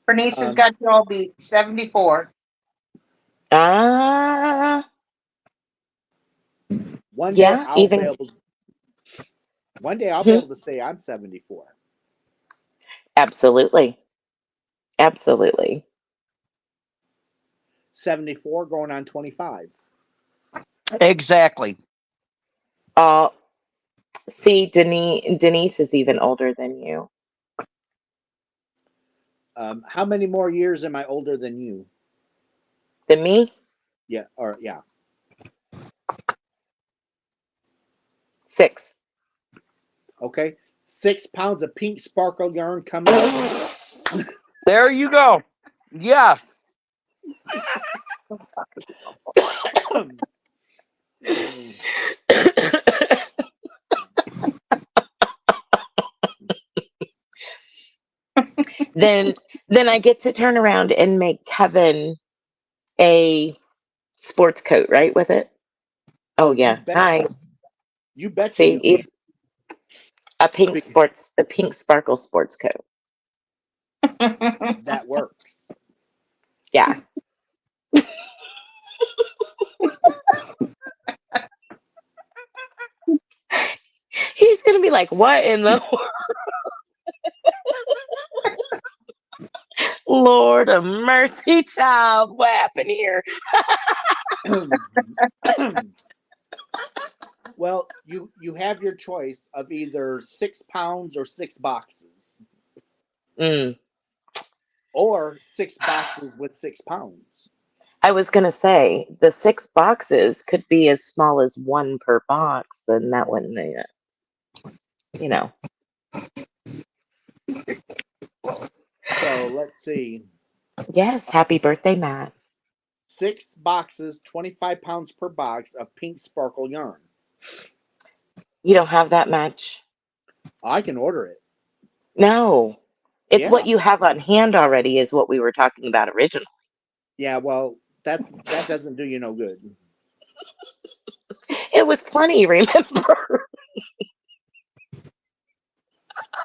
C: Bernice has
A: Um,
C: got you all beat. 74.
D: Ah,
A: one day
D: yeah,
A: I'll be
D: even
A: able. One day I'll be
D: hmm,
A: able to say I'm 74.
D: absolutely. Absolutely.
A: 74 going on 25.
B: Exactly.
D: See, Denise is even older than you.
A: How many more years am I older than you?
D: Than me?
A: Yeah, or yeah.
D: 6.
A: Okay. 6 pounds of pink sparkle yarn coming up.
B: There you go. Yeah.
D: then I get to turn around and make Kevin a sports coat, right, with it? Oh
A: You
D: yeah. Hi.
A: betcha. You betcha
D: See,
A: you can.
D: the pink sparkle sports coat.
A: That works.
D: Yeah. He's gonna be like, what in the Lord of mercy, child? What happened here?
A: Well, you have your choice of either 6 pounds or 6 boxes,
D: Mm.
A: or 6 boxes with 6 pounds.
D: I was gonna say the 6 boxes could be as small as one per box. Then that wouldn't, you know.
A: So let's see.
D: Yes. Happy birthday, Matt.
A: 6 boxes, 25 pounds per box of pink sparkle yarn.
D: You don't have that much.
A: I can order it.
D: No. It's
A: Yeah.
D: what you have on hand already. Is what we were talking about originally.
A: Yeah. Well, that doesn't do you no good.
D: It was plenty. Remember?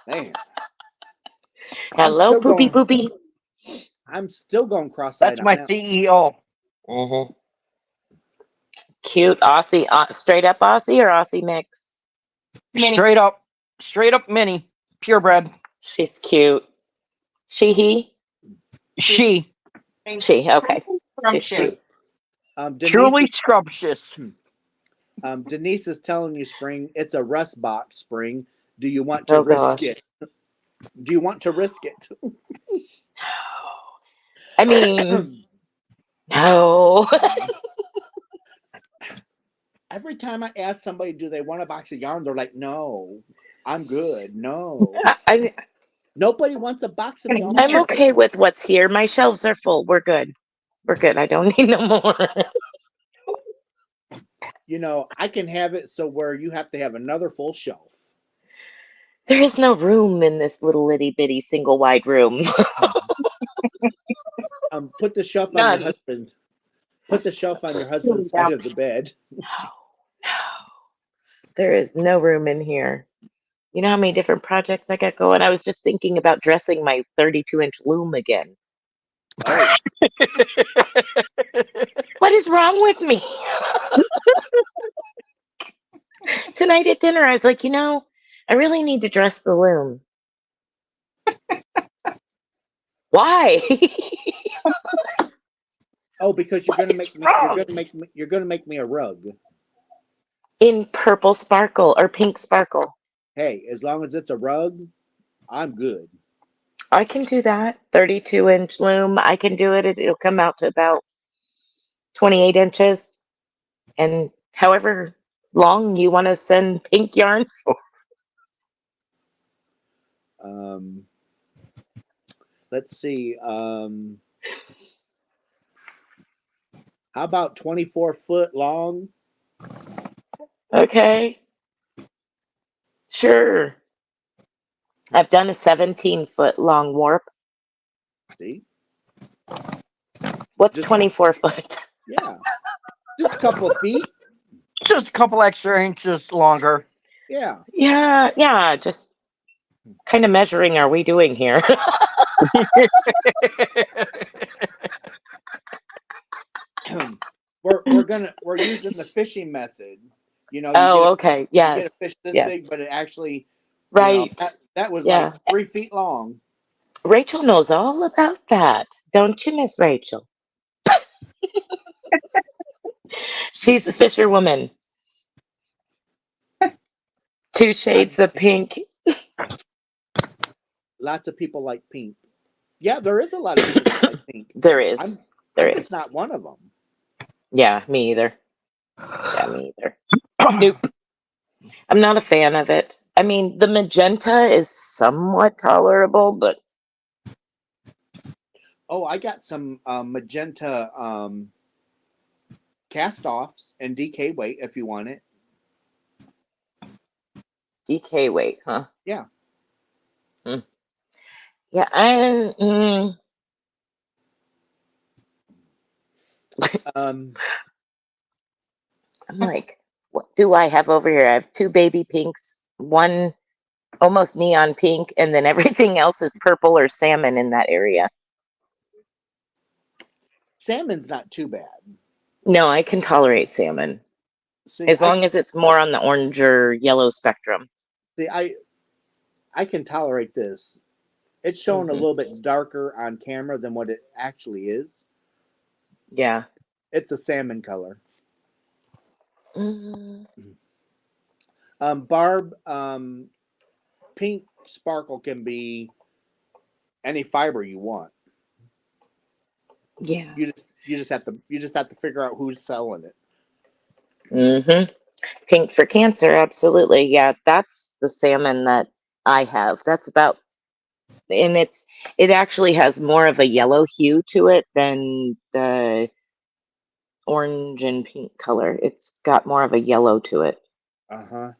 A: Man,
D: Hello, poopy.
A: I'm still going cross-eyed
B: That's
A: on
B: my
A: that.
B: CEO.
D: Mm-hmm. Cute Aussie, straight up Aussie or Aussie mix?
C: Mini.
B: Straight up mini, purebred.
D: She's cute. He?
B: She
D: She, okay. She's
C: Scrumptious.
D: cute.
B: truly
A: Denise,
B: scrumptious.
A: Denise is telling you, Spring, it's a rust box, Spring. Do you want to
D: Oh,
A: risk
D: gosh.
A: it? Do you want to risk it?
D: I mean, no.
A: Every time I ask somebody, do they want a box of yarn? They're like, no, I'm good. No.
D: I,
A: Nobody wants a box of yarn.
D: I'm okay with what's here. My shelves are full. We're good. We're good. I don't need no more.
A: You know, I can have it so where you have to have another full shelf.
D: There is no room in this little itty bitty single wide room.
A: Put the shelf on
D: None.
A: your husband. Put the shelf on your husband's side of the bed.
D: No. There is no room in here. You know how many different projects I got going? I was just thinking about dressing my 32-inch loom again.
A: Oh,
D: What is wrong with me? Tonight at dinner, I was like, I really need to dress the loom. Why?
A: oh, because you're
D: What
A: gonna
D: is
A: make me.
D: wrong?
A: You're gonna make me a rug.
D: In purple sparkle or pink sparkle.
A: Hey, as long as it's a rug, I'm good.
D: I can do that. 32-inch loom. I can do it. It'll come out to about 28 inches. And however long you want to send pink yarn.
A: Um, let's see. How about 24 foot long?
D: Okay. Sure. I've done a 17-foot long warp.
A: See?
D: What's
A: Just
D: 24 foot?
A: yeah, just a couple of feet.
B: Just a couple extra inches longer.
A: Yeah.
D: Yeah, just kind of measuring are we doing here?
A: we're using the fishing method. You know,
D: Oh, okay.
A: you get a
D: Yes.
A: fish this
D: Yes.
A: big, but it actually,
D: Right.
A: that was
D: Yeah.
A: like 3 feet long.
D: Rachel knows all about that. Don't you, Miss Rachel? She's a fisherwoman. 2 shades of pink.
A: Lots of people like pink. Yeah, there is a lot of people that like pink.
D: There is.
A: I'm
D: There
A: just
D: is.
A: not one of them.
D: Yeah, me either. Yeah, me either. Nope. I'm not a fan of it. I mean, the magenta is somewhat tolerable, but
A: Oh, I got some magenta cast offs and DK weight if you want it.
D: DK weight, huh?
A: Yeah.
D: Yeah,
A: Um,
D: I'm like, what do I have over here? I have 2 baby pinks, one almost neon pink, and then everything else is purple or salmon in that area.
A: salmon's not too bad.
D: No, I can tolerate salmon
A: See,
D: as long as it's more on the orange or yellow spectrum.
A: I can tolerate this. It's showing a
D: Mhm.
A: little bit darker on camera than what it actually is.
D: Yeah.
A: It's a salmon color.
D: Mm,
A: Barb, pink sparkle can be any fiber you want.
D: yeah.
A: You just have to figure out who's selling it.
D: Mm-hmm. Pink for cancer, absolutely. Yeah, that's the salmon that I have. That's about, and it actually has more of a yellow hue to it than the orange and pink color. It's got more of a yellow to it.
A: Uh-huh.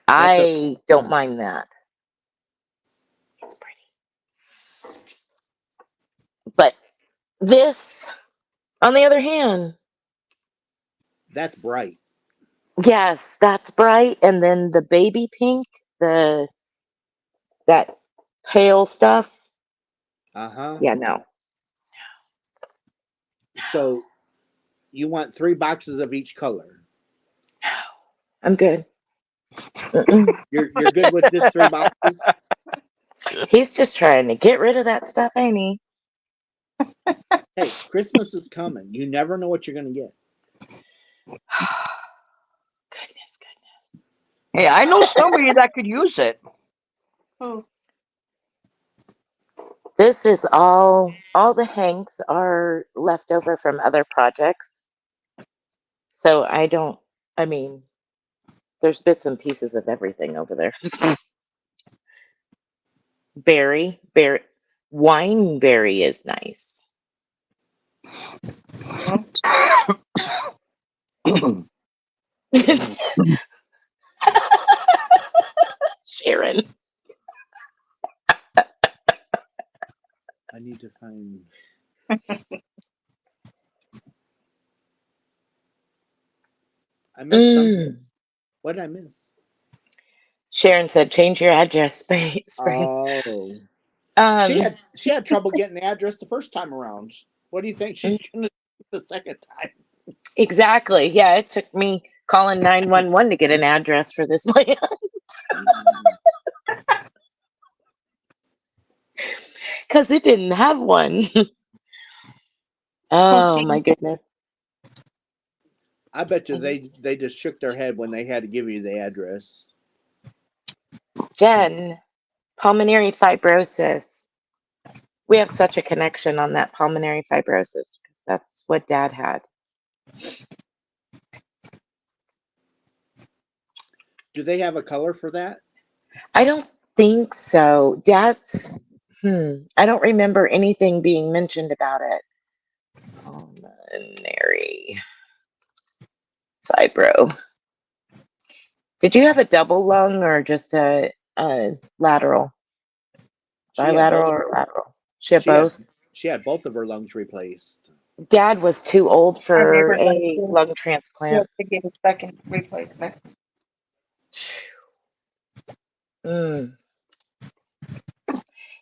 D: I don't mind that. It's pretty. But this, on the other hand,
A: That's bright.
D: yes, that's bright. And then the baby pink, that pale stuff.
A: Uh-huh.
D: Yeah, no.
A: So you want 3 boxes of each color.
D: I'm good. Mm-mm.
A: You're good with just 3 boxes?
D: He's just trying to get rid of that stuff, ain't he?
A: Hey, Christmas is coming. You never know what you're going to get.
D: Goodness.
B: Hey, I know somebody that could use it.
C: Oh,
D: This is all the hanks are left over from other projects. So I mean, there's bits and pieces of everything over there. berry, wineberry is nice. Sharon.
A: I need to find. I missed something. What did I miss?
D: Sharon said, "Change your address, spring."
A: Oh, she had trouble getting the address the first time around. What do you think she's going to do the second time?
D: Exactly. Yeah, it took me calling 911 to get an address for this land because it didn't have one. Oh my goodness.
A: I bet you they just shook their head when they had to give you the address.
D: Jen, pulmonary fibrosis. We have such a connection on that pulmonary fibrosis. That's what Dad had.
A: Do they have a color for that?
D: I don't think so. Dad's, I don't remember anything being mentioned about it. Pulmonary fibro. Did you have a double lung or just a lateral? Bilateral or lateral? She had both?
A: She had both of her lungs replaced.
D: Dad was too old for a lung
C: yeah,
D: transplant.
C: to get a second replacement.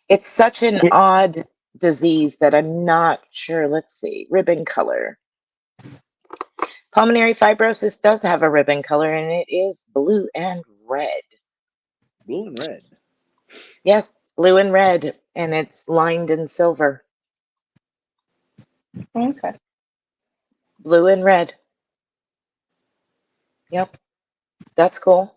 D: It's such an odd disease that I'm not sure. Let's see. Ribbon color. Pulmonary fibrosis does have a ribbon color, and it is blue and red.
A: Blue and red.
D: Yes, blue and red, and it's lined in silver.
C: Okay.
D: Blue and red. Yep, that's cool.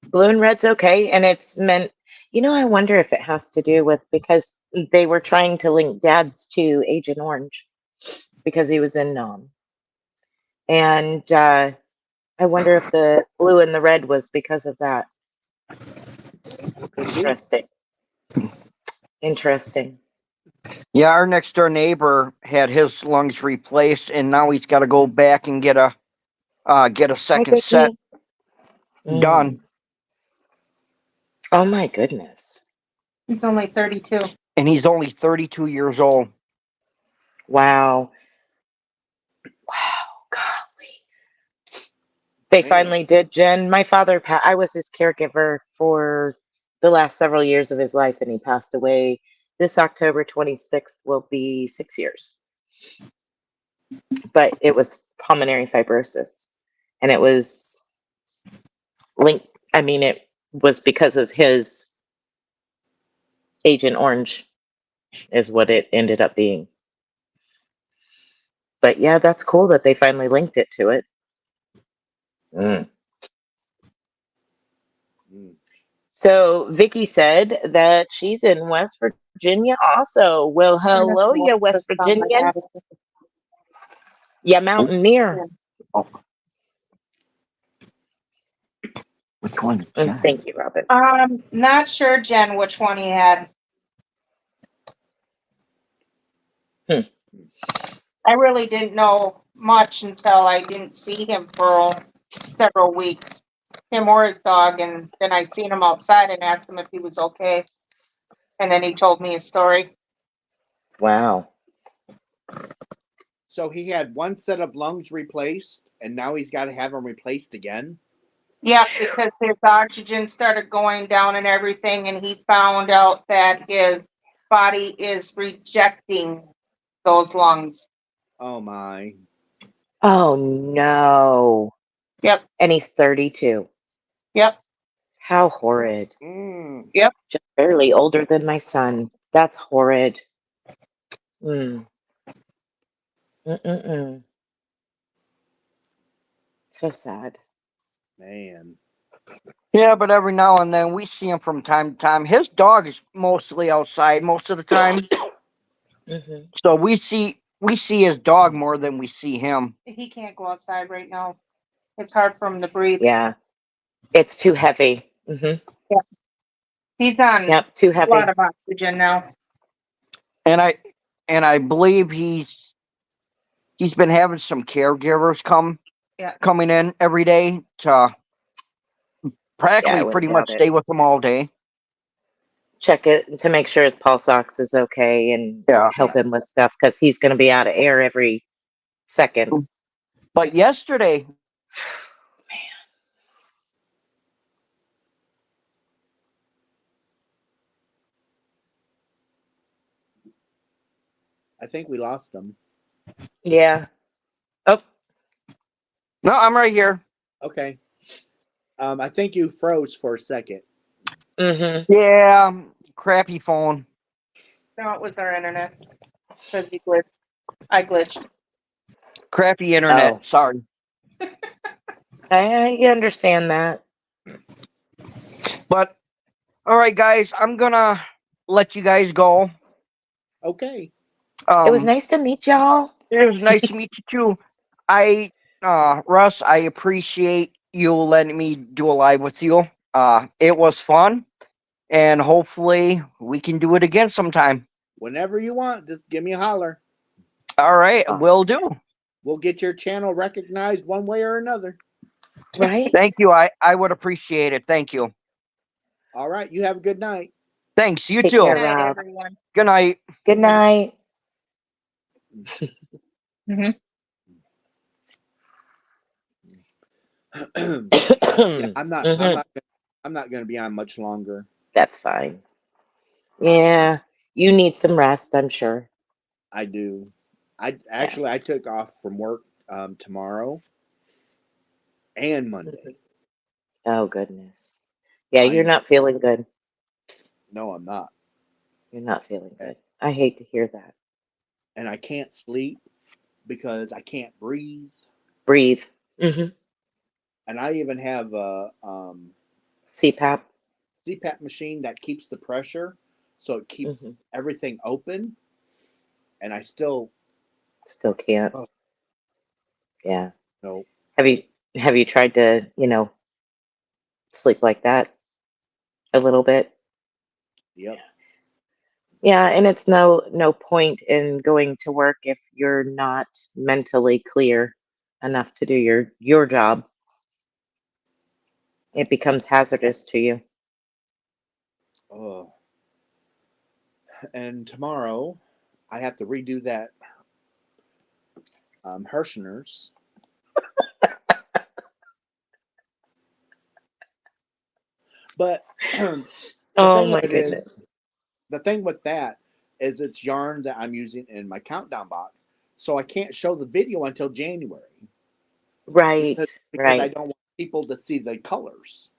D: Blue and red's okay, and it's meant, I wonder if it has to do with, because they were trying to link Dad's to Agent Orange because he was in Nam. And I wonder if the blue and the red was because of that. Interesting.
B: Yeah, our next door neighbor had his lungs replaced, and now he's got to go back and get a second set done.
D: Oh my goodness.
C: He's only 32.
B: And he's only 32 years old.
D: Wow. Golly. They finally did, Jen. My father, I was his caregiver for the last several years of his life, and he passed away. This October 26th will be 6 years. But it was pulmonary fibrosis. And it was linked, it was because of his Agent Orange is what it ended up being. But yeah, that's cool that they finally linked it to it. So Vicky said that she's in West Virginia also. Well, hello, you West Virginian. Yeah, Mountaineer.
B: Which one?
D: Thank you, Robin.
C: Not sure, Jen, which one he had. I really didn't know much until I didn't see him for several weeks, him or his dog, and then I seen him outside and asked him if he was okay, and then he told me his story.
D: Wow.
A: So he had one set of lungs replaced, and now he's got to have them replaced again?
C: Yeah, because his oxygen started going down and everything, and he found out that his body is rejecting those lungs.
A: Oh my.
D: Oh no.
C: Yep.
D: And he's 32.
C: Yep.
D: How horrid.
A: Mm.
C: Yep.
D: Just barely older than my son. That's horrid. Mm. Mm-mm-mm. So sad.
A: Man.
B: Yeah, but every now and then we see him from time to time. His dog is mostly outside most of the time,
D: Hmm.
B: so we see his dog more than we see him.
C: He can't go outside right now. It's hard for him to breathe.
D: Yeah. It's too heavy. Hmm.
C: He's on
D: Yep, too
C: a
D: heavy.
C: lot of oxygen now.
B: And I believe he's been having some caregivers
C: Yeah.
B: coming in every day to
D: Yeah, I
B: practically
D: wouldn't
B: pretty
D: doubt
B: much
D: it.
B: stay with him all day.
D: Check it to make sure his pulse ox is okay and
B: Yeah.
D: help him with stuff because he's going to be out of air every second.
B: But yesterday,
A: I think we lost him.
D: Yeah. Oh.
B: no, I'm right here.
A: Okay. I think you froze for a second.
D: Mm-hmm.
B: Yeah, crappy phone.
C: No, it was our internet because he glitched. I glitched.
B: Crappy internet.
D: Oh,
B: Sorry.
D: I understand that.
B: But all right, guys, I'm gonna let you guys go.
A: Okay.
D: It was
B: Um,
D: nice to meet y'all.
B: it was nice to meet you too. Russ, I appreciate you letting me do a live with you. It was fun, and hopefully we can do it again sometime.
A: Whenever you want, just give me a holler.
B: All right,
D: Oh,
B: will do.
A: We'll get your channel recognized one way or another.
D: right?
B: Thank you. I would appreciate it. Thank you.
A: All right. You have a good night.
B: Thanks. You
D: Take
B: too.
D: care,
C: Good night,
D: Rob.
C: everyone.
B: Good night.
D: Good night.
C: Mm-hmm.
A: Yeah, I'm not. I'm
D: Hmm.
A: not. I'm not going to be on much longer.
D: That's fine. Yeah, you need some rest, I'm sure.
A: I do. I
D: Yeah.
A: actually I took off from work tomorrow and Monday.
D: Oh, goodness. Yeah, you're
A: I'm
D: not feeling good.
A: no, I'm not,
D: You're not feeling good. I hate to hear that.
A: and I can't sleep because I can't breathe.
D: Breathe. Hmm.
A: And I even have a
D: CPAP.
A: CPAP machine that keeps the pressure, so it
D: Hmm.
A: keeps everything open. And I still,
D: Still can't.
A: oh
D: Yeah.
A: no,
D: Have you tried to, sleep like that a little bit?
A: yep,
D: Yeah, and it's no point in going to work if you're not mentally clear enough to do your job. It becomes hazardous to you.
A: oh. And tomorrow I have to redo that Hirschner's. But the
D: Oh
A: thing
D: my
A: of it
D: goodness.
A: is, the thing with that is it's yarn that I'm using in my countdown box, so I can't show the video until January
D: Right,
A: because I
D: right.
A: don't want people to see the colors.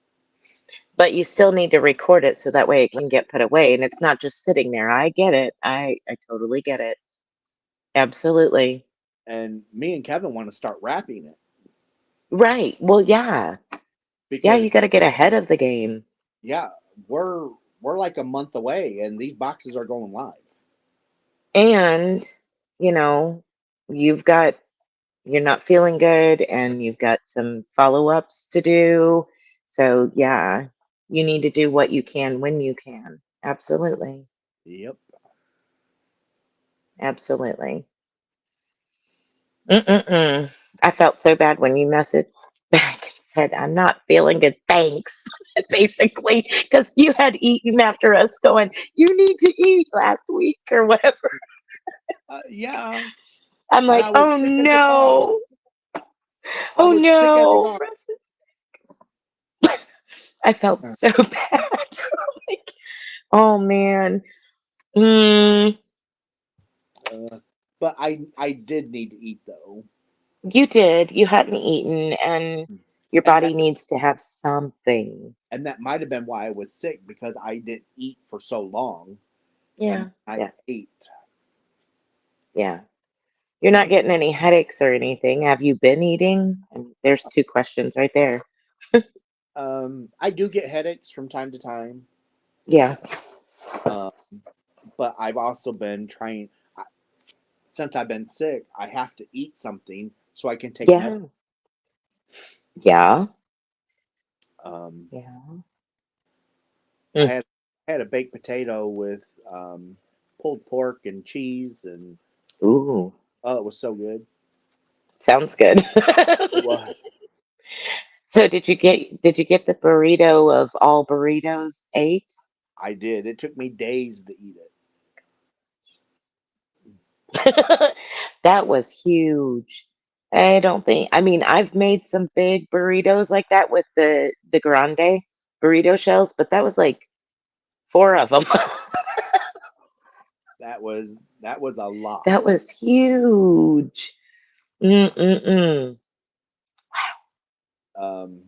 D: But you still need to record it so that way it can get put away and it's not just sitting there. I get it. I totally get it. Absolutely.
A: And me and Kevin want to start wrapping it
D: Right. Well, yeah. Yeah, you
A: because
D: got to get ahead of the game.
A: yeah, we're we're like a month away, and these boxes are going live.
D: And, you know, you've got you're not feeling good and you've got some follow-ups to do. So, yeah, you need to do what you can when you can. Absolutely.
A: Yep.
D: Absolutely. Mm-mm-mm. I felt so bad when you messaged back and said, I'm not feeling good. Thanks. Basically, because you had eaten after us going, you need to eat last week or whatever.
A: Yeah,
D: I'm
A: and
D: like,
A: I was
D: oh
A: sick as a dog.
D: no.
A: I
D: Oh
A: was sick as a
D: no.
A: dog.
D: Russ I felt so bad. Like, oh man. Mm,
A: Uh, But I did need to eat though,
D: You did. You hadn't eaten, and your
A: and
D: body needs to have something.
A: that might have been why I was sick because I didn't eat for so long, and
D: Yeah,
A: I
D: yeah,
A: ate.
D: yeah. You're not getting any headaches or anything. Have you been eating? There's two questions right there.
A: I do get headaches from time to time,
D: Yeah,
A: um, but I've also been trying. Since I've been sick, I have to eat something so I can take medicine.
D: yeah, yeah,
A: Um,
D: yeah.
A: I
D: Mm.
A: had a baked potato with pulled pork and cheese, and
D: Ooh,
A: oh, it was so good.
D: sounds good.
A: It was.
D: So did you get the burrito of all burritos? Eight?
A: I did. It took me days to eat it.
D: That was huge. I don't think, I mean, I've made some big burritos like that with the grande burrito shells, but that was like four of them.
A: That was that was a lot.
D: That was huge. Mm-mm-mm.
A: Um,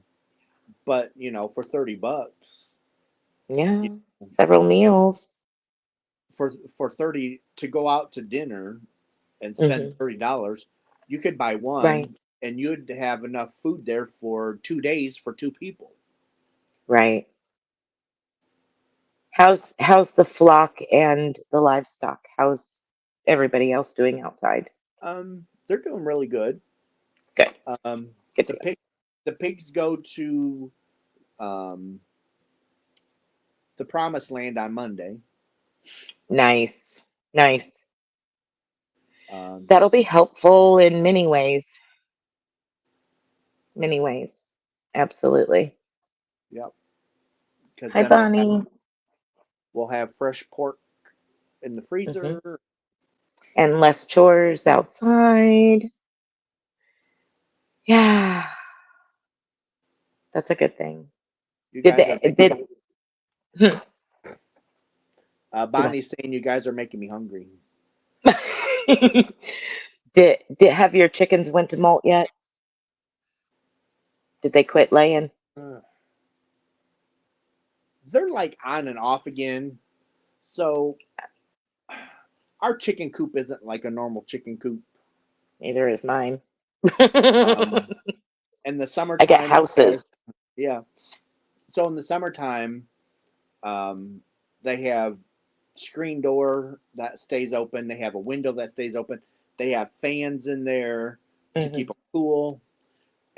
A: but for $30,
D: Yeah,
A: you
D: several meals.
A: for 30 to go out to dinner and spend
D: Hmm.
A: $30, you could buy
D: Right,
A: one and you'd have enough food there for 2 days for two people.
D: right. How's the flock and the livestock? How's everybody else doing outside?
A: They're doing really good.
D: Good,
A: Um,
D: good
A: the
D: deal.
A: pigs go to um, the promised land on Monday.
D: Nice, nice.
A: Um,
D: That'll be helpful in many ways. Many ways. Absolutely.
A: yep, because
D: Hi,
A: then
D: Bonnie.
A: we'll have fresh pork in the
D: Hmm.
A: freezer.
D: And less chores outside. Yeah, that's a good thing.
A: You
D: Did
A: guys are
D: they, did, hmm, go
A: Bonnie's saying you guys are making me hungry.
D: ahead. Did have your chickens went to molt yet? Did they quit laying?
A: Uh, they're like on and off again. So our chicken coop isn't like a normal chicken coop.
D: Neither is mine.
A: Um, in the
D: I got
A: summertime,
D: houses.
A: yeah. So in the summertime, they have screen door that stays open. They have a window that stays open. They have fans in there to
D: Hmm.
A: keep them cool.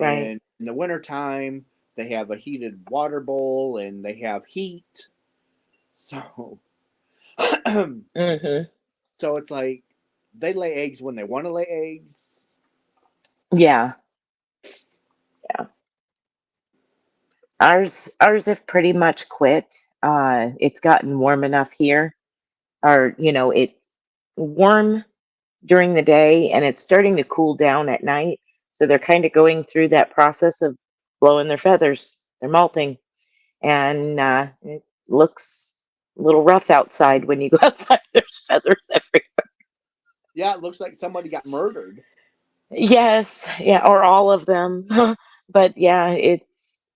D: Right.
A: And in the wintertime, they have a heated water bowl and they have heat. So, so
D: Hmm.
A: it's like they lay eggs when they want to lay eggs.
D: Yeah. Yeah. Ours have pretty much quit. It's gotten warm enough here. Or, it's warm during the day and it's starting to cool down at night. So they're kind of going through that process of blowing their feathers. They're molting. And it looks a little rough outside when you go outside. There's feathers everywhere.
A: Yeah, it looks like somebody got murdered.
D: Yes, yeah, or all of them. But yeah, it's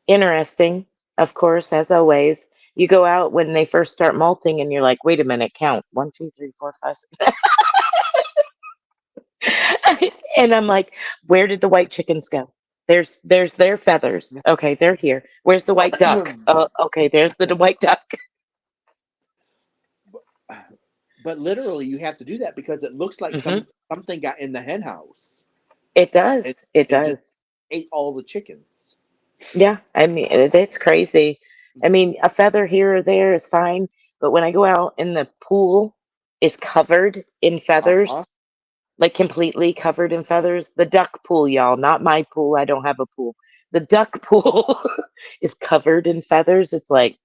D: interesting, of course, as always. You go out when they first start molting and you're like, wait a minute, count. One, two, three, four, five, six. And I'm like, where did the white chickens go? There's their feathers. Okay, they're here. Where's the white duck? Okay, there's the white duck.
A: But literally, you have to do that because it looks like
D: Hmm.
A: something got in the hen house
D: It
A: and,
D: does. It
A: and just
D: does.
A: ate all the chickens.
D: Yeah, I mean, it's crazy. I mean, a feather here or there is fine, but when I go out and the pool is covered in
A: Uh huh.
D: feathers, like completely covered in feathers, the duck pool, y'all, not my pool. I don't have a pool. The duck pool is covered in feathers. It's like,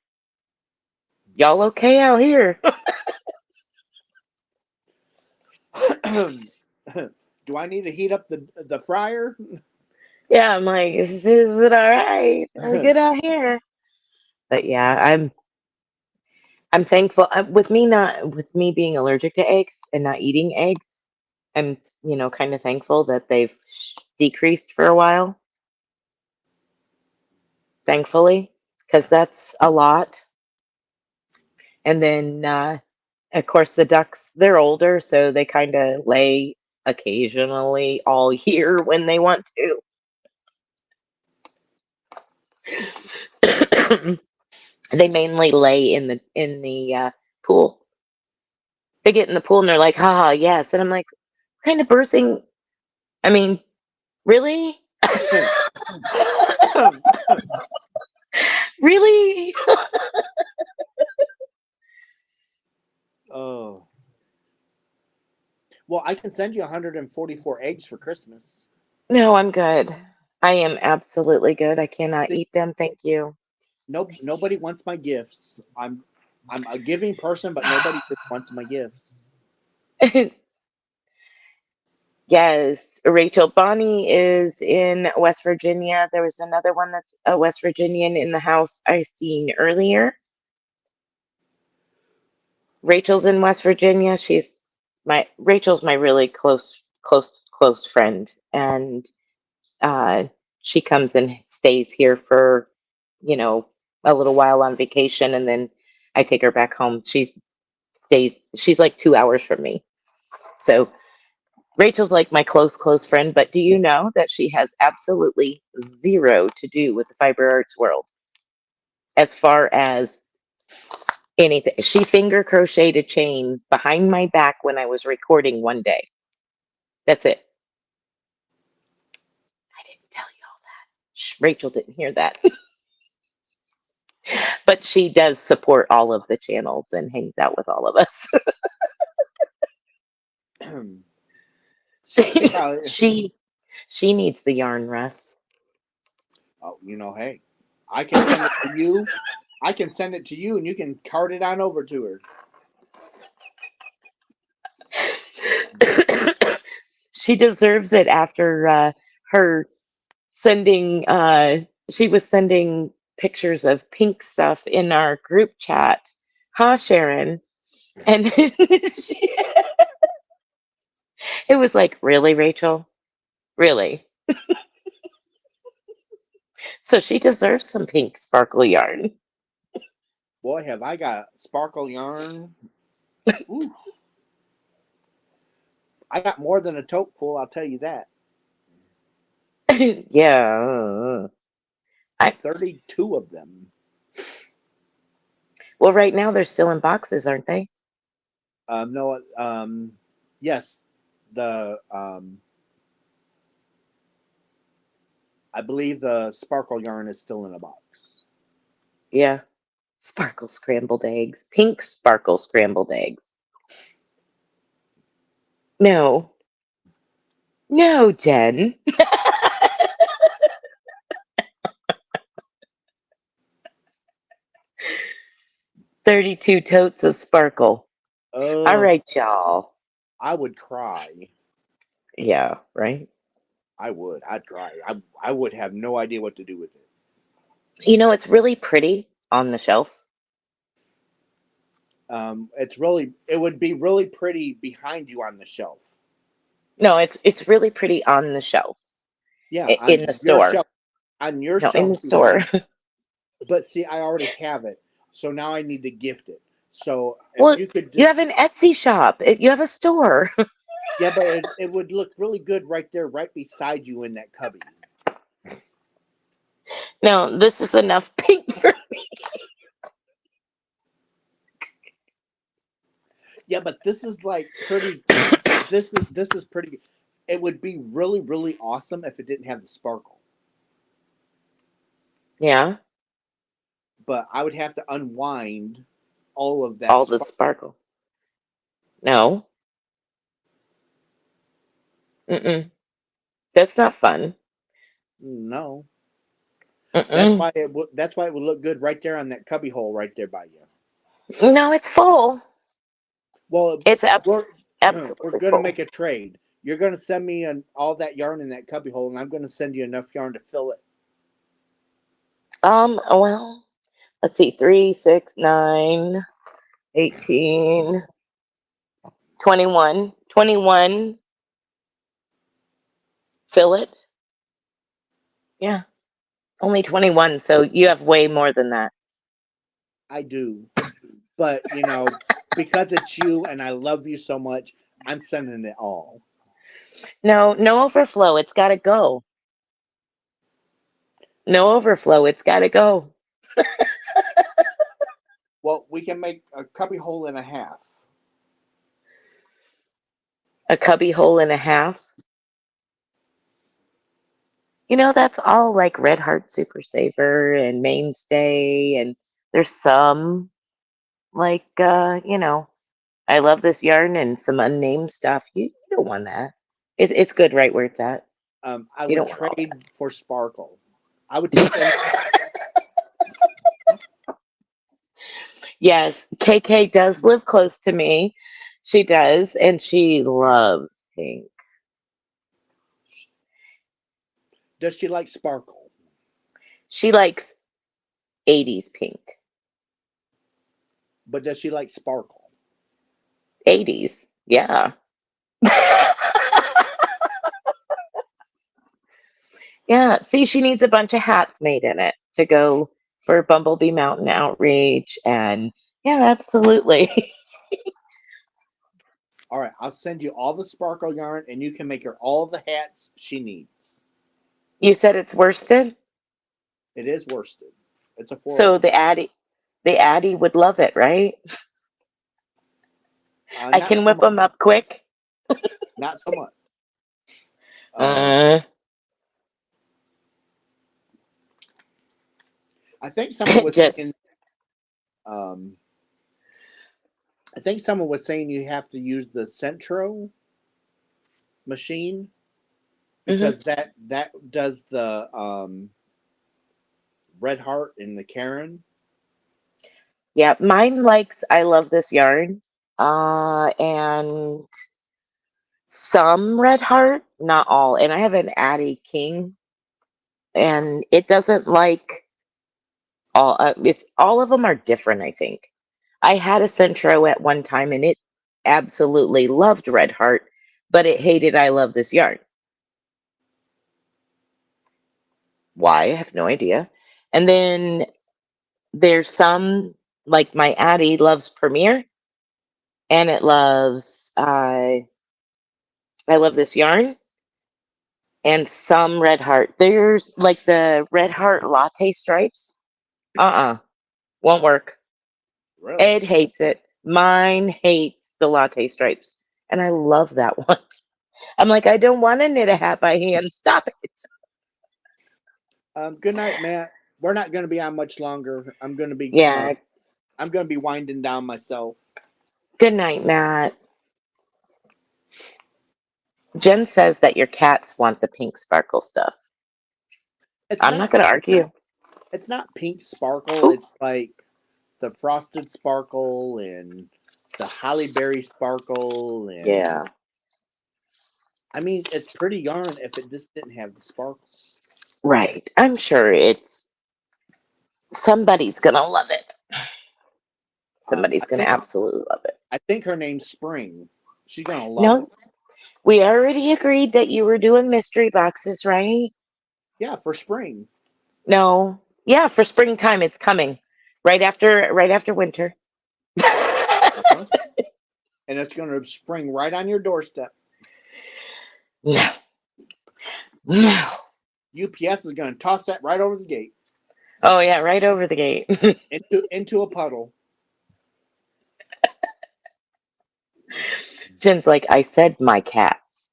D: y'all okay out here?
A: Do I need to heat up the fryer?
D: Yeah, I'm like, is it all right? Are we good out here? But yeah, I'm thankful with me being allergic to eggs and not eating eggs. I'm, kind of thankful that they've decreased for a while, thankfully, because that's a lot. And then, of course, the ducks, they're older, so they kind of lay occasionally all year when they want to. They mainly lay in the pool. They get in the pool and they're like, "Ha, yes," and I'm like, "What kind of birthing? I mean, really, really?"
A: Oh. Well, I can send you 144 eggs for Christmas.
D: No, I'm good. I am absolutely good. I cannot
A: See,
D: eat them. Thank you.
A: nobody wants my gifts. I'm a giving person, but nobody just wants my gifts.
D: Yes, Rachel. Bonnie is in West Virginia. There was another one that's a West Virginian in the house I seen earlier. Rachel's in West Virginia. Rachel's my really close friend, and uh, she comes and stays here for, you know, a little while on vacation, and then I take her back home. She's like 2 hours from me, so Rachel's like my close friend. But do you know that she has absolutely zero to do with the fiber arts world as far as anything? She finger crocheted a chain behind my back when I was recording one day. That's it. I didn't tell you all that. Rachel didn't hear that. But she does support all of the channels and hangs out with all of us.
A: She probably.
D: she needs the yarn, Russ.
A: Oh, hey, I can send it to you. I can send it to you, and you can cart it on over to her.
D: She deserves it after her sending. She was sending pictures of pink stuff in our group chat, huh, Sharon? And it was like, really, Rachel? Really? So she deserves some pink sparkle yarn.
A: Boy, have I got sparkle yarn. Ooh. I got more than a tote full, I'll tell you that.
D: Yeah.
A: 32 of them.
D: Well, right now they're still in boxes, aren't they?
A: No, yes, the I believe the sparkle yarn is still in a box.
D: Yeah. Sparkle scrambled eggs. Pink sparkle scrambled eggs. No. No, Jen. 32 totes of sparkle. All right, y'all.
A: I would cry.
D: Yeah, right?
A: I would. I'd cry. I would have no idea what to do with it.
D: It's really pretty on the shelf.
A: It would be really pretty behind you on the shelf.
D: No, it's really pretty on the shelf.
A: Yeah,
D: In the store.
A: On your
D: No,
A: shelf.
D: in the store.
A: But see, I already have it, so now I need to gift it. So if
D: Well,
A: you could,
D: you have an Etsy shop. You have a store.
A: Yeah, but it would look really good right there, right beside you in that cubby.
D: No, this is enough pink for me.
A: Yeah, but this is like pretty. This is pretty. It would be really, really awesome if it didn't have the sparkle.
D: Yeah.
A: But I would have to unwind all of that.
D: All the sparkle. No. Mm-mm. That's not fun.
A: No.
D: Mm-mm.
A: That's why it would look good right there on that cubby hole right there by you.
D: No, it's full.
A: Well,
D: It's
A: we're
D: absolutely
A: gonna
D: full.
A: make a trade. You're gonna send me all that yarn in that cubby hole, and I'm gonna send you enough yarn to fill it.
D: Well, let's see, 3, 6, 9. 18, 21, 21 fillet. Yeah, only 21. So you have way more than that.
A: I do, but because it's you and I love you so much, I'm sending it all.
D: No, no overflow. It's got to go. No overflow. It's got to go.
A: Well, we can make a cubby hole and a half.
D: A cubby hole and a half. That's all like Red Heart Super Saver and Mainstay, and there's some like I love this yarn and some unnamed stuff. You don't want that. It's good right where it's at.
A: I
D: You
A: would
D: don't want all
A: trade for sparkle. I would take any.
D: Yes, KK does live close to me. She does, and she loves pink.
A: Does she like sparkle?
D: She likes 80s pink.
A: But does she like sparkle?
D: 80s, yeah. Yeah, see, she needs a bunch of hats made in it to go for Bumblebee Mountain Outreach, and yeah, absolutely.
A: All right, I'll send you all the sparkle yarn, and you can make her all the hats she needs.
D: You said it's worsted,
A: It is worsted. It's a 4.
D: so the Addie would love it, right? I
A: Not
D: can
A: so
D: whip
A: much.
D: them up quick.
A: Not so much.
D: Uh,
A: I think someone was
D: just,
A: saying. Um, I think someone was saying you have to use the Centro machine
D: mhm.
A: because that does the Red Heart and the Karen.
D: Yeah, mine likes I love this yarn. And some Red Heart, not all. And I have an Addie King, and it doesn't like all. It's all of them are different. I think I had a Centro at one time, and it absolutely loved Red Heart, but it hated I love this yarn. Why? I have no idea. And then there's some like my Addie loves Premiere, and it loves I love this yarn and some Red Heart. There's like the Red Heart latte stripes. Won't work.
A: Really?
D: Ed hates it. Mine hates the latte stripes. And I love that one. I'm like, I don't want to knit a hat by hand. Stop it.
A: Good night, Matt. We're not going to be on much longer. I'm going to be
D: Yeah.
A: winding down myself.
D: Good night, Matt. Jen says that your cats want the pink sparkle stuff.
A: It's
D: I'm not
A: not
D: going to argue.
A: it's not pink sparkle.
D: Ooh,
A: It's like the frosted sparkle and the holly berry sparkle, and
D: yeah.
A: I mean it's pretty yarn if it just didn't have the sparkle.
D: Right. I'm sure it's somebody's going to love it. Somebody's going to absolutely love it.
A: I think her name's Spring. She's gonna love
D: No,
A: it.
D: we already agreed that you were doing mystery boxes, right?
A: Yeah, for spring.
D: No. Yeah, for springtime it's coming. Right after winter.
A: Uh-huh. And it's gonna spring right on your doorstep.
D: No. No.
A: UPS is gonna toss that right over the gate
D: Oh yeah, right over the gate.
A: into a puddle.
D: Jen's like, I said my cats.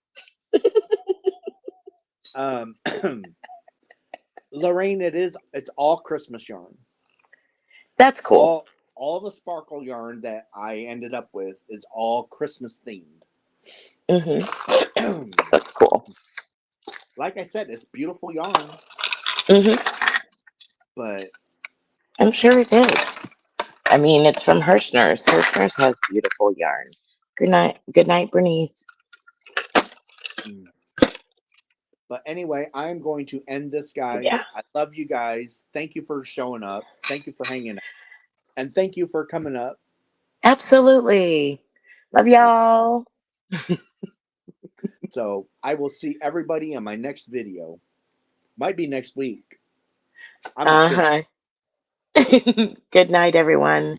A: Um, Lorraine, it's all Christmas yarn.
D: That's cool.
A: All the sparkle yarn that I ended up with is all Christmas themed.
D: That's cool.
A: Like I said, it's beautiful yarn, but
D: I'm sure it is. I mean, it's from Hirschner's. Hirschner's has beautiful yarn. Good night. Good night, Bernice.
A: But anyway, I'm going to end this, guys.
D: Yeah.
A: I love you guys. Thank you for showing up. Thank you for hanging out. And thank you for coming up.
D: Absolutely. Love y'all.
A: So I will see everybody in my next video. Might be next week. I'm not kidding.
D: Uh-huh. Good night, everyone.